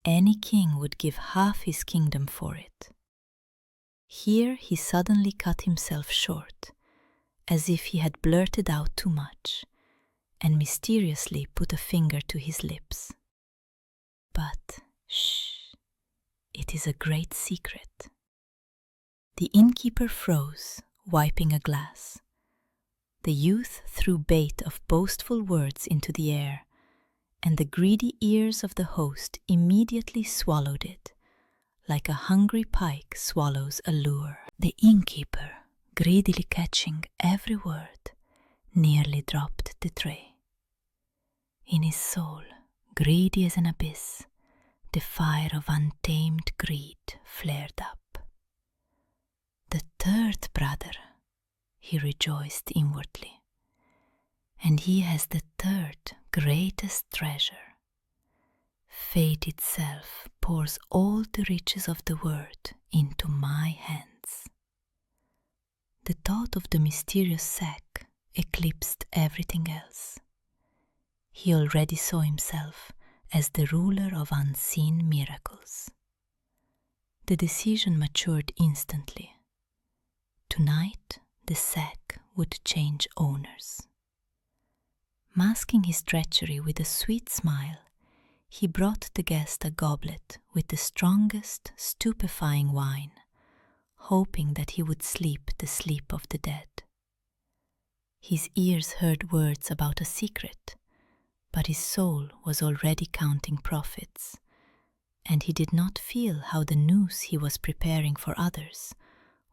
Any king would give half his kingdom for it. Here he suddenly cut himself short, as if he had blurted out too much, and mysteriously put a finger to his lips. But, shh, it is a great secret. The innkeeper froze, wiping a glass. The youth threw bait of boastful words into the air, and the greedy ears of the host immediately swallowed it, like a hungry pike swallows a lure. The innkeeper, greedily catching every word, nearly dropped the tray. In his soul, greedy as an abyss, the fire of untamed greed flared up. The third brother, he rejoiced inwardly. And he has the third greatest treasure. Fate itself pours all the riches of the world into my hands. The thought of the mysterious sack eclipsed everything else. He already saw himself as the ruler of unseen miracles. The decision matured instantly. Tonight, the sack would change owners. Masking his treachery with a sweet smile, he brought the guest a goblet with the strongest, stupefying wine, hoping that he would sleep the sleep of the dead. His ears heard words about a secret, but his soul was already counting profits, and he did not feel how the noose he was preparing for others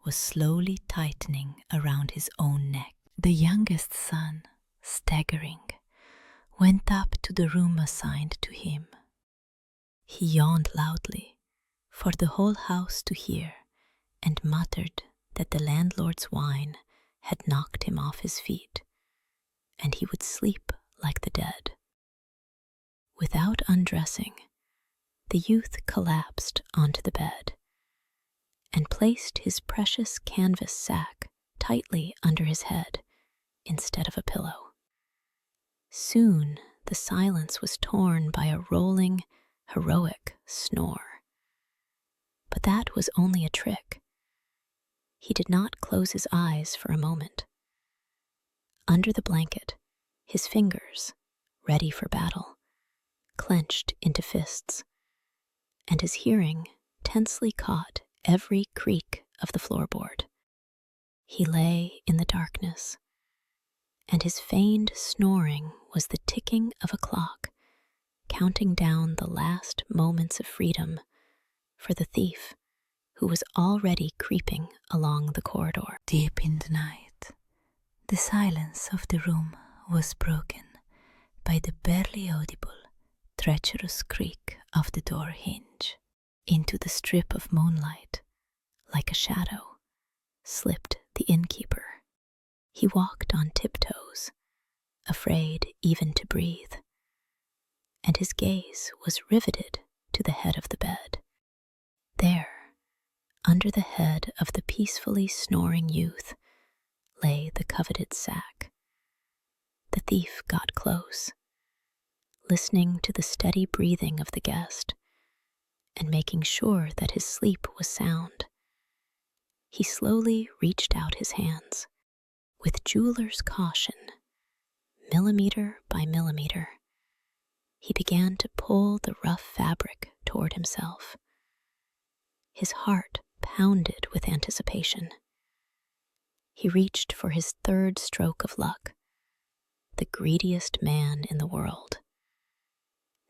was slowly tightening around his own neck. The youngest son, staggering, went up to the room assigned to him. He yawned loudly for the whole house to hear and muttered that the landlord's wine had knocked him off his feet, and he would sleep like the dead. Without undressing, the youth collapsed onto the bed and placed his precious canvas sack tightly under his head instead of a pillow. Soon the silence was torn by a rolling, heroic snore. But that was only a trick. He did not close his eyes for a moment. Under the blanket, his fingers, ready for battle, clenched into fists, and his hearing tensely caught every creak of the floorboard. He lay in the darkness, and his feigned snoring was the ticking of a clock, counting down the last moments of freedom for the thief who was already creeping along the corridor. Deep in the night, the silence of the room was broken by the barely audible, treacherous creak of the door hinge. Into the strip of moonlight, like a shadow, slipped the innkeeper. He walked on tiptoes, afraid even to breathe, and his gaze was riveted to the head of the bed. There, under the head of the peacefully snoring youth, lay the coveted sack. The thief got close, listening to the steady breathing of the guest and making sure that his sleep was sound. He slowly reached out his hands. With jeweler's caution, millimeter by millimeter, he began to pull the rough fabric toward himself. His heart pounded with anticipation. He reached for his third stroke of luck, the greediest man in the world,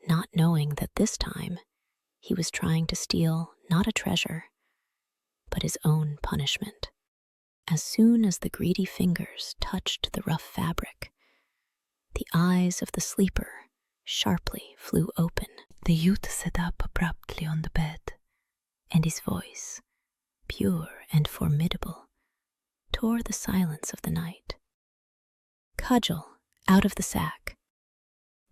not knowing that this time he was trying to steal not a treasure, but his own punishment. As soon as the greedy fingers touched the rough fabric, the eyes of the sleeper sharply flew open. The youth sat up abruptly on the bed, and his voice, pure and formidable, tore the silence of the night. Cudgel, out of the sack.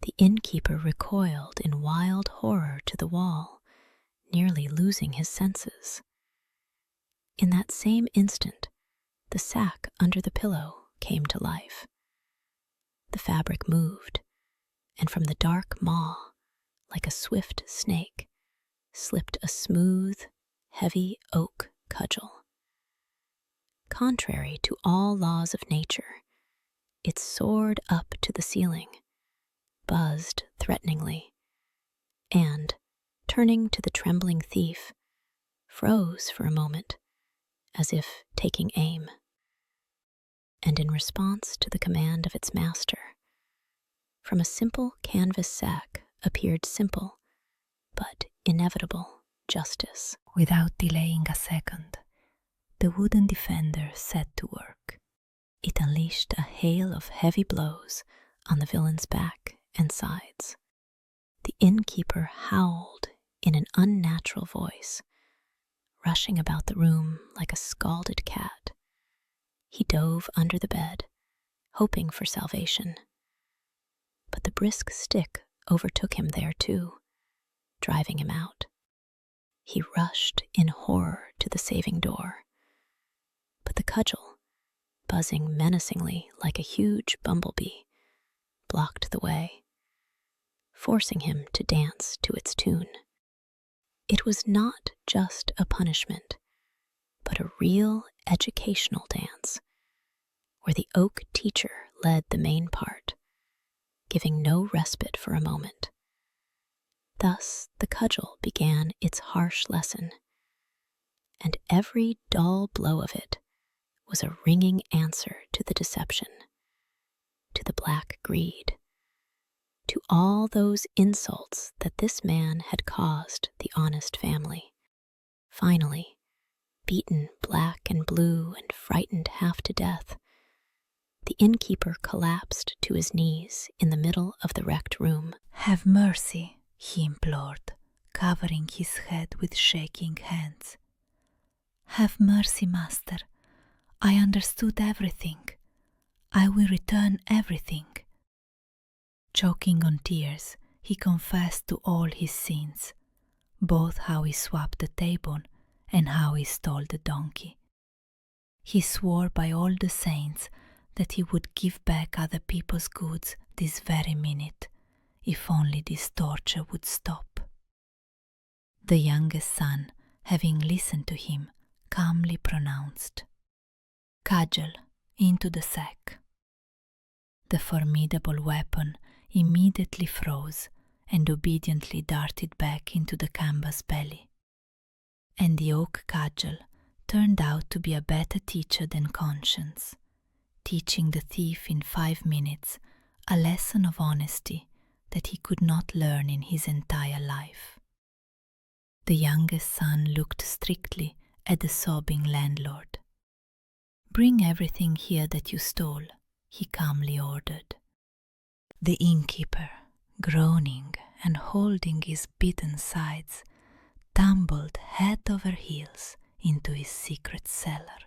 The innkeeper recoiled in wild horror to the wall, nearly losing his senses. In that same instant, the sack under the pillow came to life. The fabric moved, and from the dark maw, like a swift snake, slipped a smooth, heavy oak cudgel. Contrary to all laws of nature, it soared up to the ceiling, buzzed threateningly, and, turning to the trembling thief, froze for a moment, as if taking aim. And in response to the command of its master, from a simple canvas sack appeared simple, but inevitable justice. Without delaying a second, the wooden defender set to work. It unleashed a hail of heavy blows on the villain's back and sides. The innkeeper howled in an unnatural voice, rushing about the room like a scalded cat. He dove under the bed, hoping for salvation. But the brisk stick overtook him there too, driving him out. He rushed in horror to the saving door, but the cudgel, buzzing menacingly like a huge bumblebee, blocked the way, forcing him to dance to its tune. It was not just a punishment, but a real educational dance, where the oak teacher led the main part, giving no respite for a moment. Thus the cudgel began its harsh lesson, and every dull blow of it was a ringing answer to the deception, to the black greed, to all those insults that this man had caused the honest family. Finally, beaten black and blue and frightened half to death, the innkeeper collapsed to his knees in the middle of the wrecked room. "Have mercy," he implored, covering his head with shaking hands. "Have mercy, master. I understood everything. I will return everything." Choking on tears, he confessed to all his sins, both how he swapped the table and how he stole the donkey. He swore by all the saints that he would give back other people's goods this very minute, if only this torture would stop. The youngest son, having listened to him, calmly pronounced, "Cudgel, into the sack." The formidable weapon immediately froze and obediently darted back into the canvas belly. And the oak cudgel turned out to be a better teacher than conscience, teaching the thief in 5 minutes a lesson of honesty that he could not learn in his entire life. The youngest son looked strictly at the sobbing landlord. "Bring everything here that you stole," he calmly ordered. The innkeeper, groaning and holding his beaten sides, tumbled head over heels into his secret cellar.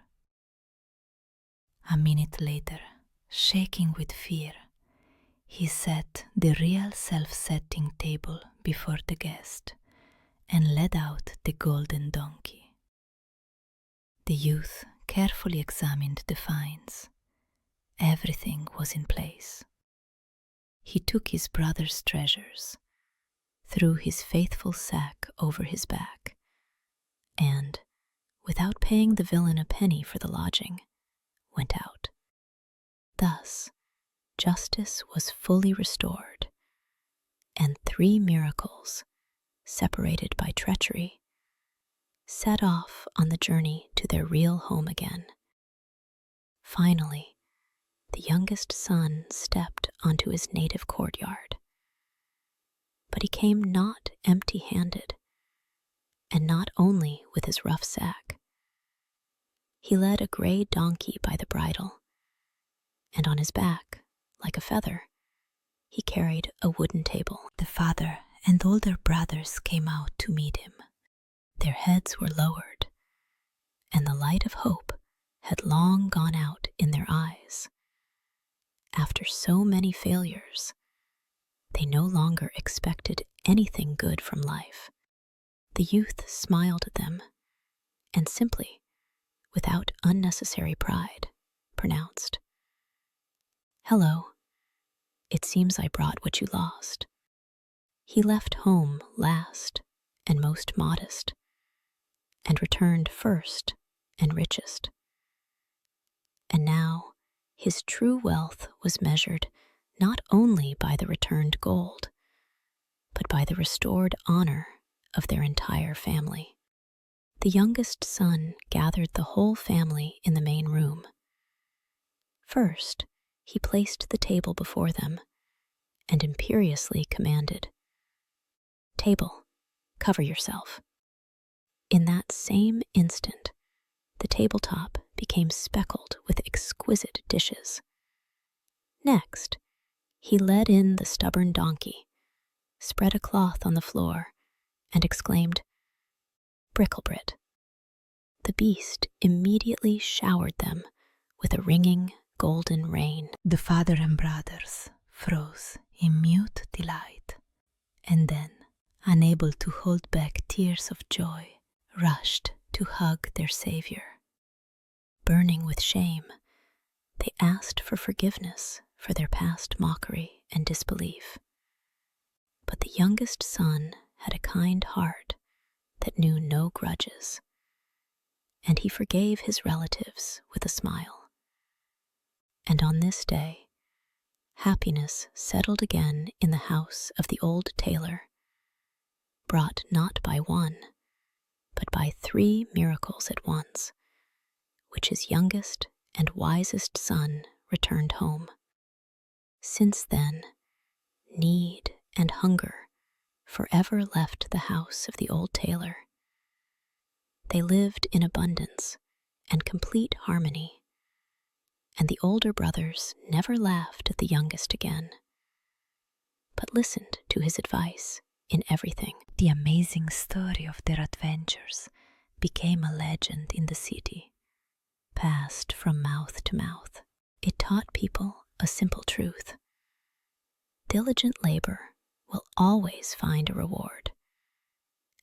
A minute later, shaking with fear, he set the real self-setting table before the guest and led out the golden donkey. The youth carefully examined the finds. Everything was in place. He took his brother's treasures, threw his faithful sack over his back, and, without paying the villain a penny for the lodging, went out. Thus, justice was fully restored, and 3 miracles, separated by treachery, set off on the journey to their real home again. Finally, the youngest son stepped onto his native courtyard. But he came not empty-handed, and not only with his rough sack. He led a gray donkey by the bridle, and on his back, like a feather, he carried a wooden table. The father and older brothers came out to meet him. Their heads were lowered, and the light of hope had long gone out in their eyes. After so many failures, they no longer expected anything good from life. The youth smiled at them and simply, without unnecessary pride, pronounced, "Hello, it seems I brought what you lost." He left home last and most modest, and returned first and richest. And now his true wealth was measured not only by the returned gold, but by the restored honor of their entire family. The youngest son gathered the whole family in the main room. First, he placed the table before them and imperiously commanded, "Table, cover yourself." In that same instant, the tabletop became speckled with exquisite dishes. Next, he led in the stubborn donkey, spread a cloth on the floor, and exclaimed, "Bricklebrit." The beast immediately showered them with a ringing golden rain. The father and brothers froze in mute delight, and then, unable to hold back tears of joy, rushed to hug their savior. Burning with shame, they asked for forgiveness for their past mockery and disbelief. But the youngest son had a kind heart that knew no grudges, and he forgave his relatives with a smile. And on this day, happiness settled again in the house of the old tailor, brought not by one, but by 3 miracles at once, which his youngest and wisest son returned home. Since then, need and hunger forever left the house of the old tailor. They lived in abundance and complete harmony, and the older brothers never laughed at the youngest again, but listened to his advice in everything. The amazing story of their adventures became a legend in the city, passed from mouth to mouth. It taught people a simple truth. Diligent labor will always find a reward,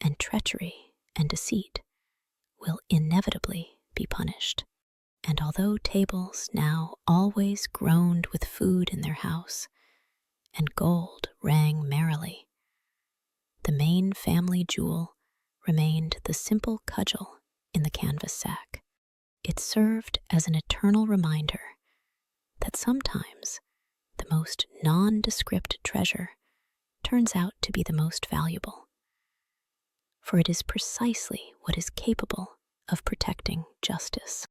and treachery and deceit will inevitably be punished. And although tables now always groaned with food in their house, and gold rang merrily, the main family jewel remained the simple cudgel in the canvas sack. It served as an eternal reminder that sometimes the most nondescript treasure turns out to be the most valuable, for it is precisely what is capable of protecting justice.